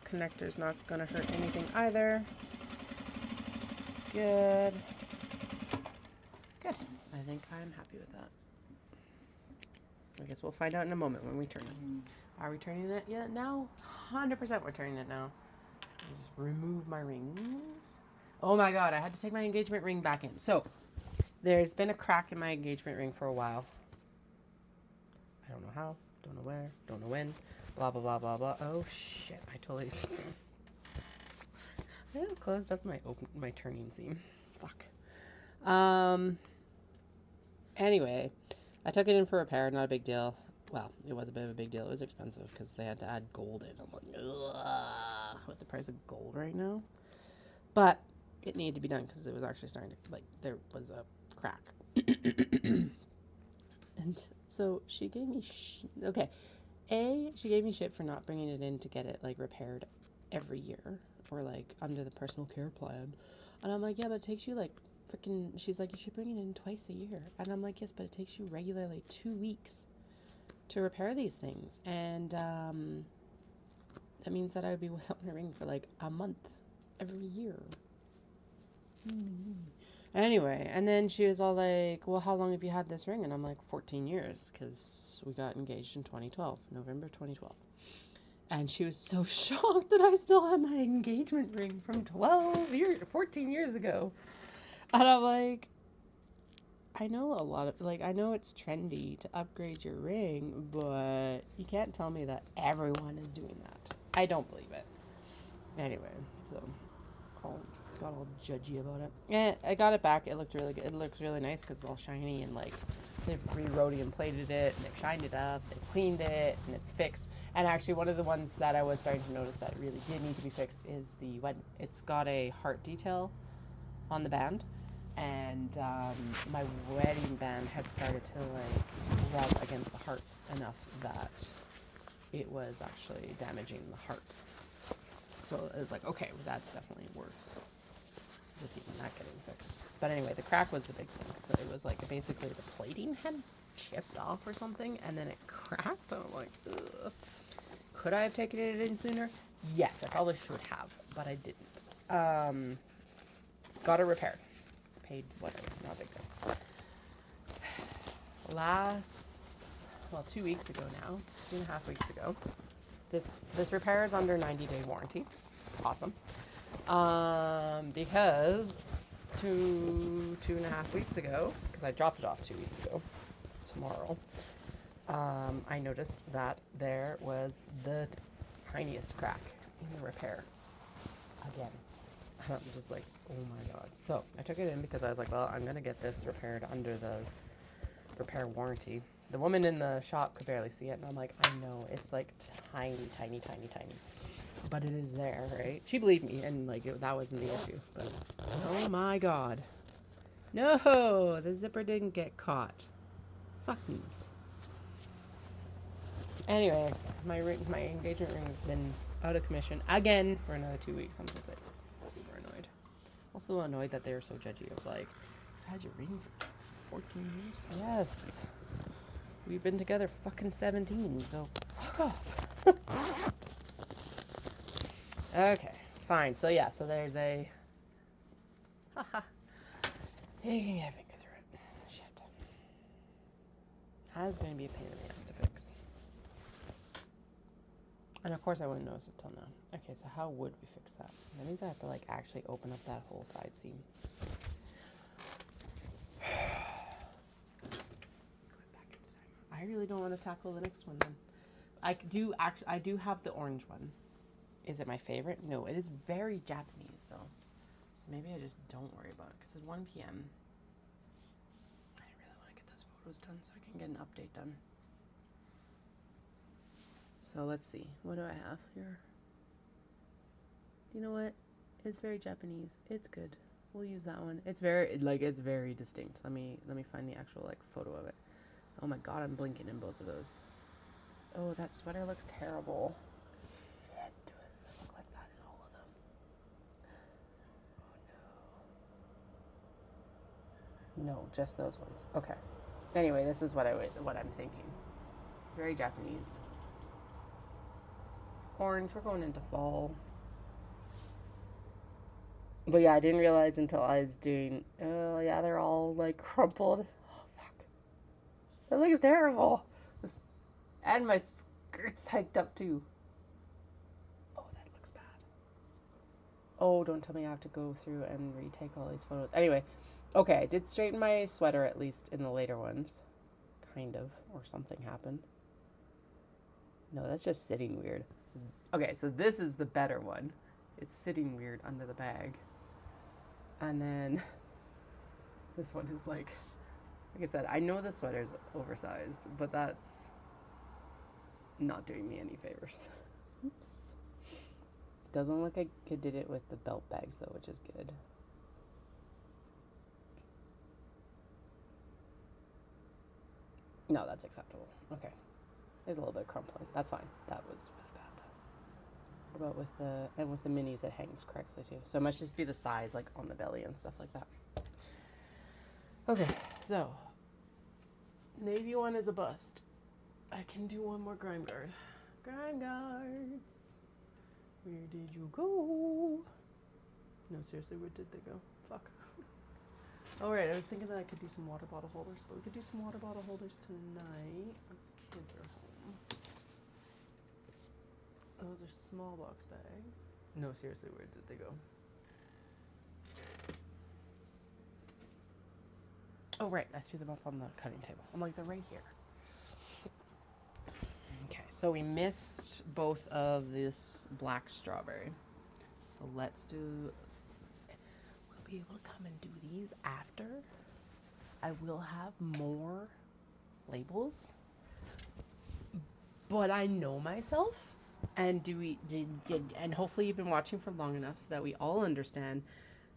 connector is not gonna hurt anything either. Good. Good. I think I'm happy with that. I guess we'll find out in a moment when we turn it. Are we turning it yet now? 100% we're turning it now. Just remove my rings. Oh my god, I had to take my engagement ring back in. So, there's been a crack in my engagement ring for a while. I don't know how, don't know where, don't know when. Blah, blah, blah, blah, blah. Oh shit, I totally... I have closed up my turning seam. Fuck. Anyway, I took it in for repair, not a big deal. Well, it was a bit of a big deal. It was expensive because they had to add gold in. I'm like, ugh, with the price of gold right now. But it needed to be done because it was actually starting to, like, there was a crack. And so she gave me, okay. She gave me shit for not bringing it in to get it, like, repaired every year. Or, like, under the personal care plan. And I'm like, yeah, but it takes you, like, freaking, she's like, you should bring it in twice a year. And I'm like, yes, but it takes you regularly 2 weeks to repair these things. And that means that I would be without my ring for, like, a month every year. Anyway, and then she was all like, well, how long have you had this ring? And I'm like, 14 years, because we got engaged in 2012, November 2012. And she was so shocked that I still had my engagement ring from 14 years ago. And I'm like, I know a lot of, like, I know it's trendy to upgrade your ring, but you can't tell me that everyone is doing that. I don't believe it. Anyway, so got all judgy about it. And I got it back. It looked really good. It looks really nice because it's all shiny and, like, they've re-rhodium plated it and they've shined it up, they've cleaned it, and it's fixed. And actually one of the ones that I was starting to notice that really did need to be fixed is it's got a heart detail on the band. And my wedding band had started to, like, rub against the hearts enough that it was actually damaging the hearts. So it was like, okay, well, that's definitely worth just even that getting fixed. But anyway, the crack was the big thing. So it was like basically the plating had chipped off or something, and then it cracked. And I'm like, ugh. Could I have taken it in sooner? Yes, I probably should have, but I didn't. Got it repaired. Paid whatever, not a big deal. 2 weeks ago now, 2.5 weeks ago, this repair is under 90-day warranty. Awesome. Because 2.5 weeks ago, because I dropped it off 2 weeks ago, tomorrow, I noticed that there was the tiniest crack in the repair again. I'm just like, oh my god. So I took it in because I was like, well, I'm gonna get this repaired under the repair warranty. The woman in the shop could barely see it, and I'm like, I know, it's like tiny, tiny, tiny, tiny. But it is there, right? She believed me, and like that wasn't the issue. But oh my god, no, the zipper didn't get caught. Fuck me. Anyway, my engagement ring has been out of commission again for another 2 weeks. I'm just like super annoyed. Also annoyed that they're so judgy of like, I've had your ring for 14 years. Yes, we've been together fucking 17. So fuck off. Okay, fine. So yeah, so there's a... Haha. You can get a finger through it. Shit. That's going to be a pain in the ass to And of course I wouldn't notice it till now. Okay, so how would we fix that? That means I have to like actually open up that whole side seam. I really don't want to tackle the next one then. I do have the orange one. Is it my favorite? No, it is very Japanese though. So maybe I just don't worry about it because it's 1 p.m. I really want to get those photos done so I can get an update done. So let's see. What do I have here? You know what? It's very Japanese. It's good. We'll use that one. It's very it's very distinct. Let me find the actual like photo of it. Oh my god, I'm blinking in both of those. Oh, that sweater looks terrible. Shit, does it look like that in all of them? Oh no. No, just those ones. Okay. Anyway, this is what I'm thinking. Very Japanese. Orange, we're going into fall. But yeah, I didn't realize until I was doing, oh yeah, they're all like crumpled. Oh fuck. That looks terrible. And my skirt's hiked up too. Oh, that looks bad. Oh, don't tell me I have to go through and retake all these photos. Anyway, okay, I did straighten my sweater at least in the later ones. Kind of, or something happened. No, that's just sitting weird. Okay, so this is the better one. It's sitting weird under the bag. And then this one is like I said, I know the sweater's oversized, but that's not doing me any favors. Oops. It doesn't look like it did it with the belt bags though, which is good. No, that's acceptable. Okay. There's a little bit of crumpling. That's fine. That was really bad though. What about with the minis, it hangs correctly too. So it must just be the size, like on the belly and stuff like that. Okay, so navy one is a bust. I can do one more grime guard. Grime guards. Where did you go? No, seriously, where did they go? Fuck. Alright, I was thinking that I could do some water bottle holders, but we could do some water bottle holders tonight once the kids are home. Those are small box bags. No, seriously, where did they go? Oh, right, I threw them up on the cutting table. I'm like, they're right here. Okay, so we missed both of this black strawberry. So let's do... We'll be able to come and do these after. I will have more labels. But I know myself. And and hopefully you've been watching for long enough that we all understand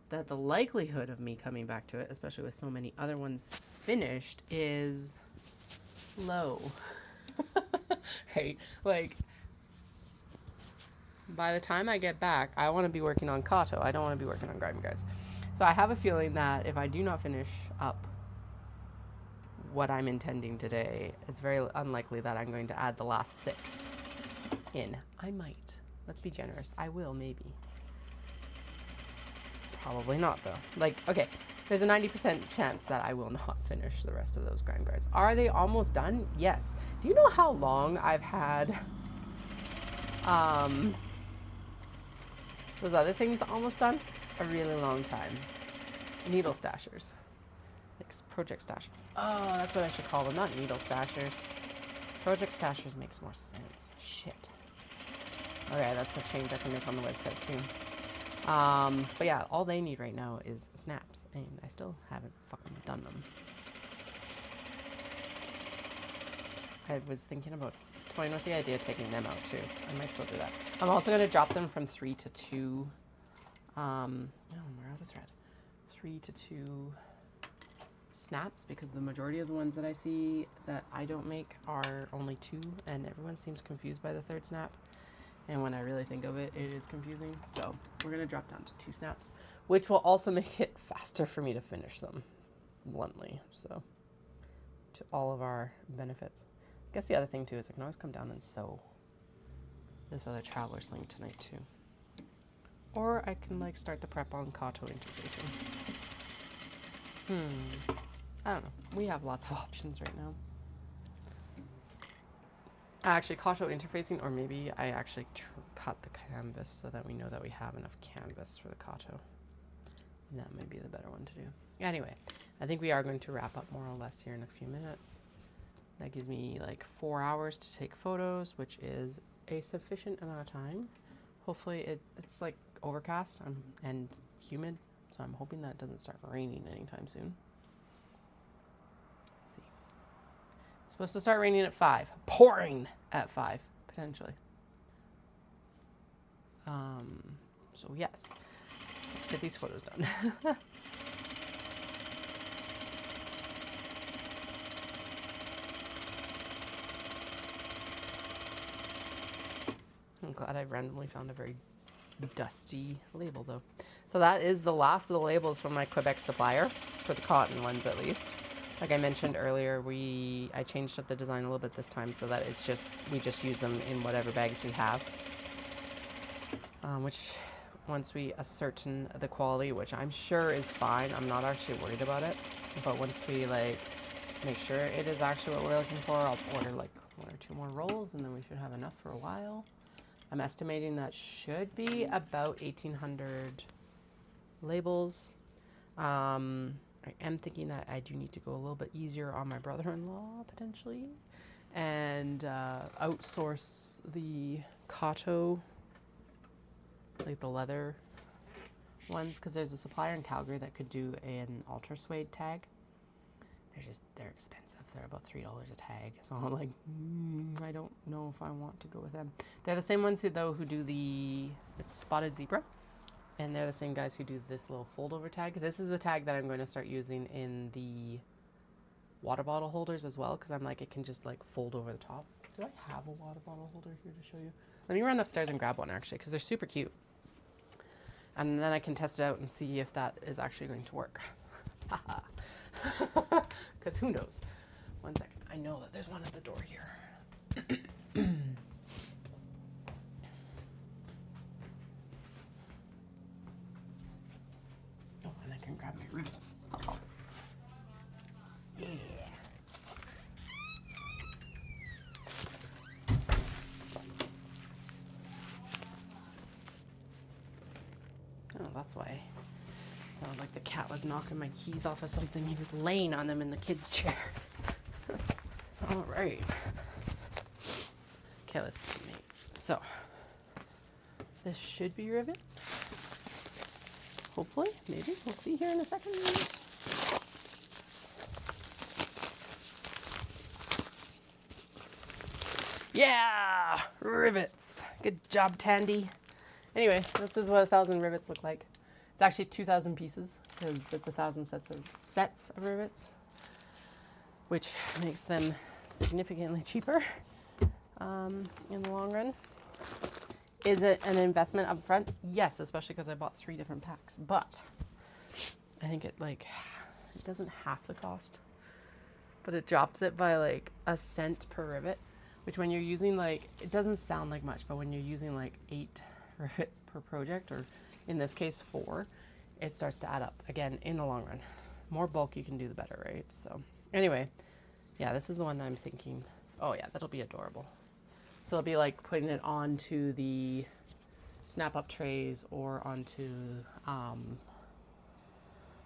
that the likelihood of me coming back to it, especially with so many other ones finished, is low. Right? Like, by the time I get back, I want to be working on Kato. I don't want to be working on Grime Guards. So I have a feeling that if I do not finish up what I'm intending today, it's very unlikely that I'm going to add the last 6 in. I might. Let's be generous. I will, maybe. Probably not, though. Like, okay, there's a 90% chance that I will not finish the rest of those Grime Guards. Are they almost done? Yes. Do you know how long I've had those other things almost done? A really long time. Needle stashers. Like project stashers. Oh, that's what I should call them. Not needle stashers. Project stashers makes more sense. Shit. Okay, that's a change I can make on the website too. But yeah, all they need right now is snaps, and I still haven't fucking done them. I was thinking about toying with the idea of taking them out too. I might still do that. I'm also going to drop them from 3 to 2. No, we're out of thread. 3 to 2 snaps, because the majority of the ones that I see that I don't make are only 2, and everyone seems confused by the 3rd snap. And when I really think of it, it is confusing. So we're going to drop down to 2 snaps, which will also make it faster for me to finish them, bluntly. So to all of our benefits. I guess the other thing too is I can always come down and sew this other traveler sling tonight too. Or I can like start the prep on Kato interfacing. I don't know. We have lots of options right now. actually Kato interfacing, or maybe I actually cut the canvas so that we know that we have enough canvas for the Kato. That may be the better one to do. Anyway, I think we are going to wrap up more or less here in a few minutes. That gives me like 4 hours to take photos, which is a sufficient amount of time. Hopefully it's like overcast and humid, so I'm hoping that it doesn't start raining anytime soon. Let's see. It's supposed to start raining at 5. Pouring at 5, potentially. So yes, let's get these photos done. I'm glad I randomly found a very dusty label though. So that is the last of the labels from my Quebec supplier, for the cotton ones at least. Like I mentioned earlier, I changed up the design a little bit this time so that we just use them in whatever bags we have. Which once we ascertain the quality, which I'm sure is fine, I'm not actually worried about it. But once we like make sure it is actually what we're looking for, I'll order like 1 or 2 more rolls and then we should have enough for a while. I'm estimating that should be about 1,800 labels. I am thinking that I do need to go a little bit easier on my brother-in-law potentially, and outsource the Kato, like the leather ones, because there's a supplier in Calgary that could do an ultra suede tag. They're expensive. They're about $3 a tag. So I'm like, I don't know if I want to go with them. They're the same ones who do it's spotted zebra. And they're the same guys who do this little fold over tag. This is the tag that I'm going to start using in the water bottle holders as well, because I'm like, it can just like fold over the top. Do I have a water bottle holder here to show you? Let me run upstairs and grab one actually, because they're super cute. And then I can test it out and see if that is actually going to work. Because who knows? 1 second. I know that there's one at the door here. Oh, and I can grab my rivets. Yeah. Oh, that's why. It sounded like the cat was knocking my keys off of something. He was laying on them in the kid's chair. All right. Okay, let's see. So, this should be rivets. Hopefully, maybe. We'll see here in a second. Yeah! Rivets. Good job, Tandy. Anyway, this is what 1,000 rivets look like. It's actually 2,000 pieces, because it's 1,000 sets of rivets, which makes them significantly cheaper in the long run. Is it an investment up front? Yes, especially because I bought 3 different packs, but I think it doesn't half the cost, but it drops it by like a cent per rivet, which when you're using it doesn't sound like much, but when you're using 8 rivets per project, or in this case 4, it starts to add up again in the long run. More bulk you can do, the better, right? So anyway, yeah, this is the one that I'm thinking, oh yeah, that'll be adorable. So it'll be like putting it onto the snap-up trays or onto,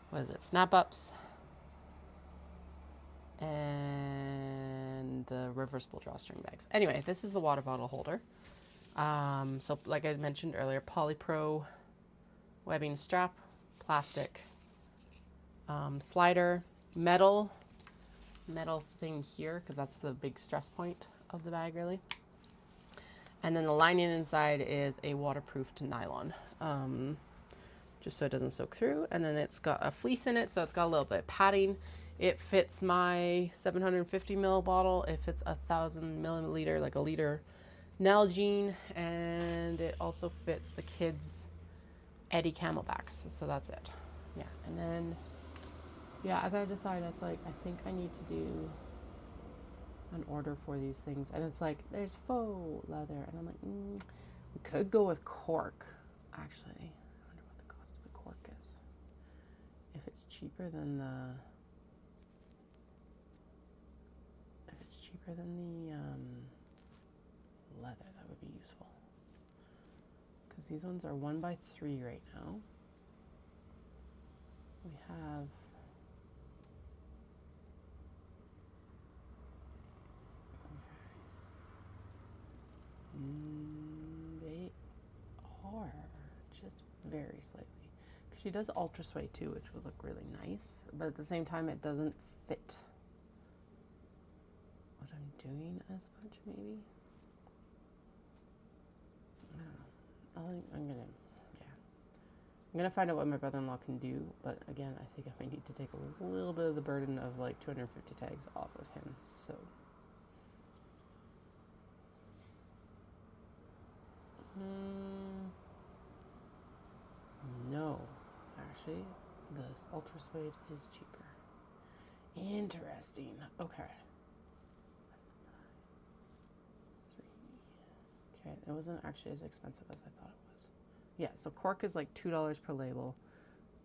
what is it, snap-ups and the reversible drawstring bags. Anyway, this is the water bottle holder. So like I mentioned earlier, polypro webbing strap, plastic slider, metal thing here, because that's the big stress point of the bag really. And then the lining inside is a waterproofed nylon, just so it doesn't soak through. And then it's got a fleece in it, so it's got a little bit of padding. It fits my 750 ml bottle. It fits 1,000 milliliter, like a liter Nalgene, and it also fits the kids' Eddie Camelbacks. So that's it. Yeah, and then yeah, I gotta decide. It's like, I think I need to do an order for these things, and it's like there's faux leather, and I'm like, we could go with cork. Actually, I wonder what the cost of the cork is. If it's cheaper than the useful. Because these ones are 1x3 right now. We have they are just very slightly. Because she does ultra sway too, which would look really nice, but at the same time it doesn't fit what I'm doing as much, maybe. I don't know. I'm gonna find out what my brother-in-law can do, but again, I think I might need to take a little bit of the burden of like 250 tags off of him. So no, actually, this ultra suede is cheaper. Interesting. Okay. Okay, it wasn't actually as expensive as I thought it was. Yeah, so cork is like $2 per label.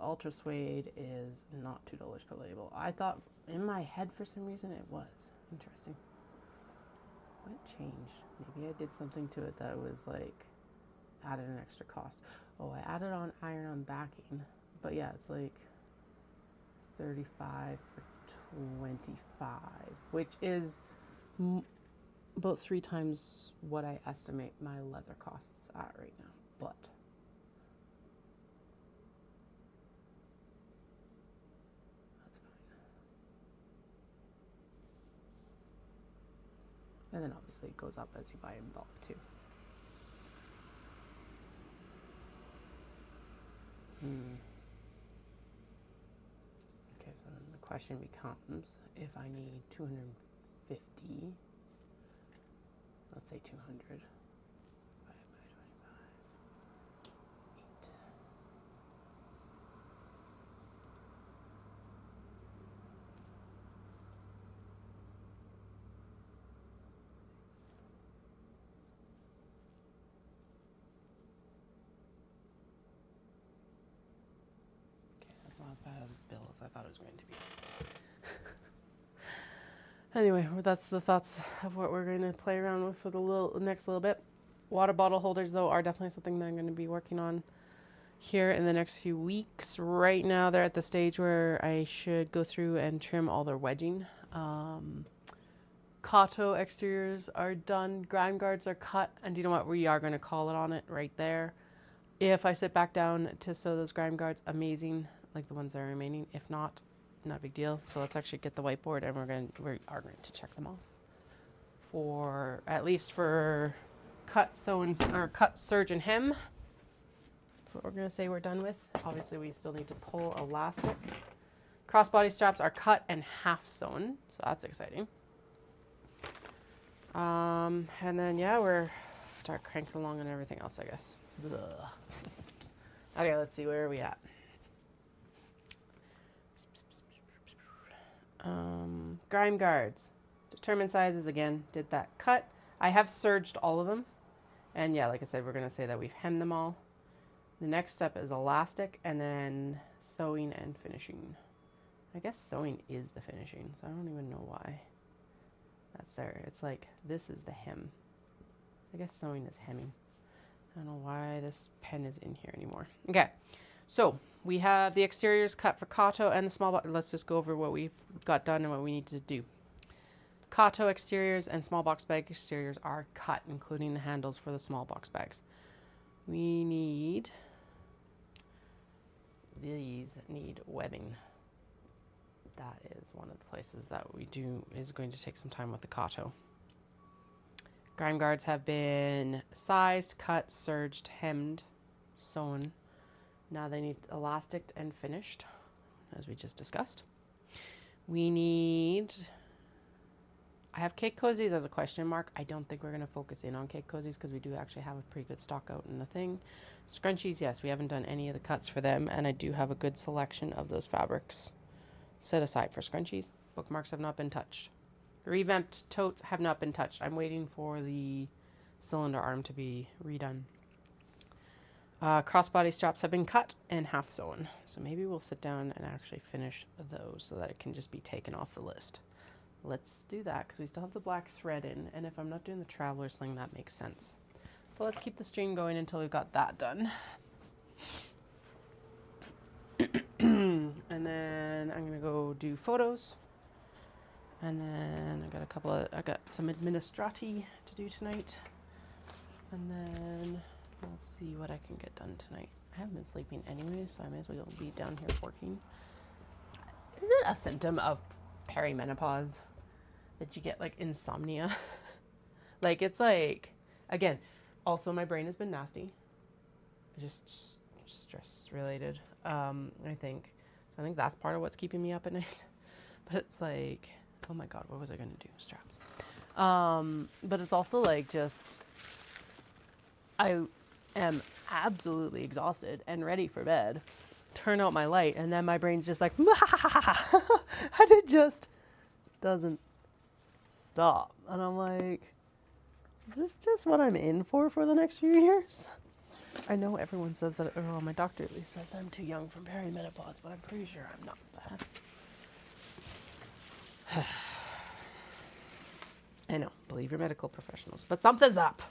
Ultra suede is not $2 per label. I thought in my head for some reason it was. Interesting. What changed? Maybe I did something to it that was like added an extra cost. Oh, I added on iron-on backing. But yeah, it's like 35 for 25, which is about 3 times what I estimate my leather costs at right now. But that's fine. And then obviously it goes up as you buy in bulk too. Okay, so then the question becomes, if I need 250, let's say 200, divided by 25, 8. Okay, that's not as bad a bill as I thought it was going to be. Anyway, that's the thoughts of what we're going to play around with for the next little bit. Water bottle holders, though, are definitely something that I'm going to be working on here in the next few weeks. Right now, they're at the stage where I should go through and trim all their wedging. Kato exteriors are done. Grime guards are cut. And do you know what? We are going to call it on it right there. If I sit back down to sew those grime guards, amazing, like the ones that are remaining. If not a big deal. So let's actually get the whiteboard and we are going to check them off for at least for cut, sew, or cut, serge, and hem. That's what we're going to say we're done with. Obviously, we still need to pull elastic. Crossbody straps are cut and half sewn, so that's exciting. And then yeah, we're start cranking along on everything else, I guess. Okay, let's see, where are we at? Grime guards. Determine sizes again. Did that cut. I have serged all of them. And yeah, like I said, we're going to say that we've hemmed them all. The next step is elastic and then sewing and finishing. I guess sewing is the finishing, so I don't even know why that's there. It's like, this is the hem. I guess sewing is hemming. I don't know why this pen is in here anymore. Okay, so we have the exteriors cut for Kato and the small box. Let's just go over what we've got done and what we need to do. Kato exteriors and small box bag exteriors are cut, including the handles for the small box bags. We need, these need webbing. That is one of the places that we do, is going to take some time with the Kato. Grime guards have been sized, cut, serged, hemmed, sewn. Now they need elastic and finished, as we just discussed. We need, I have cake cozies as a question mark. I don't think we're going to focus in on cake cozies because we do actually have a pretty good stock out in the thing. Scrunchies, yes, we haven't done any of the cuts for them, and I do have a good selection of those fabrics set aside for scrunchies. Bookmarks have not been touched. Revamped totes have not been touched. I'm waiting for the cylinder arm to be redone. Crossbody straps have been cut and half sewn. So maybe we'll sit down and actually finish those so that it can just be taken off the list. Let's do that because we still have the black thread in. And if I'm not doing the traveler sling, that makes sense. So let's keep the stream going until we've got that done. And then I'm gonna go do photos. And then I got some administrati to do tonight. And then we'll see what I can get done tonight. I haven't been sleeping anyway, so I may as well be down here working. Is it a symptom of perimenopause that you get like insomnia? Like it's like, again, also my brain has been nasty. Just stress related. I think that's part of what's keeping me up at night. But it's like, oh my God, what was I gonna do? Straps. But it's also like just, I am absolutely exhausted and ready for bed. Turn out my light, and then my brain's just like, and it just doesn't stop. And I'm like, is this just what I'm in for the next few years? I know everyone says that, or well, my doctor at least says that I'm too young for perimenopause, but I'm pretty sure I'm not that. I know, believe your medical professionals. But something's up.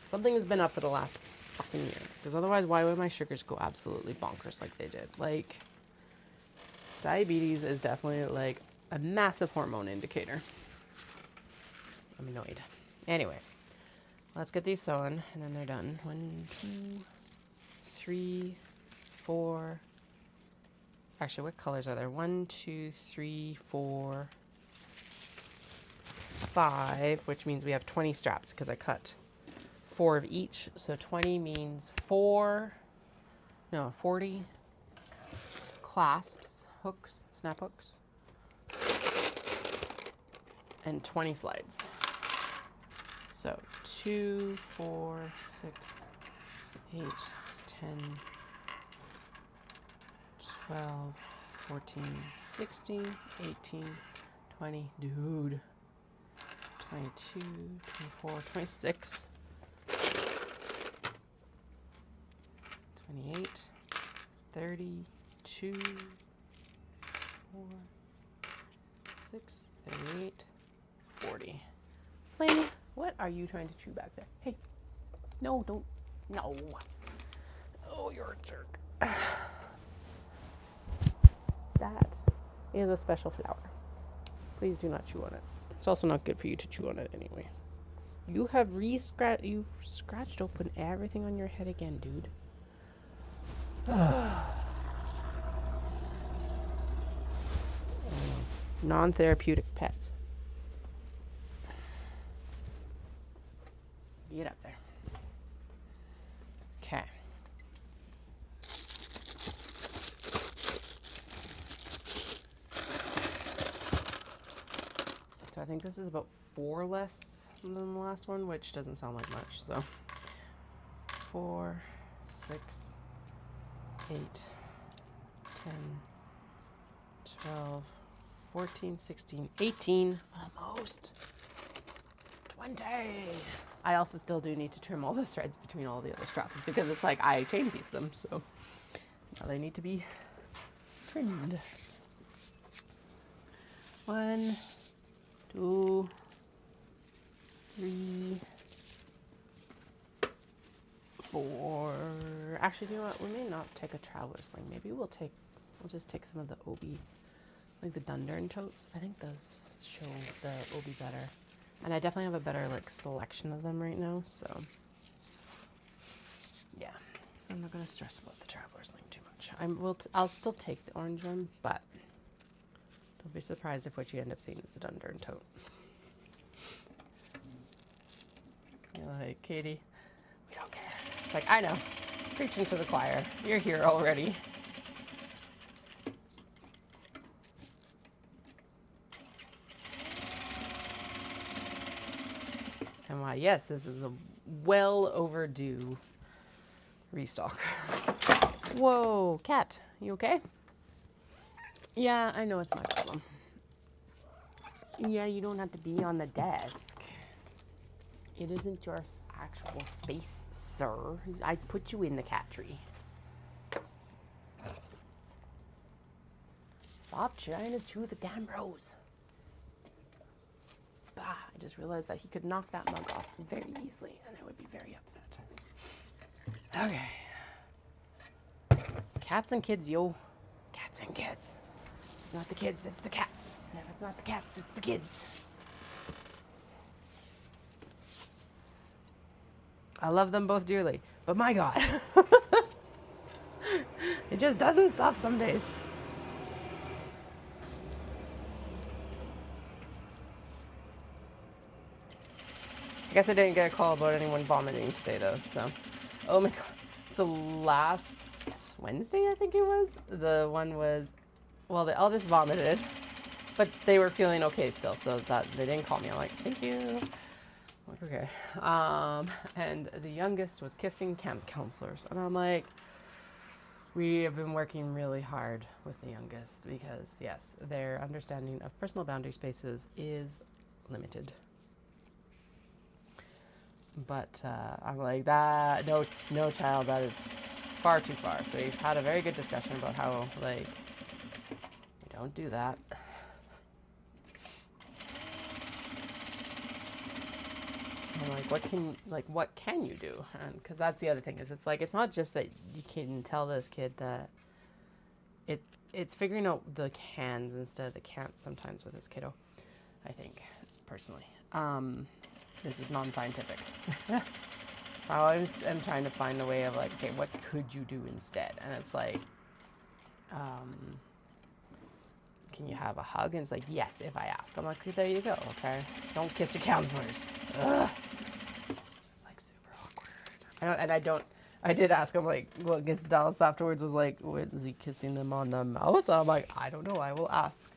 Something has been up for the last fucking year. Because otherwise, why would my sugars go absolutely bonkers like they did? Like, diabetes is definitely like a massive hormone indicator. I'm annoyed. Anyway, let's get these sewn, and then they're done. 1, 2, 3, 4. Actually, what colors are there? 1, 2, 3, 4, 5, which means we have 20 straps because I cut 4 of each. So 20 means 40 clasps, hooks, snap hooks, and 20 slides. So 2, 4, 6, 8, 10, 12, 14, 16, 18, 20, dude. 22, 24, 26, 28, 32, 4, 6, 38, 40. Flame, what are you trying to chew back there? Hey, no, don't, no. Oh, you're a jerk. That is a special flower. Please do not chew on it. It's also not good for you to chew on it anyway. You have you've scratched open everything on your head again, dude. Non-therapeutic pets. Get up there. Okay. So I think this is about 4 less than the last one, which doesn't sound like much. So 4, 6, 8, 10, 12, 14, 16, 18, almost 20. I also still do need to trim all the threads between all the other straps because it's like I chain piece them, so now they need to be trimmed. 1, 2, 3, 4. Actually, you know what? We may not take a traveler sling. Maybe we'll just take some of the obi, like the Dundurn totes. I think those show the obi better. And I definitely have a better like selection of them right now, so yeah. I'm not gonna stress about the traveler sling too much. I'll still take the orange one, but don't be surprised if what you end up seeing is the Dundurn tote. You're like, Katie, we don't care. It's like, I know, preaching to the choir. You're here already. And why, yes, this is a well overdue restock. Whoa, cat, you okay? Yeah, I know it's my problem. Yeah, you don't have to be on the desk. It isn't your actual space, sir. I put you in the cat tree. Stop trying to chew the damn rose. Bah, I just realized that he could knock that mug off very easily, and I would be very upset. Okay. Cats and kids, yo. Cats and kids. It's not the kids, it's the cats. And if it's not the cats, it's the kids. I love them both dearly, but my God. It just doesn't stop some days. I guess I didn't get a call about anyone vomiting today though, so. Oh my God. So last Wednesday, I think it was, the one was, well, the eldest vomited, but they were feeling okay still, so that they didn't call me. I'm like, thank you. I'm like, okay. And the youngest was kissing camp counselors, and I'm like, we have been working really hard with the youngest because, yes, their understanding of personal boundary spaces is limited. But I'm like, that, no child, that is far too far. So we've had a very good discussion about how, like, we don't do that. And like, what can you do? And because that's the other thing is, it's like, it's not just that you can tell this kid that it's figuring out the cans instead of the can'ts sometimes with this kiddo, I think, personally. This is non-scientific. I always am trying to find a way of like, okay, what could you do instead? And it's like, can you have a hug? And it's like, yes, if I ask. I'm like, okay, there you go, okay? Don't kiss your counselors. Ugh. Like, super awkward. I did ask him, like, well, I guess Dallas afterwards was like, is he kissing them on the mouth? I'm like, I don't know, I will ask.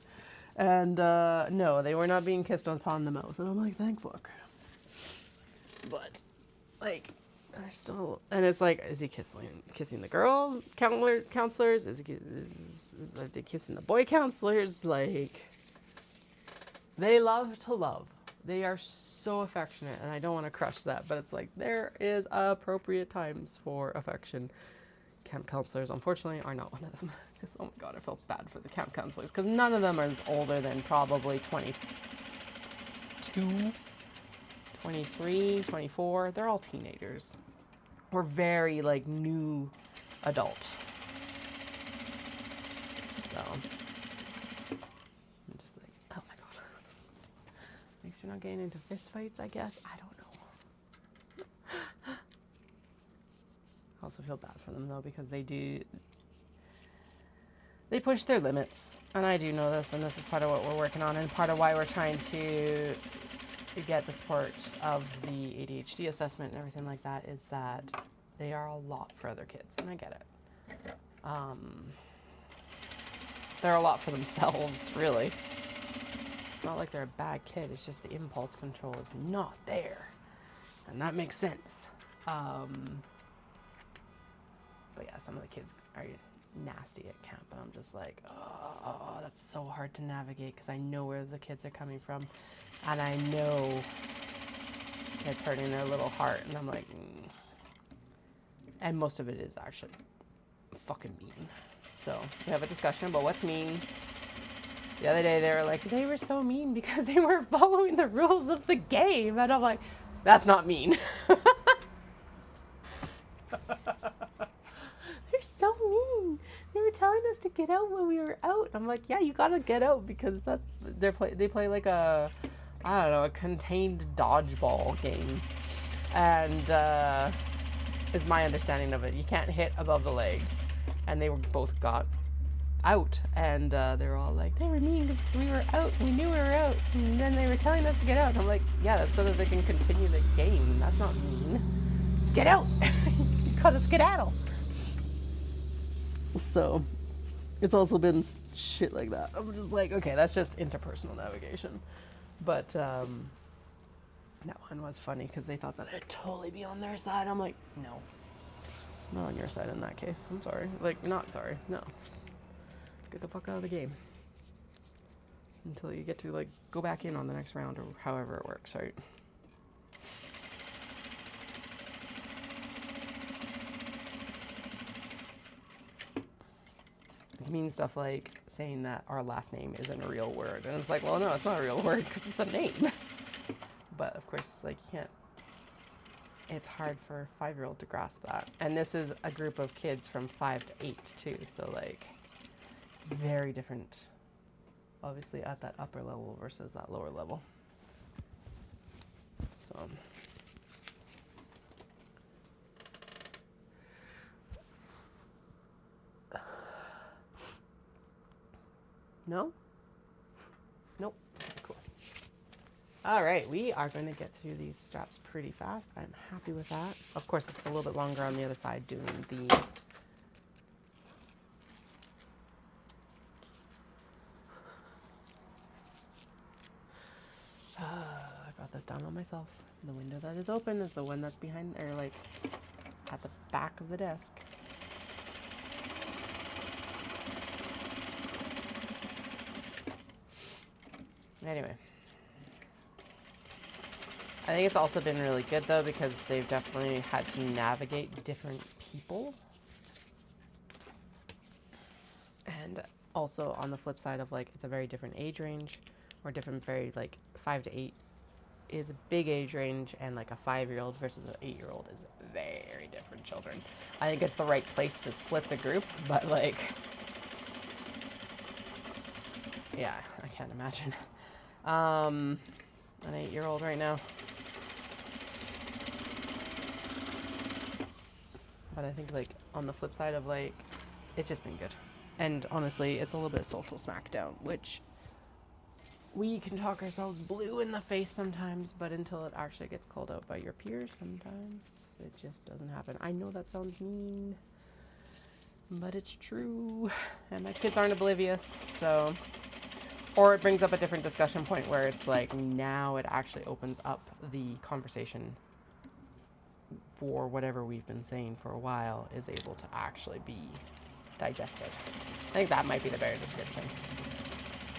And no, they were not being kissed upon the mouth. And I'm like, thank fuck. But, like, I still, and it's like, is he kissing the girls counselors? Is they kissing the boy counselors? Like, they love to love. They are so affectionate, and I don't want to crush that, but it's like, there is appropriate times for affection. Camp counselors, unfortunately, are not one of them. Because, oh my God, I felt bad for the camp counselors, because none of them are older than probably 22, 23, 24. They're all teenagers. Or very, like, new adult. So, I'm just like, oh my God. At least you're not getting into fist fights, I guess. I don't know. I also feel bad for them, though, because they push their limits. And I do know this, and this is part of what we're working on, and part of why we're trying to get the support of the ADHD assessment and everything like that, is that they are a lot for other kids, and I get it. They're a lot for themselves, really. It's not like they're a bad kid, it's just the impulse control is not there. And that makes sense. But yeah, some of the kids are nasty at camp, and I'm just like, oh, that's so hard to navigate, because I know where the kids are coming from, and I know it's hurting their little heart, and I'm like, And most of it is actually fucking mean. So we have a discussion about what's mean. The other day they were like, they were so mean because they weren't following the rules of the game, and I'm like, that's not mean. They're so mean. They were telling us to get out when we were out. I'm like, yeah, you gotta get out, because they play like a, I don't know, a contained dodgeball game, and is my understanding of it. You can't hit above the legs, and they both got out, and they were all like, they were mean because we were out. We knew we were out, and then they were telling us to get out. And I'm like, yeah, that's so that they can continue the game. That's not mean. Get out. You gotta skedaddle. So, it's also been shit like that. I'm just like, okay, that's just interpersonal navigation. But, that one was funny because they thought that I'd totally be on their side. I'm like, no. I'm not on your side in that case. I'm sorry. Like, not sorry. No. Get the fuck out of the game. Until you get to, like, go back in on the next round or however it works, right? It means stuff like saying that our last name isn't a real word. And it's like, well, no, it's not a real word because it's a name. But, of course, like, you can't it's hard for a 5-year-old to grasp that. And this is a group of kids from 5 to 8 too, so like very different, obviously, at that upper level versus that lower level. So no? Nope. Cool. All right, we are going to get through these straps pretty fast. I'm happy with that. Of course, it's a little bit longer on the other side doing the I got this done on myself. The window that is open is the one that's behind, or like at the back of the desk. Anyway, I think it's also been really good though, because they've definitely had to navigate different people. And also on the flip side of like, it's a very different age range, or different, very like 5 to 8 is a big age range, and like a 5-year-old versus an 8-year-old is very different children. I think it's the right place to split the group, but like, yeah, I can't imagine. An 8-year-old right now. But I think like on the flip side of like, it's just been good. And honestly, it's a little bit of social smackdown, which we can talk ourselves blue in the face sometimes, but until it actually gets called out by your peers, sometimes it just doesn't happen. I know that sounds mean, but it's true. And my kids aren't oblivious, so... Or it brings up a different discussion point where it's like, now it actually opens up the conversation for whatever we've been saying for a while is able to actually be digested. I think that might be the better description.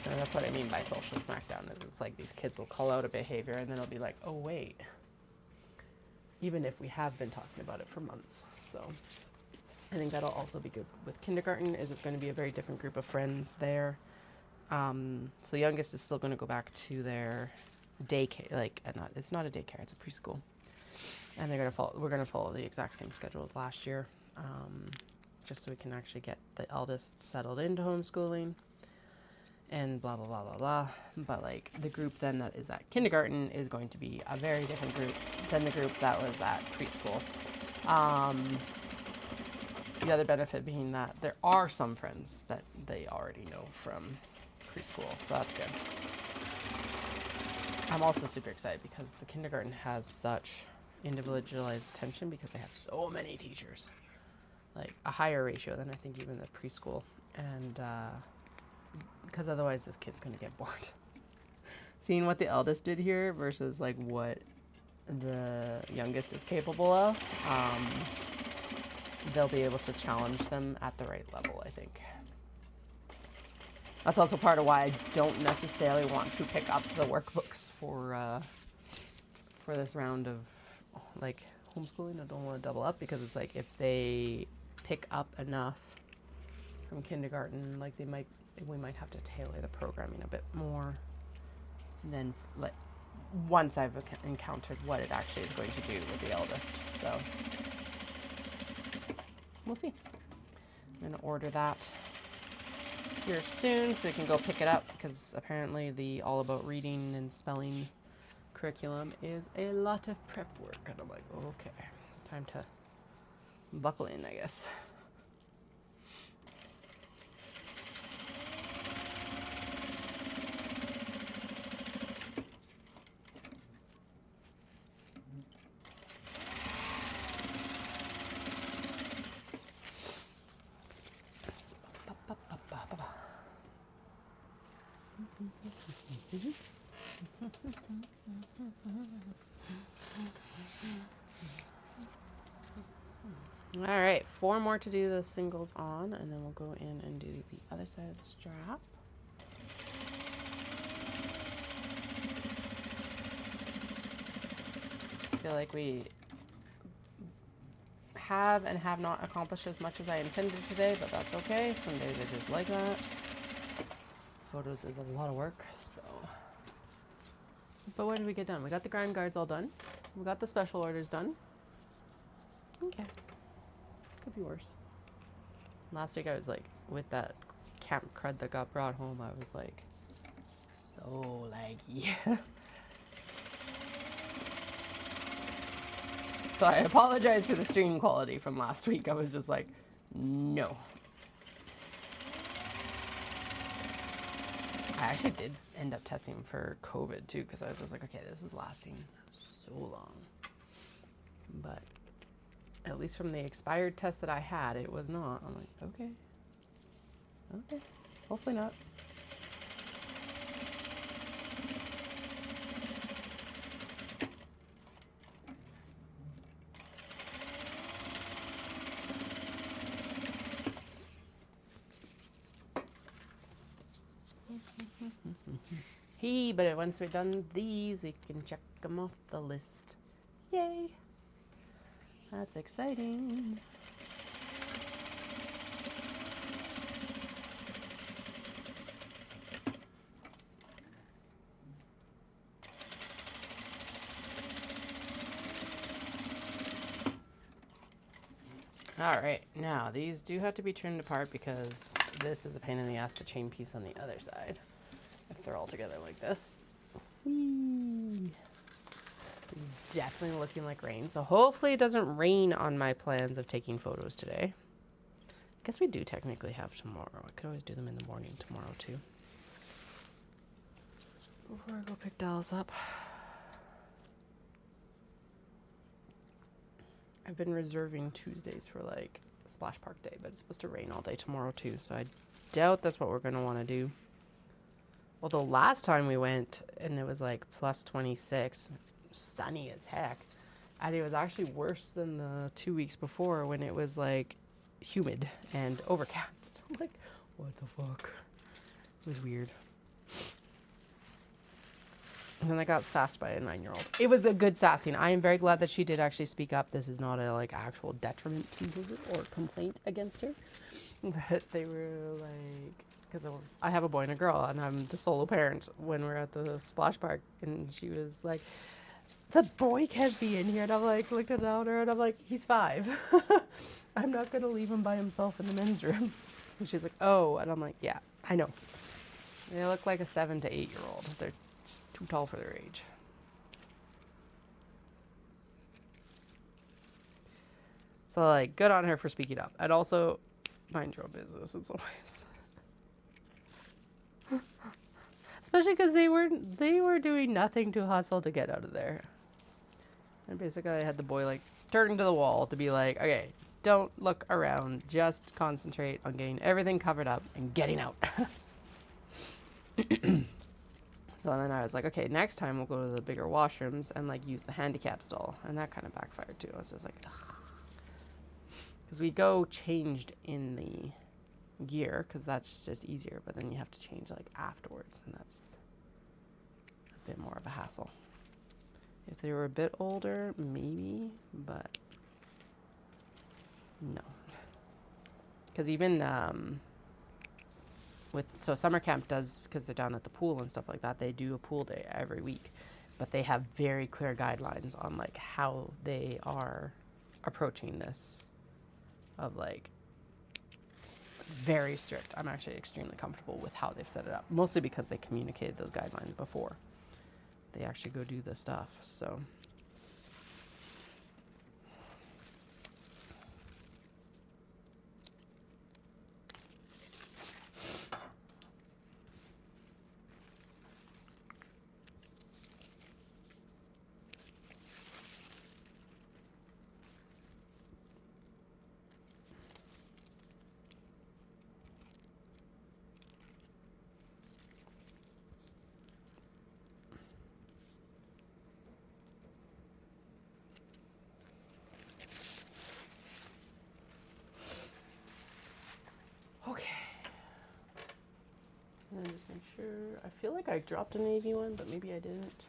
And that's what I mean by social smackdown, is it's like these kids will call out a behavior and then it'll be like, oh wait, even if we have been talking about it for months. So I think that'll also be good with kindergarten, is it's going to be a very different group of friends there. So the youngest is still going to go back to their daycare, like it's not a daycare, it's a preschool, and they're going to follow. We're going to follow the exact same schedule as last year, just so we can actually get the eldest settled into homeschooling, and blah blah blah blah blah. But like the group then that is at kindergarten is going to be a very different group than the group that was at preschool. The other benefit being that there are some friends that they already know from preschool, so that's good. I'm also super excited because the kindergarten has such individualized attention because they have so many teachers, like a higher ratio than I think even the preschool, and because otherwise this kid's going to get bored. Seeing what the eldest did here versus like what the youngest is capable of, they'll be able to challenge them at the right level, I think. That's also part of why I don't necessarily want to pick up the workbooks for this round of like homeschooling. I don't want to double up, because it's like if they pick up enough from kindergarten, like we might have to tailor the programming a bit more than like once I've encountered what it actually is going to do with the eldest. So we'll see. I'm gonna order that here soon so we can go pick it up, because apparently the all about reading and spelling curriculum is a lot of prep work, and I'm like, okay, time to buckle in, I guess. All right, 4 more to do the singles on, and then we'll go in and do the other side of the strap. I feel like we have and have not accomplished as much as I intended today, but that's okay. Some days are just like that. Photos is a lot of work, so. But what did we get done? We got the grime guards all done. We got the special orders done. Okay. Could be worse. Last week I was like, with that camp crud that got brought home, I was like, so laggy. So I apologize for the stream quality from last week. I was just like, no. I actually did end up testing for COVID too, because I was just like, okay, this is lasting so long. But at least from the expired test that I had, it was not. I'm like, okay. Okay. Hopefully not. But once we're done these, we can check them off the list. Yay! That's exciting. All right, now these do have to be trimmed apart because this is a pain in the ass to chain piece on the other side if they're all together like this. Whee! It's definitely looking like rain, so hopefully it doesn't rain on my plans of taking photos today. I guess we do technically have tomorrow. I could always do them in the morning tomorrow too. Before I go pick Dallas up. I've been reserving Tuesdays for like Splash Park Day, but it's supposed to rain all day tomorrow too, so I doubt that's what we're going to want to do. Although last time we went and it was like plus 26, sunny as heck, and it was actually worse than the 2 weeks before when it was like humid and overcast. I'm like, what the fuck? It was weird. And then I got sassed by a 9-year-old. It was a good sassing. I am very glad that she did actually speak up. This is not a like actual detriment to her or complaint against her. But they were like, because I have a boy and a girl, and I'm the solo parent when we're at the splash park, and she was like, the boy can't be in here. And I'm like, looked at her, and I'm like, he's 5. I'm not going to leave him by himself in the men's room. And she's like, oh. And I'm like, yeah, I know. They look like a 7 to 8-year-old. They're just too tall for their age. So, like, good on her for speaking up. And also, mind your own business in some ways. Especially because they were doing nothing to hustle to get out of there. And basically I had the boy like turn to the wall to be like, okay, don't look around, just concentrate on getting everything covered up and getting out. So then I was like, okay, next time we'll go to the bigger washrooms and like use the handicap stall. And that kind of backfired too. I was just like, ugh. Because we go changed in the gear because that's just easier, but then you have to change like afterwards, and that's a bit more of a hassle. If they were a bit older, maybe, but no. Because even so summer camp does, because they're down at the pool and stuff like that, they do a pool day every week, but they have very clear guidelines on like how they are approaching this, of like very strict. I'm actually extremely comfortable with how they've set it up, mostly because they communicated those guidelines before they actually go do the stuff. So and just make sure. I feel like I dropped a navy one, but maybe I didn't.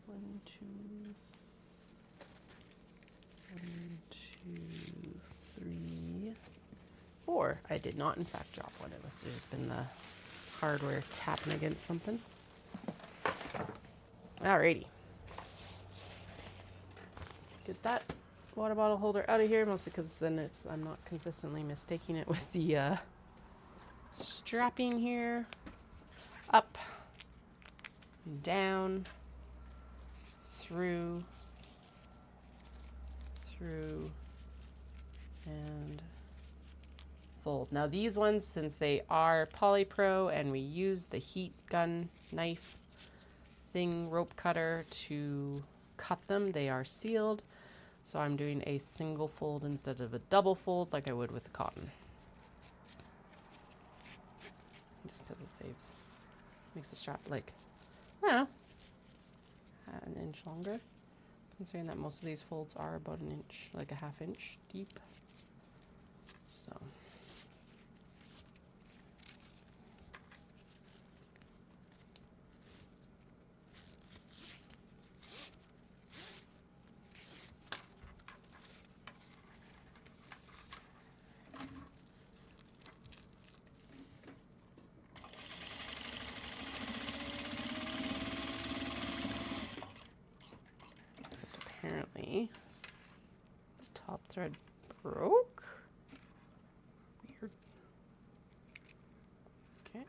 1, 2, 3, 4. I did not, in fact, drop one. It must have just been the hardware tapping against something. Alrighty. Get that water bottle holder out of here, mostly because then I'm not consistently mistaking it with the strapping here. Up, down, through, and fold. Now these ones, since they are polypro and we use the heat gun knife thing rope cutter to cut them, they are sealed. So I'm doing a single fold instead of a double fold like I would with the cotton. Just because it makes the strap like, I don't know, an inch longer. Considering that most of these folds are about an inch, like a half inch deep. So. Apparently, the top thread broke. Weird. Okay.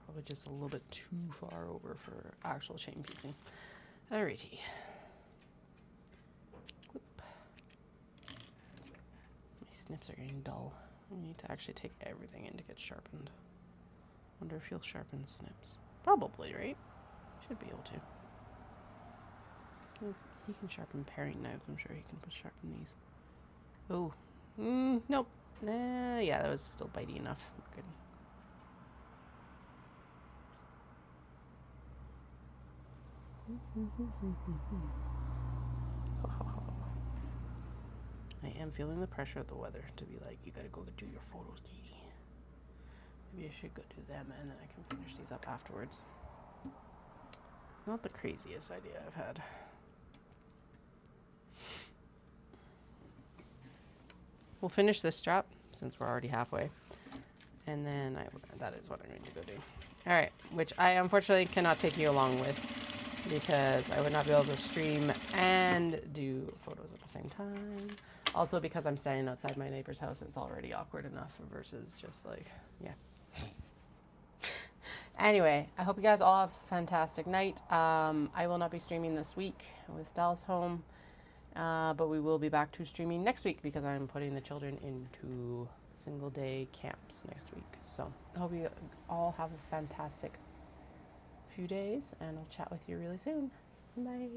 Probably just a little bit too far over for actual chain piecing. Alrighty. Clip. My snips are getting dull. I need to actually take everything in to get sharpened. Wonder if he'll sharpen snips. Probably, right? Should be able to. He can sharpen paring knives. I'm sure he can sharpen these. Oh. Nope. Yeah, that was still bitey enough. Good. I am feeling the pressure of the weather to be like, you gotta go do your photos, Katie. Maybe I should go do them and then I can finish these up afterwards. Not the craziest idea I've had. We'll finish this strap since we're already halfway. And then that is what I'm going to go do. All right, which I unfortunately cannot take you along with because I would not be able to stream and do photos at the same time. Also because I'm standing outside my neighbor's house and it's already awkward enough versus just like, yeah. Anyway, I hope you guys all have a fantastic night. I will not be streaming this week with Dallas home, but we will be back to streaming next week because I'm putting the children into single day camps next week. So I hope you all have a fantastic few days and I'll chat with you really soon. Bye.